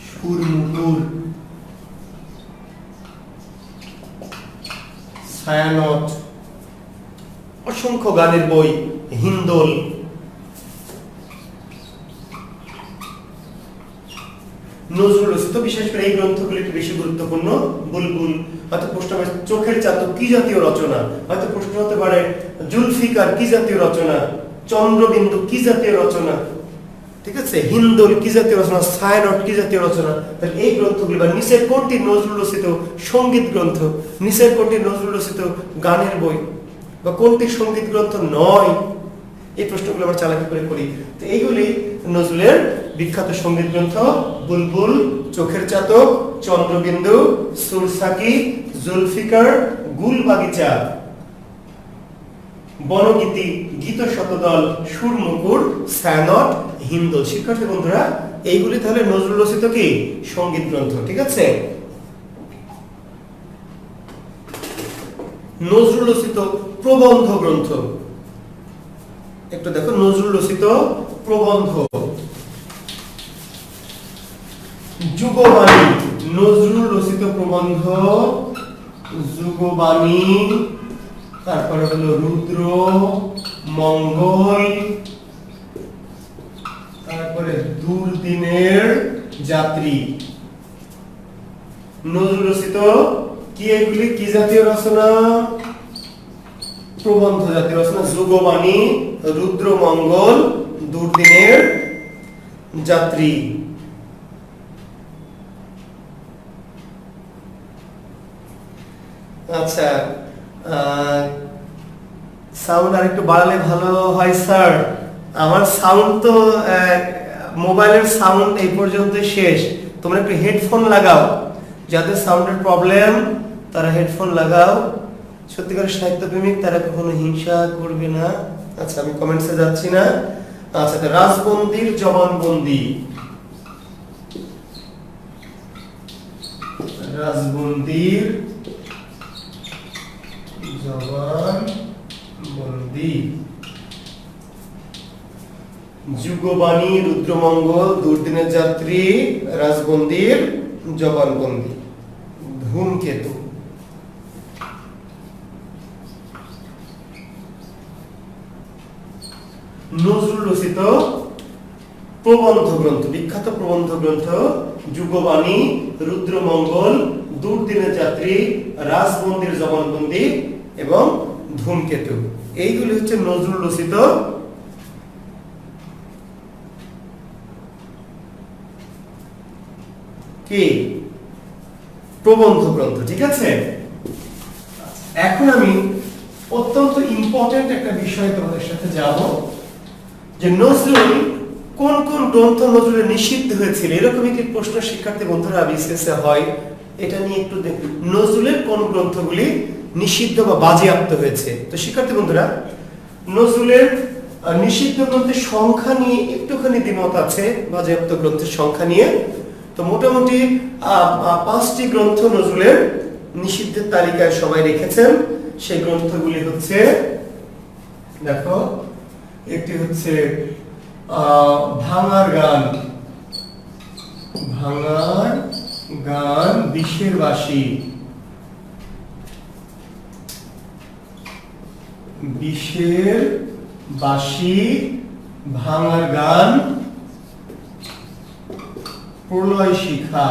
সুরমুকুর, ছায়ানট, অসংখ্য গানের বই, হিন্দোল। নজরুল রচিত বিশেষ করে এই গ্রন্থগুলি একটু বেশি গুরুত্বপূর্ণ। বুলবুল, হয়তো প্রশ্ন হবে চোখের চাতক কি জাতীয় রচনা, হয়তো প্রশ্ন হতে পারে জুলফিকার কি জাতীয় রচনা, চন্দ্রবিন্দু কি জাতীয় রচনা, ঠিক আছে, হিন্দোল কি জাতীয় রচনা, ছায়ানট কি জাতীয় রচনা। তাহলে এই গ্রন্থগুলি বা নিচের কোনটি নজরুল রচিত সঙ্গীত গ্রন্থ, নিচের কোনটি নজরুল রচিত গানের বই, বা কোনটি সঙ্গীত গ্রন্থ নয়, এই প্রশ্নগুলো আমরা চালাকি করে করি। তো এইগুলি নজরুলের বিখ্যাত সঙ্গীত গ্রন্থ: বুলবুল, চোখের চাতক, চন্দ্রবিন্দু, সুর সাকি, জুলফিকার, গুলবাগিচা, বনগীতি, গীত শতদল, সুরমুকুর, ছায়ানট, হিন্দোল। শিক্ষার্থী বন্ধুরা, এইগুলি তাহলে নজরুল রচিত কি সঙ্গীত গ্রন্থ, ঠিক আছে। নজরুল রচিত প্রবন্ধ গ্রন্থ একটু দেখো। নজরুল রচিত প্রবন্ধ: যুগবাণী। নজরুল রচিত প্রবন্ধ যুগবাণী, তারপরে হলো রুদ্র, মঙ্গল, তারপরে দুর্দিনের যাত্রী। নজরুল রচিত কি এগুলি কি জাতীয় রচনা? প্রবন্ধ জাতীয় রচনা। যুগবাণী, রুদ্র, মঙ্গল, দুর্দিনের যাত্রী। আচ্ছা, সাউন্ড আর একটু বাড়ালে ভালো হয় স্যার। আমার সাউন্ড তো মোবাইলের সাউন্ড এই পর্যন্ত শেষ। তোমরা একটু হেডফোন লাগাও, যাদের সাউন্ডের প্রবলেম তারা হেডফোন লাগাও। সত্যিকারের সাহিত্যপ্রেমিক তারা কখনো হিংসা করবে না। আচ্ছা, আমি কমেন্টসে যাচ্ছি না। আচ্ছা, রাজবন্দির জবানবন্দি। রাজবন্দির জবানবন্দি। যুগবাণী, রুদ্রমঙ্গল, দুর্দিনের যাত্রী, রাজবন্দির জবানবন্দি। ধূমকেতু। নজরুল রচিত প্রবন্ধ গ্রন্থ, বিখ্যাত প্রবন্ধ গ্রন্থ: যুগবাণী, রুদ্রমঙ্গল, দুর্দিনের যাত্রী, রাজবন্দির জবানবন্দি এবং ধূমকেতু। এইগুলি হচ্ছে নজরুল রচিত কি প্রবন্ধ গ্রন্থ, ঠিক আছে। এখন আমি অত্যন্ত ইম্পর্টেন্ট একটা বিষয় তোমাদের সাথে যাব, যে নজরুল কোন কোন গ্রন্থ নজরুলের নিষিদ্ধ হয়েছিল। এরকম একটি প্রশ্ন শিক্ষার্থী বন্ধুরা বিশেষে হয়, এটা নিয়ে একটু নজরুলের কোন গ্রন্থগুলি নিষিদ্ধ বা বাজেয়াপ্ত হয়েছে। তো শিক্ষার্থী বন্ধুরা, নজরুলের নিষিদ্ধ গ্রন্থের সংখ্যা নিয়ে একটুখানি দ্বিমত আছে, বাজেয়াপ্ত গ্রন্থের সংখ্যা নিয়ে। তো মোটামুটি 5টি গ্রন্থ নজরুলের নিষিদ্ধের তালিকায় সবাই রেখেছেন। সেই গ্রন্থগুলি হচ্ছে, দেখো, একটি হচ্ছে ভাঙার গান, ভাঙার গান, বিষের বাঁশি, বিষের বাঁশি, ভাঙার গান, প্রলয় শিখা,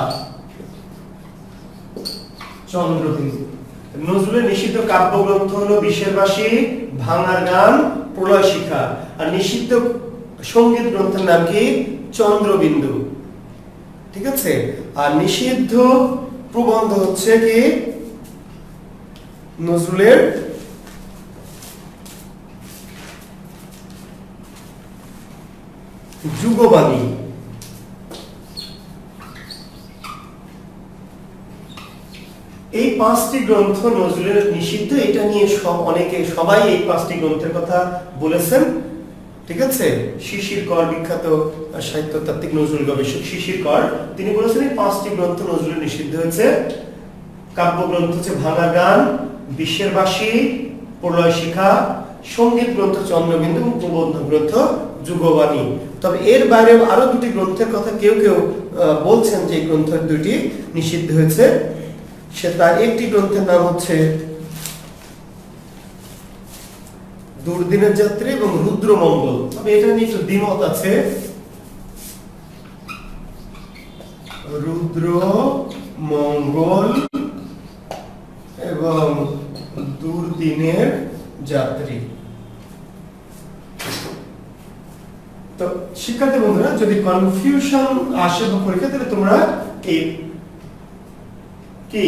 চন্দ্রবিন্দু। নজরুলের নিষিদ্ধ কাব্যগ্রন্থ হলো বিষের বাঁশি, ভাঙার গান, প্রলয় শিখা। আর নিষিদ্ধ সঙ্গীত গ্রন্থের নাম কি? চন্দ্রবিন্দু। ঠিক আছে। আর নিষিদ্ধ প্রবন্ধ হচ্ছে কি নজরুলের যুগবাণী। এই 5টি গ্রন্থ নজরুলের নিষিদ্ধ। এটা নিয়ে সবাই এই 5টি গ্রন্থের কথা বলেছেন। ঠিক আছে। শিশির কর, বিখ্যাত সাহিত্যতাত্ত্বিক নজরুল গবেষক শিশির কর, তিনি বলেছেন এই 5টি গ্রন্থ নজরুলের নিষিদ্ধ হয়েছে। কাব্যগ্রন্থ হচ্ছে ভাঙার গান, বিষের বাঁশি, প্রলয় শিখা, সঙ্গীত গ্রন্থ চন্দ্রবিন্দু এবং প্রবন্ধ গ্রন্থ যুগবাণী। তবে এর বাইরে আরো 2টি গ্রন্থের কথা কেউ কেউ বলছেন যে এই গ্রন্থ 2টি নিষিদ্ধ হয়েছে। সে তার একটি গ্রন্থের নাম হচ্ছে দুর্দিনের যাত্রী এবং রুদ্রমঙ্গল। তবে এটা নিয়ে একটু দ্বিমত আছে। রুদ্রমঙ্গল এবং দুর্দিনের যাত্রী। তো শিক্ষার্থী বন্ধুরা, যদি কনফিউশন আসে বা পরীক্ষা, তাহলে তোমরা এই কি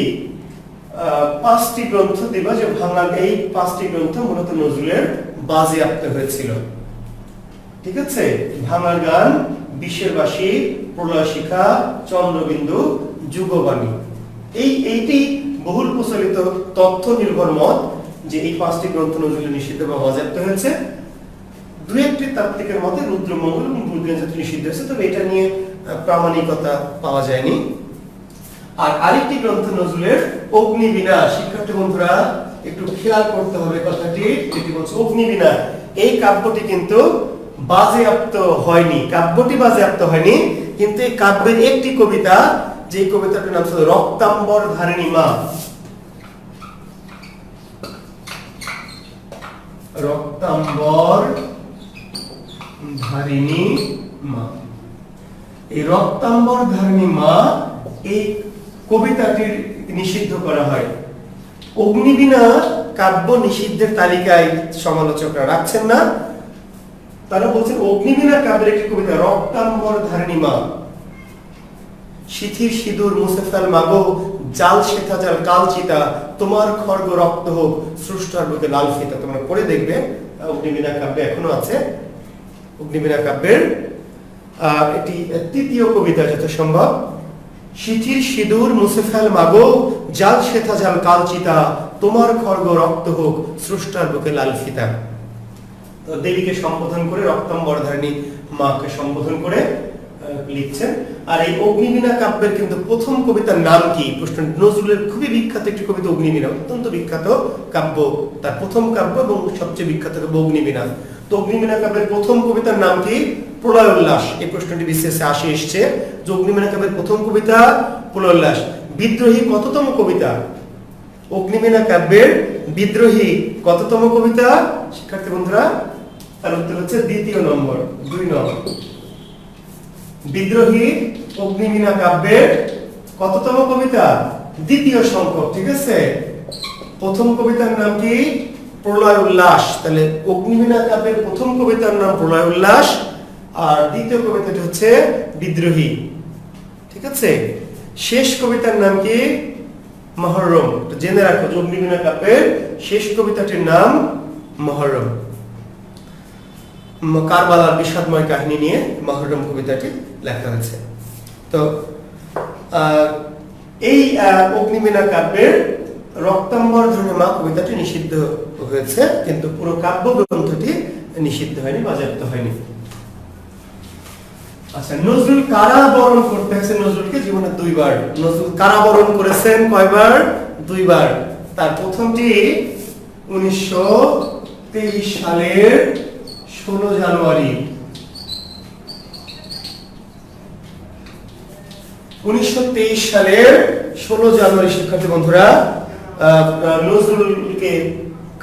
5টি গ্রন্থ দিবা যে ভাঙার। এই 5টি গ্রন্থ মূলত নজরুলের বাজেয়াপ্ত হয়েছিল। ঠিক আছে। ভাঙার গান, বিষের বাঁশি, প্রলয় শিখা, চন্দ্রবিন্দু, যুগবাণী। এইটি বহুল প্রচলিত তথ্য নির্ভর মত যে এই 5টি গ্রন্থ নজরুলের নিষিদ্ধ বা বাজেয়াপ্ত হয়েছে। 2-1টি তাত্ত্বিকের মতে রুদ্রমঙ্গল এবং দুর্দিনের যাত্রী নিষিদ্ধ হয়েছে, তবে এটা নিয়ে প্রামাণিকতা পাওয়া যায়নি। আর আরেকটি গ্রন্থ নজরুলের অগ্নিবীণা। শিক্ষার্থী বন্ধুরা একটু খেয়াল করতে হবে কথাটি, যেটি বলছে অগ্নিবীণা। এই কাব্যটি কিন্তু বাজেয়াপ্ত হয়নি, কাব্যটি বাজেয়াপ্ত হয়নি, কিন্তু এই কাব্যের একটি কবিতা, যে কবিতাটির নাম ছিল রক্তাম্বর ধারিণী মা। রক্তাম্বর ধারিণী মা। এই রক্তাম্বর ধারিণী মা, এই কবিতাটির নিষিদ্ধ করা হয়। অগ্নিবীণা কাব্য নিষিদ্ধের তালিকায় সমালোচকরা রাখছেন না। তারা বলছেন অগ্নিবীণা কাব্যের একটি কবিতা রক্তাম্বর ধারিণী মা। শিথির সিঁদুর মুছে ফেল মাগো, জাল শেথা জাল কালচিতা, তোমার খড়গ রক্ত হোক স্রষ্টার বুকে লাল ফিতা। তোমরা পড়ে দেখবে, অগ্নিবীণা কাব্যে এখনো আছে। অগ্নিবীণা কাব্যের এটি 3য় কবিতা যত সম্ভব। শিথির সিঁদুর মুছে ফেল মাগো, জাল শেথা জাল কালচিতা, তোমার খড়গ রক্ত হোক স্রষ্টার বুকে লাল ফিতা। তো দেবীকে সম্বোধন করে, রক্তাম্বর ধারিণী মাকে সম্বোধন করে লিখছেন। আর এই অগ্নিবীণা কাব্যের কিন্তু প্রথম কবিতার নাম কি? প্রশ্ন। নজরুলের খুবই বিখ্যাত একটি কবিতা অগ্নিবীণা, অত্যন্ত বিখ্যাত কাব্য, তার প্রথম কাব্য এবং সবচেয়ে বিখ্যাত কাব্য অগ্নিবীণা। তো অগ্নিবীণা কাব্যের প্রথম কবিতার নাম কি? প্রলয় উল্লাস। এই প্রশ্নটি বিশেষে এসছে যে অগ্নিবীণা কাব্যের প্রথম কবিতা প্রলয় উল্লাস। বিদ্রোহী কততম কবিতা? অগ্নিবীণা কাব্যের বিদ্রোহী কততম কবিতা? শিক্ষার্থী বন্ধুরা তার উত্তর হচ্ছে 2 নম্বর। বিদ্রোহী অগ্নিবীণা কাব্যের কততম কবিতা? 2য় সংখ্যক। ঠিক আছে। প্রথম কবিতার নাম কি? প্রলয় উল্লাস। তাহলে অগ্নিবীণা কাব্যের প্রথম কবিতার নাম প্রলয় উল্লাস, আর 2য় কবিতাটি হচ্ছে বিদ্রোহী। ঠিক আছে। শেষ কবিতার নাম কি? মহরম। জেনে রাখো, অগ্নিবীণা কাব্যের শেষ কবিতাটির নাম মহরম। কারবালার বিষাদময় কাহিনী নিয়ে মহরম কবিতাটি লেখা হয়েছে। তো এই অগ্নিবীণা কাব্যের রক্তাম্বর ধারিণী মা কবিতাটি নিষিদ্ধ হয়েছে, কিন্তু পুরো কাব্য গ্রন্থটি নিষিদ্ধ হয়নি, বাজেয়াপ্ত হয়নি। আচ্ছা, নজরুল কারাবরণ করতে হয়েছে নজরুলকে জীবনে 2 বার। নজরুল কারাবরণ করেছেন কয়বার? দুইবার। তার প্রথমটি 1923 সালের 16 জানুয়ারি। 1923 সালের 16 জানুয়ারি শিক্ষার্থী বন্ধুরা নজরুলকে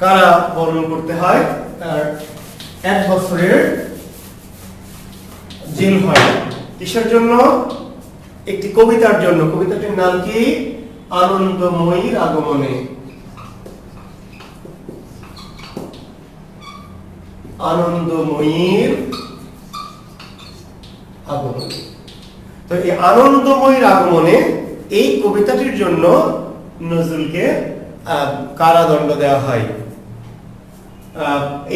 কারা বরণ করতে হয়, তার 1 বছরের জেল হয়। কিসের জন্য? একটি কবিতার জন্য। কবিতাটির নাম কি? আনন্দময়ীর আগমনে। আনন্দময়ীর আগমনে। তো এই আনন্দময়ীর আগমনে এই কবিতাটির জন্য নজরুলকে কারাদণ্ড দেওয়া হয়।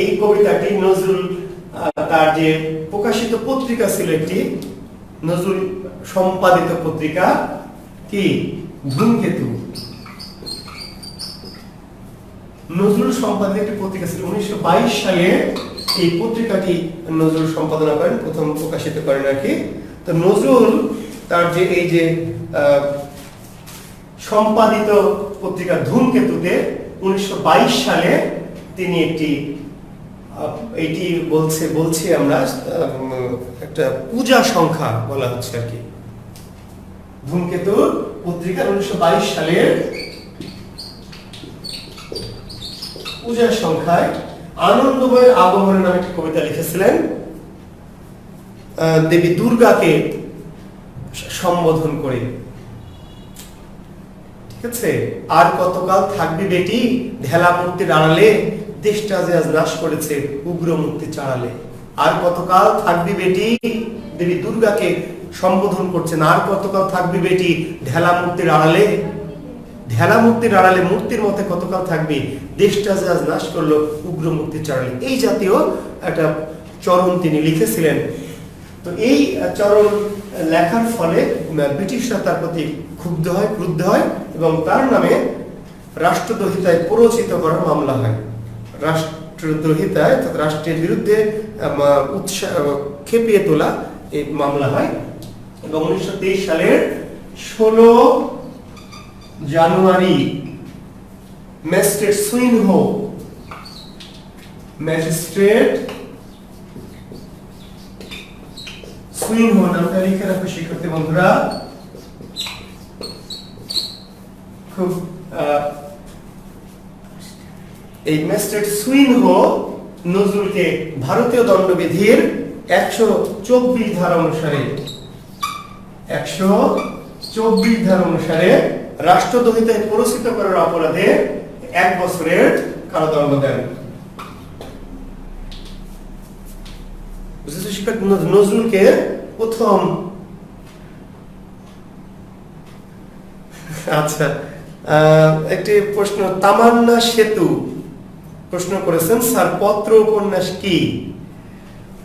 এই কবিতাটি নজরুল তার যে প্রকাশিত পত্রিকা ছিল, একটি নজরুল সম্পাদিত পত্রিকা কি? ধূমকেতু। নজরুল সম্পাদিত একটি পত্রিকা ছিল। 1922 সালে এই পত্রিকাটি নজরুল সম্পাদনা করেন, প্রথম প্রকাশিত করেন আর কি। তো নজরুল তার যে এই যে সম্পাদিত পত্রিকা ধূমকেতুতে 1922 সালে তিনি একটি এটি বলছি আমরা একটা পূজা সংখ্যা বলা হচ্ছে আর কি। ধূমকেতু পত্রিকা 1922 সালের পূজা সংখ্যায় আনন্দময়ের আগমন নামে একটি কবিতা লিখেছিলেন, দেবী দুর্গাকে সম্বোধন করে। ঠিক আছে? আর কতকাল থাকবি বেটি ঢেলা মূর্তির আড়ালে, দেশটা যে আজ নাশ করেছে উগ্র মূর্তি চাড়ালে। আর কতকাল থাকবি বেটি, দেবী দুর্গাকে সম্বোধন করছেন, আর কতকাল থাকবি বেটি ঢেলা মূর্তির আড়ালে। ঢেলা মূর্তির আড়ালে মূর্তির মতে কতকাল থাকবি, দেশটা যে আজ নাশ করলো উগ্র মূর্তি চাড়ালে। এই জাতীয় একটা চরণ তিনি লিখেছিলেন। তো এই চরণ লেখার ফলে ব্রিটিশরা তার প্রতি ক্ষুব্ধ হয়, ক্রুদ্ধ হয় এবং তার নামে রাষ্ট্রদ্রোহিতায় প্ররোচিত করার মামলা হয়। রাষ্ট্রদ্রোহিতায়, রাষ্ট্রের বিরুদ্ধে খেপিয়ে তোলা এই মামলা হয় এবং 1923 সালের 16 জানুয়ারি ম্যাজিস্ট্রেট সুইনহো নামটা লিখে রাখো শিক্ষার্থী বন্ধুরা। খুব এই ম্যাজিস্ট্রেট সুইনহো নজরুলকে ভারতীয় দণ্ডবিধির 124 ধারা অনুসারে 124 ধারা অনুসারে রাষ্ট্রদ্রোহিতায় প্ররোচিত করার অপরাধে 1 বছরের কারাদণ্ড দেন। বুঝেছো শিক্ষার্থী? নজরুলকে প্রথম আচ্ছা একটি প্রশ্ন, তামান্না সেতু প্রশ্ন করেছেন, স্যার পত্র উপন্যাস কি?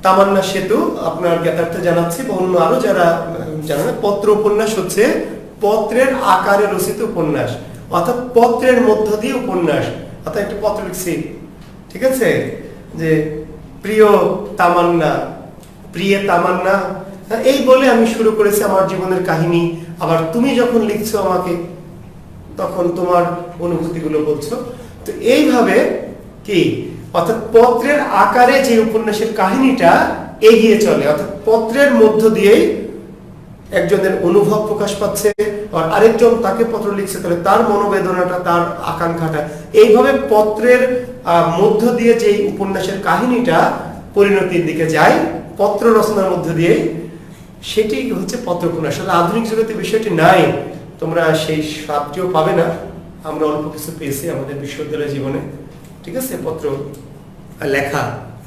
তামান্না সেতু আপনার জ্ঞাতার্থে জানাচ্ছি বা অন্য আরো যারা জানেন, পত্র উপন্যাস হচ্ছে পত্রের আকারে রচিত উপন্যাস, অর্থাৎ পত্রের মধ্য দিয়ে উপন্যাস। অর্থাৎ একটি পত্র লিখছি, ঠিক আছে, যে প্রিয় তামান্না, প্রিয় তামান্না, এই বলে আমি শুরু করেছি আমার জীবনের কাহিনী। আবার তুমি যখন লিখছো আমাকে, তখন তোমার অনুভূতিগুলো বলছো। তো এইভাবে কি, অর্থাৎ পত্রের আকারে যে উপন্যাসের কাহিনীটা এগিয়ে চলে, অর্থাৎ পত্রের মধ্য দিয়েই একজনের অনুভব প্রকাশ পাচ্ছে, আর আরেকজন তাকে পত্র লিখছে, তাহলে তার মনোবেদনাটা, তার আকাঙ্ক্ষাটা, এইভাবে পত্রের মধ্য দিয়ে যে উপন্যাসের কাহিনীটা পরিণতির দিকে যায় পত্র রচনার মধ্য দিয়ে, সেটি হচ্ছে পত্র উপন্যাস। আধুনিক জগতে বিষয়টি নাই, তোমরা সেই স্বাদটিও পাবে না। আমরা অল্প কিছু পেয়েছি আমাদের বিশ্ববিদ্যালয় জীবনে, ঠিক আছে, পত্র লেখা,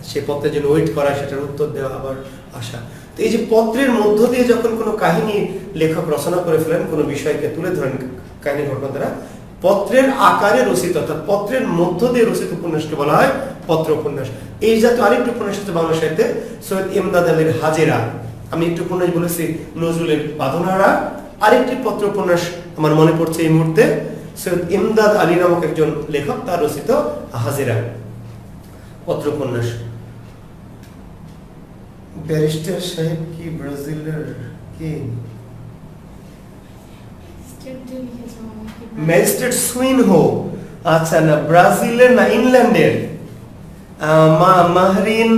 সেই পত্রের জন্য ওয়েট করা, সেটার উত্তর দেওয়া, আবার আসা। তো এই যে পত্রের মধ্য দিয়ে যখন কোনো কাহিনী লেখক রচনা করে ফেলেন, কোনো বিষয়কে তুলে ধরেন কাহিনী ঘটনা দ্বারা, পত্রের আকারে রচিত, অর্থাৎ পত্রের মধ্য দিয়ে রচিত উপন্যাসকে বলা হয় পত্র উপন্যাস। এই জাতীয় আরেকটি উপন্যাস হচ্ছে বাংলা সাহিত্যে সৈয়দ এমদাদ আলীর হাজেরা। আমি একটু উপন্যাস বলেছি নজরুলের বাঁধনহারা। আরেকটি পত্র উপন্যাস আমার মনে পড়ছে এই মুহূর্তে, সৈয়দ এমদাদ আলী নামক একজন লেখক, তার রচিত হাজেরা পত্র উপন্যাস। ব্যারিস্টার সাহেব কি ব্রাজিলের কি? ম্যাজিস্ট্রেট সুইনহো, আচ্ছা না ব্রাজিলের না ইংল্যান্ডের মাহরিন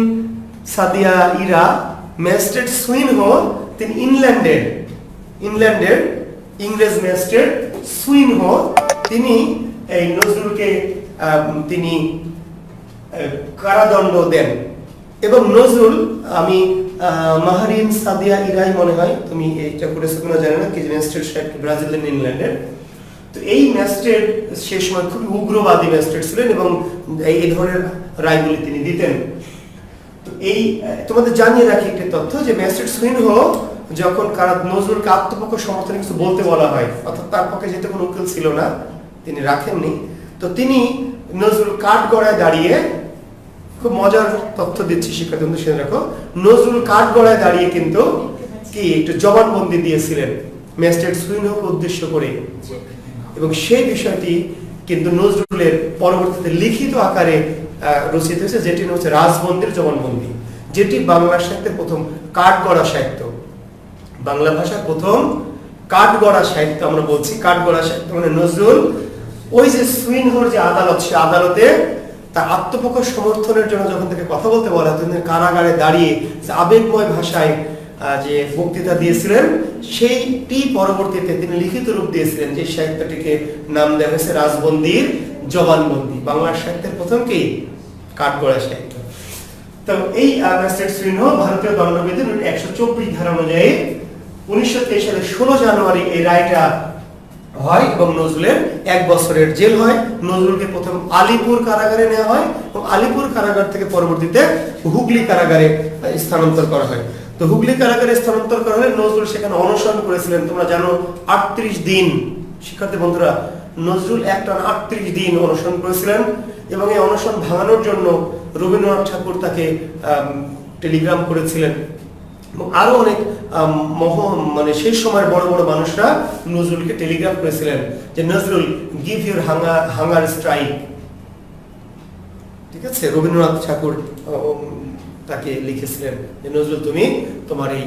সাদিয়া ইরা, ম্যাজিস্ট্রেট সুইনহো তিনি ইংল্যান্ডের ইংরেজ ম্যাজিস্ট্রেট সুইনহো তিনি এই নজরুলকে তিনি কারাদণ্ড দেন। এবং নজরুল, আমি মাহরিন সাদিয়া ইরাই মনে হয় তুমি এইটা করেছো কিনা জানি না, কি ম্যাজিস্ট্রেট সাহেব ব্রাজিলের ইংল্যান্ডের। তো এই ম্যাজিস্ট্রেট সে সময় খুবই উগ্রবাদী ম্যাজিস্ট্রেট ছিলেন এবং এই ধরনের রায়গুলি তিনি দিতেন। তো এই তোমাদের জানিয়ে রাখি একটি তথ্য যে ম্যাজিস্ট্রেট সুইনহো যখন নজরুলকে আত্মপক্ষ সমর্থনে কিছু বলতে বলা হয়, অর্থাৎ তার পক্ষে যেতে কোনো উকিল ছিল না, তিনি রাখেননি, তো তিনি নজরুল কাঠগড়ায় দাঁড়িয়ে, খুব মজার তথ্য দিচ্ছি শিক্ষার্থী বন্ধু শুনে রাখো, নজরুল কাঠগড়ায় দাঁড়িয়ে কিন্তু কি একটু জবানবন্দি দিয়েছিলেন ম্যাজিস্ট্রেট সুইনহোকে উদ্দেশ্য করে। এবং সেই বিষয়টি কিন্তু নজরুলের পরবর্তীতে লিখিত আকারে রচিত হয়েছে, যেটি হচ্ছে রাজবন্দির জবানবন্দি, যেটি বাংলা সাহিত্যের প্রথম কাঠগড়া সাহিত্য, বাংলা ভাষার প্রথম কাঠগড়া সাহিত্য আমরা বলছি। কাঠগড়া সাহিত্য মানে নজরুল ওই যে সুইনহোর যে আদালত, সে আদালতে তার আত্মপক্ষ সমর্থনের জন্য যখন থেকে কথা বলতে বলা, তিনি কারাগারে দাঁড়িয়ে আবেগময় ভাষায় যে বক্তৃতা দিয়েছিলেন, সেইটি পরবর্তীতে তিনি লিখিত রূপ দিয়েছিলেন, যে সাহিত্যটিকে নাম দেওয়া হয়েছে রাজবন্দির জবানবন্দি, বাংলা সাহিত্যের প্রথম কি কাঠগড়া সাহিত্য। তো এই ম্যাজিস্ট্রেট সুইনহো ভারতীয় দণ্ডবিধির 124 ধারা অনুযায়ী 1923 সালের 16 জানুয়ারি এই রায়টা হয় এবং নজরুলের 1 বছরের জেল হয়। নজরুলকে প্রথম আলিপুর কারাগারে নেওয়া হয় এবং আলিপুর কারাগার থেকে পরবর্তীতে হুগলি কারাগারে স্থানান্তর করা হয়। তো হুগলি কারাগারে স্থানান্তর করা হলে নজরুল সেখানে অনশন করেছিলেন, তোমরা জানো 38 দিন। শিক্ষার্থী বন্ধুরা, নজরুল একটানা 38 দিন অনশন করেছিলেন এবং এই অনশন ভাঙানোর জন্য রবীন্দ্রনাথ ঠাকুর তাকে টেলিগ্রাম করেছিলেন এবং আরো অনেক মানে সেই সময়ের বড় বড় মানুষরা নজরুলকে টেলিগ্রাম করেছিলেন যে Nazrul give your hunger strike. ঠিক আছে, রবীন্দ্রনাথ ঠাকুর তাকে লিখেছিলেন যে নজরুল তুমি তোমার এই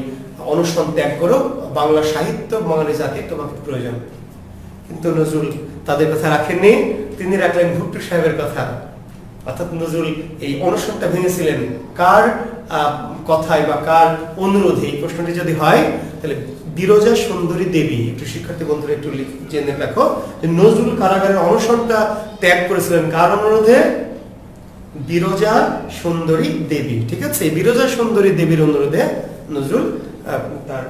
অনশন ত্যাগ করো, বাংলা সাহিত্য বাঙালি জাতির তোমাকে প্রয়োজন। কিন্তু নজরুল তাদের কথা রাখেননি, তিনি রাখলেন ভুট্টো সাহেবের কথা। অর্থাৎ নজরুল এই অনশনটা ভেঙেছিলেন কার কথায় বা কার অনুরোধে, এই প্রশ্নটি যদি হয় তাহলে বিরজা সুন্দরী দেবী, একটু শিক্ষার্থী বন্ধুরা একটু জেনে রাখো যে নজরুল কারাগারের অনশনটা ত্যাগ করেছিলেন কার অনুরোধে? বিরজা সুন্দরী দেবী। ঠিক আছে, বিরজা সুন্দরী দেবীর অনুরোধে নজরুল তার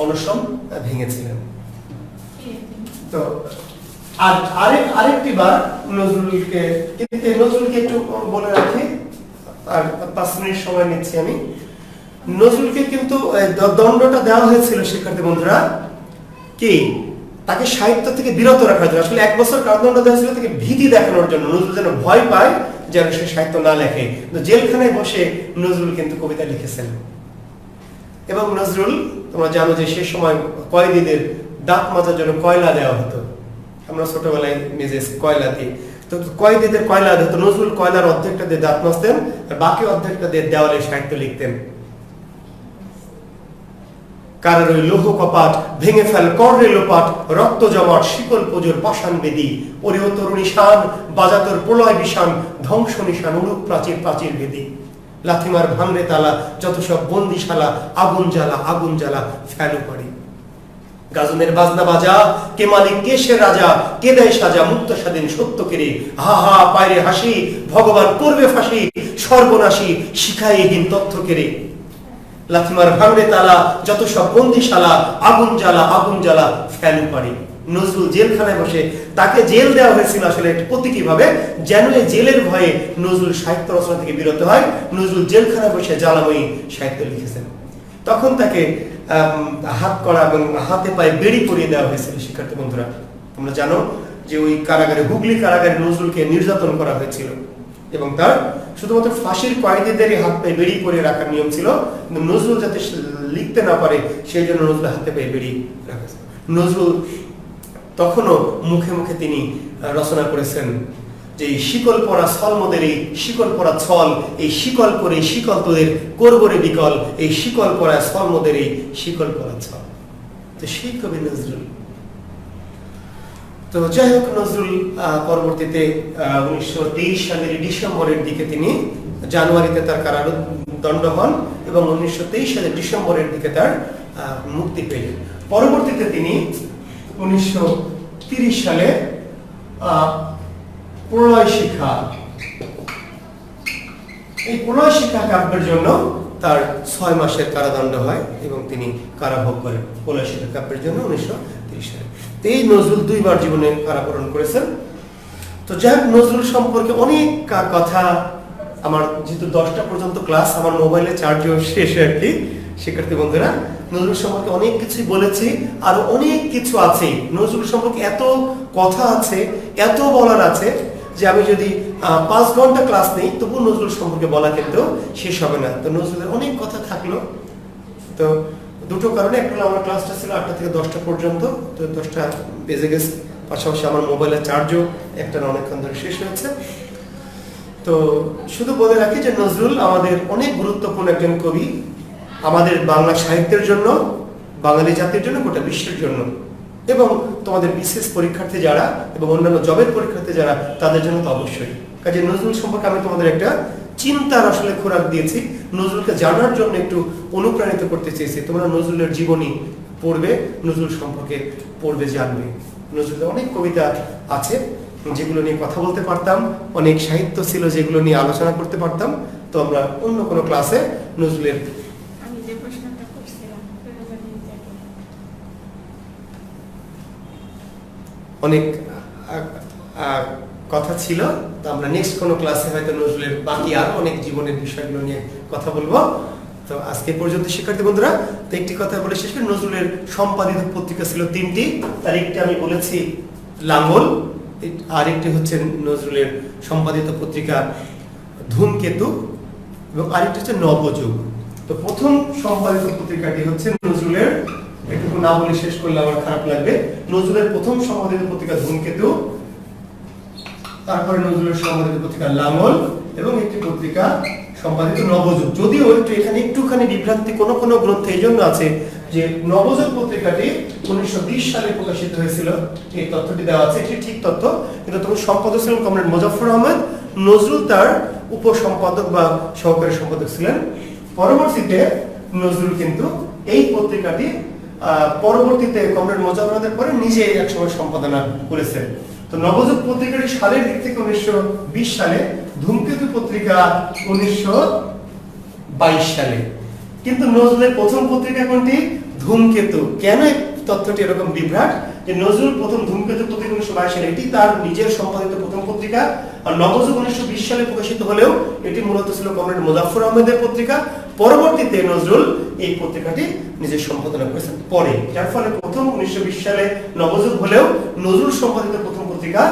অনশন ভেঙেছিলেন। তো আরেকটি বার নজরুলকে একটু বলে রাখি, আর 5 মিনিট সময় নিচ্ছি আমি। নজরুলকে কিন্তু দণ্ডটা দেওয়া হয়েছিল শিক্ষার্থী বন্ধুরা কি তাকে সাহিত্য থেকে বিরত রাখার জন্য। আসলে 1 বছর কারাদণ্ড দেওয়া হয়েছিল তাকে ভীতি দেখানোর জন্য, নজরুল যেন ভয় পায় যেন সে সাহিত্য না লেখে। জেলখানায় বসে নজরুল কিন্তু কবিতা লিখেছেন। এবং নজরুল, তোমরা জানো যে সে সময় কয়েদিদের দাঁত মাজার জন্য কয়লা দেওয়া হতো, আমরা ছোটবেলায় মেজেছি কয়লা দিয়ে। তো কয়েদিদের কয়লা দিত, নজরুল কয়লার অর্ধেকটা দিয়ে দাঁত মাজতেন আর বাকি অর্ধেকটা দিয়ে দেওয়ালে সাহিত্য লিখতেন। কারণ ওই লৌহ কপাট ভেঙে ফেল কররে লোপাট, রক্ত জমাট শিকল পুজোর পাষাণ বেদি, ওরে ও তরুণী শান বাজাতর প্রলয় বিষান, ধ্বংস নিশান উড়ুক প্রাচীর প্রাচীর বেদি, লাথিমার ভাঙরে তালা যত সব বন্দিশালা, আগুন জ্বালা ফেলো পারি। গাজনের বাজনা বাজা, কে মালিক কে সে রাজা, কে দেয় সাজা মুক্ত স্বাধীন সত্য কেড়ে, হা হা পায়রে হাসি ভগবান করবে ফাঁসি, সর্বনাশী শিখাইহীন তথ্য কেড়ে। লাথিমার ভাঙরে তালা যত সব বন্দিশালা, আগুন জ্বালা ফেলু পারি। নজরুল জেলখানায় বসে, তাকে জেল দেওয়া হয়েছিল আসলে প্রতীকী ভাবে, যেন এই জেলের ভয়ে নজরুল সাহিত্য রচনা থেকে বিরত হয়। নজরুল জেলখানায় বসে জ্বালাময়ী সাহিত্য লিখেছেন। তখন তাকে হাত করা এবং হাতে পায়ে বেড়ি পরিয়ে দেওয়া হয়েছিল। শিক্ষার্থী বন্ধুরা, তোমরা জানো যে ওই কারাগারে, হুগলি কারাগারে নজরুলকে নির্যাতন করা হয়েছিল এবং তার শুধুমাত্র ফাঁসির কয়েদিদেরই হাত পায়ে বেড়ি পরিয়ে রাখার নিয়ম ছিল, কিন্তু নজরুল যাতে লিখতে না পারে সেই জন্য নজরুল হাতে পায়ে বেড়ি রাখা। নজরুল তখনও মুখে মুখে তিনি রচনা করেছেন যে এই শিকল পরা ছলমদের, এই শিকল পরা ছল, এই শিকল করে শিকল তোদের করবরে বিকল, এই শিকল পরা ছলমদের, এই শিকল পরা ছল। তো সেই কবি নজরুল তো যাই হোক, নজরুল পরবর্তীতে 1923 সালের ডিসেম্বরের দিকে তিনি জানুয়ারিতে তার কারাদণ্ড হন এবং 1923 সালের ডিসেম্বরের দিকে তার মুক্তি পেলেন। পরবর্তীতে তিনি 1930 সালে প্রলয় শিখা, এই প্রলয় শিখা কাব্যের জন্য তার 6 মাসের কারাদণ্ড হয় এবং তিনি কারাভোগ করেন প্রলয় শিখা কাব্যের জন্য 1930 সালে। এই নজরুল 2 বার জীবনে কারাবরণ করেছেন। তো যাই হোক, নজরুল সম্পর্কে অনেক কথা, আমার যেহেতু 10টা পর্যন্ত ক্লাস, আমার মোবাইলে চার্জও শেষ আর কি, শিক্ষার্থী বন্ধুরা নজরুল সম্পর্কে অনেক কিছুই বলেছি, আর অনেক কিছু আছে। নজরুল সম্পর্কে এত কথা আছে, এত বলার আছে যে আমি যদি 5 ঘন্টা ক্লাস নেই তবু নজরুল সম্পর্কে বলা কিন্তু শেষ হবে না। তো নজরুলের অনেক কথা থাকলো। তো দুটো কারণে, একটা হলো আমার ক্লাসটা ছিল 8টা থেকে 10টা পর্যন্ত, তো 10টা বেজে গেছে, পাশাপাশি আমার মোবাইলের চার্জও একটা না অনেকক্ষণ ধরে শেষ হয়েছে। তো শুধু বলে রাখি যে নজরুল আমাদের অনেক গুরুত্বপূর্ণ একজন কবি, আমাদের বাংলা সাহিত্যের জন্য, বাঙালি জাতির জন্য, গোটা বিশ্বের জন্য, এবং তোমাদের বিশেষ পরীক্ষার্থী যারা এবং অন্যান্য জবের পরীক্ষার্থী যারা, তাদের জন্য তো অবশ্যই। কাজে নজরুল সম্পর্কে আমি তোমাদের একটা চিন্তার আসলে খোরাক দিয়েছি, নজরুলকে জানার জন্য একটু অনুপ্রাণিত করতে চেয়েছি। তোমরা নজরুলের জীবনী পড়বে, নজরুল সম্পর্কে পড়বে, জানবে। নজরুলের অনেক কবিতা আছে যেগুলো নিয়ে কথা বলতে পারতাম, অনেক সাহিত্য ছিল যেগুলো নিয়ে আলোচনা করতে পারতাম। তো আমরা অন্য কোনো ক্লাসে নজরুলের অনেক কথা ছিল, তো আমরা নেক্সট কোনো ক্লাসে হয়তো নজরুলের বাকি আরো অনেক জীবনের বিষয়গুলো নিয়ে কথা বলবো। তো আজকে পর্যন্ত শিক্ষার্থী বন্ধুরা, তো একটি কথা বলে শেষ করি, নজরুলের সম্পাদিত পত্রিকা ছিল 3টি, তার একটি আমি বলেছি লাঙ্গল, আরেকটি হচ্ছে নজরুলের সম্পাদিত পত্রিকা ধূমকেতু, এবং আরেকটি হচ্ছে নবযুগ। তো প্রথম সম্পাদিত পত্রিকাটি হচ্ছে নজরুলের, একটু না বলে শেষ করলে আমার খারাপ লাগবে, নজরুলের প্রথম সম্পাদিত পত্রিকা ধূমকেতু, তারপরে নজরুলের সম্পাদিত পত্রিকা লাঙ্গল, এবং একটি পত্রিকা সম্পাদিত নবযুগ। যদিও একটু এখানে একটুখানি বিভ্রান্তি কোনো কোনো গ্রন্থে এই জন্য আছে যে নবযুগ পত্রিকাটি 1920 সালে প্রকাশিত হয়েছিল, এই তথ্যটি দেওয়া আছে, এটি ঠিক তথ্য, কিন্তু তখন সম্পাদক ছিলেন কমরেড মোজাফফর আহমেদ, নজরুল তার উপসম্পাদক বা সহকারী সম্পাদক ছিলেন। পরবর্তীতে নজরুল কিন্তু এই পত্রিকাটি পরবর্তীতে কমরেড মোজাফফর আহমেদের পরে নিজে একসময় সম্পাদনা করেছেন। তো নবযুগ পত্রিকাটি সালের দিক থেকে 1920 সালে, ধূমকেতু পত্রিকা 1922 সালে। কিন্তু নজরুলের প্রথম পত্রিকা কোনটি? ধূমকেতু। কেন এই তথ্যটি এরকম বিভ্রাট যে নজরুল প্রথম ধূমকেতু পত্রিকা 1922 সালে, এটি তার নিজের সম্পাদিত প্রথম পত্রিকা, আর নবযুগ 1920 সালে প্রকাশিত হলেও এটি মূলত ছিল কমরেড মোজাফফর আহমেদের পত্রিকা। পরবর্তীতে নজরুল এই পত্রিকাটি নিজের সম্পাদনা করেছেন পরে, যার ফলে প্রথম 1920 সালে নবযুগ হলেও নজরুল সম্পাদিত প্রথম পত্রিকা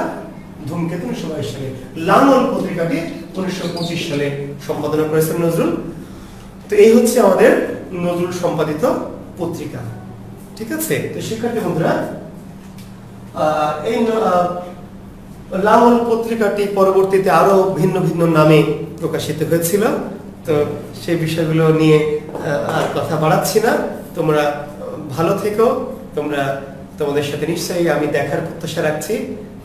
ধূমকেতু 1922 সালে। লাঙ্গল পত্রিকাটি 1925 সালে সম্পাদনা করেছেন নজরুল। তো এই হচ্ছে আমাদের নজরুল সম্পাদিত পত্রিকা, ঠিক আছে? তো শিক্ষার্থী বন্ধুরা, এই লাঙ্গল পত্রিকাটি পরবর্তীতে আরো ভিন্ন ভিন্ন নামে প্রকাশিত হয়েছিল। তো সেই বিষয়গুলো নিয়ে আর কথা বাড়াচ্ছি না। তোমরা ভালো থেকো, তোমরা তোমাদের সাথে নিশ্চয়ই আমি দেখার প্রত্যাশা রাখছি।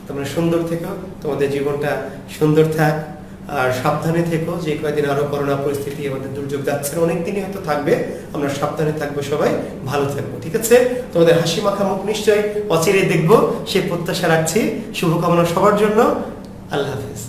তোমরা সুন্দর থেকো, তোমাদের জীবনটা সুন্দর থাক, আর সাবধানে থেকো। যে কয়েকদিন আরো করোনা পরিস্থিতি, আমাদের দুর্যোগ যাচ্ছে, অনেকদিনই হয়তো থাকবে, আমরা সাবধানে থাকবো, সবাই ভালো থাকবো, ঠিক আছে? তোমাদের হাসি মাখা মুখ নিশ্চয়ই অচিরে দেখবো, সেই প্রত্যাশা রাখছি। শুভকামনা সবার জন্য। আল্লাহ হাফেজ।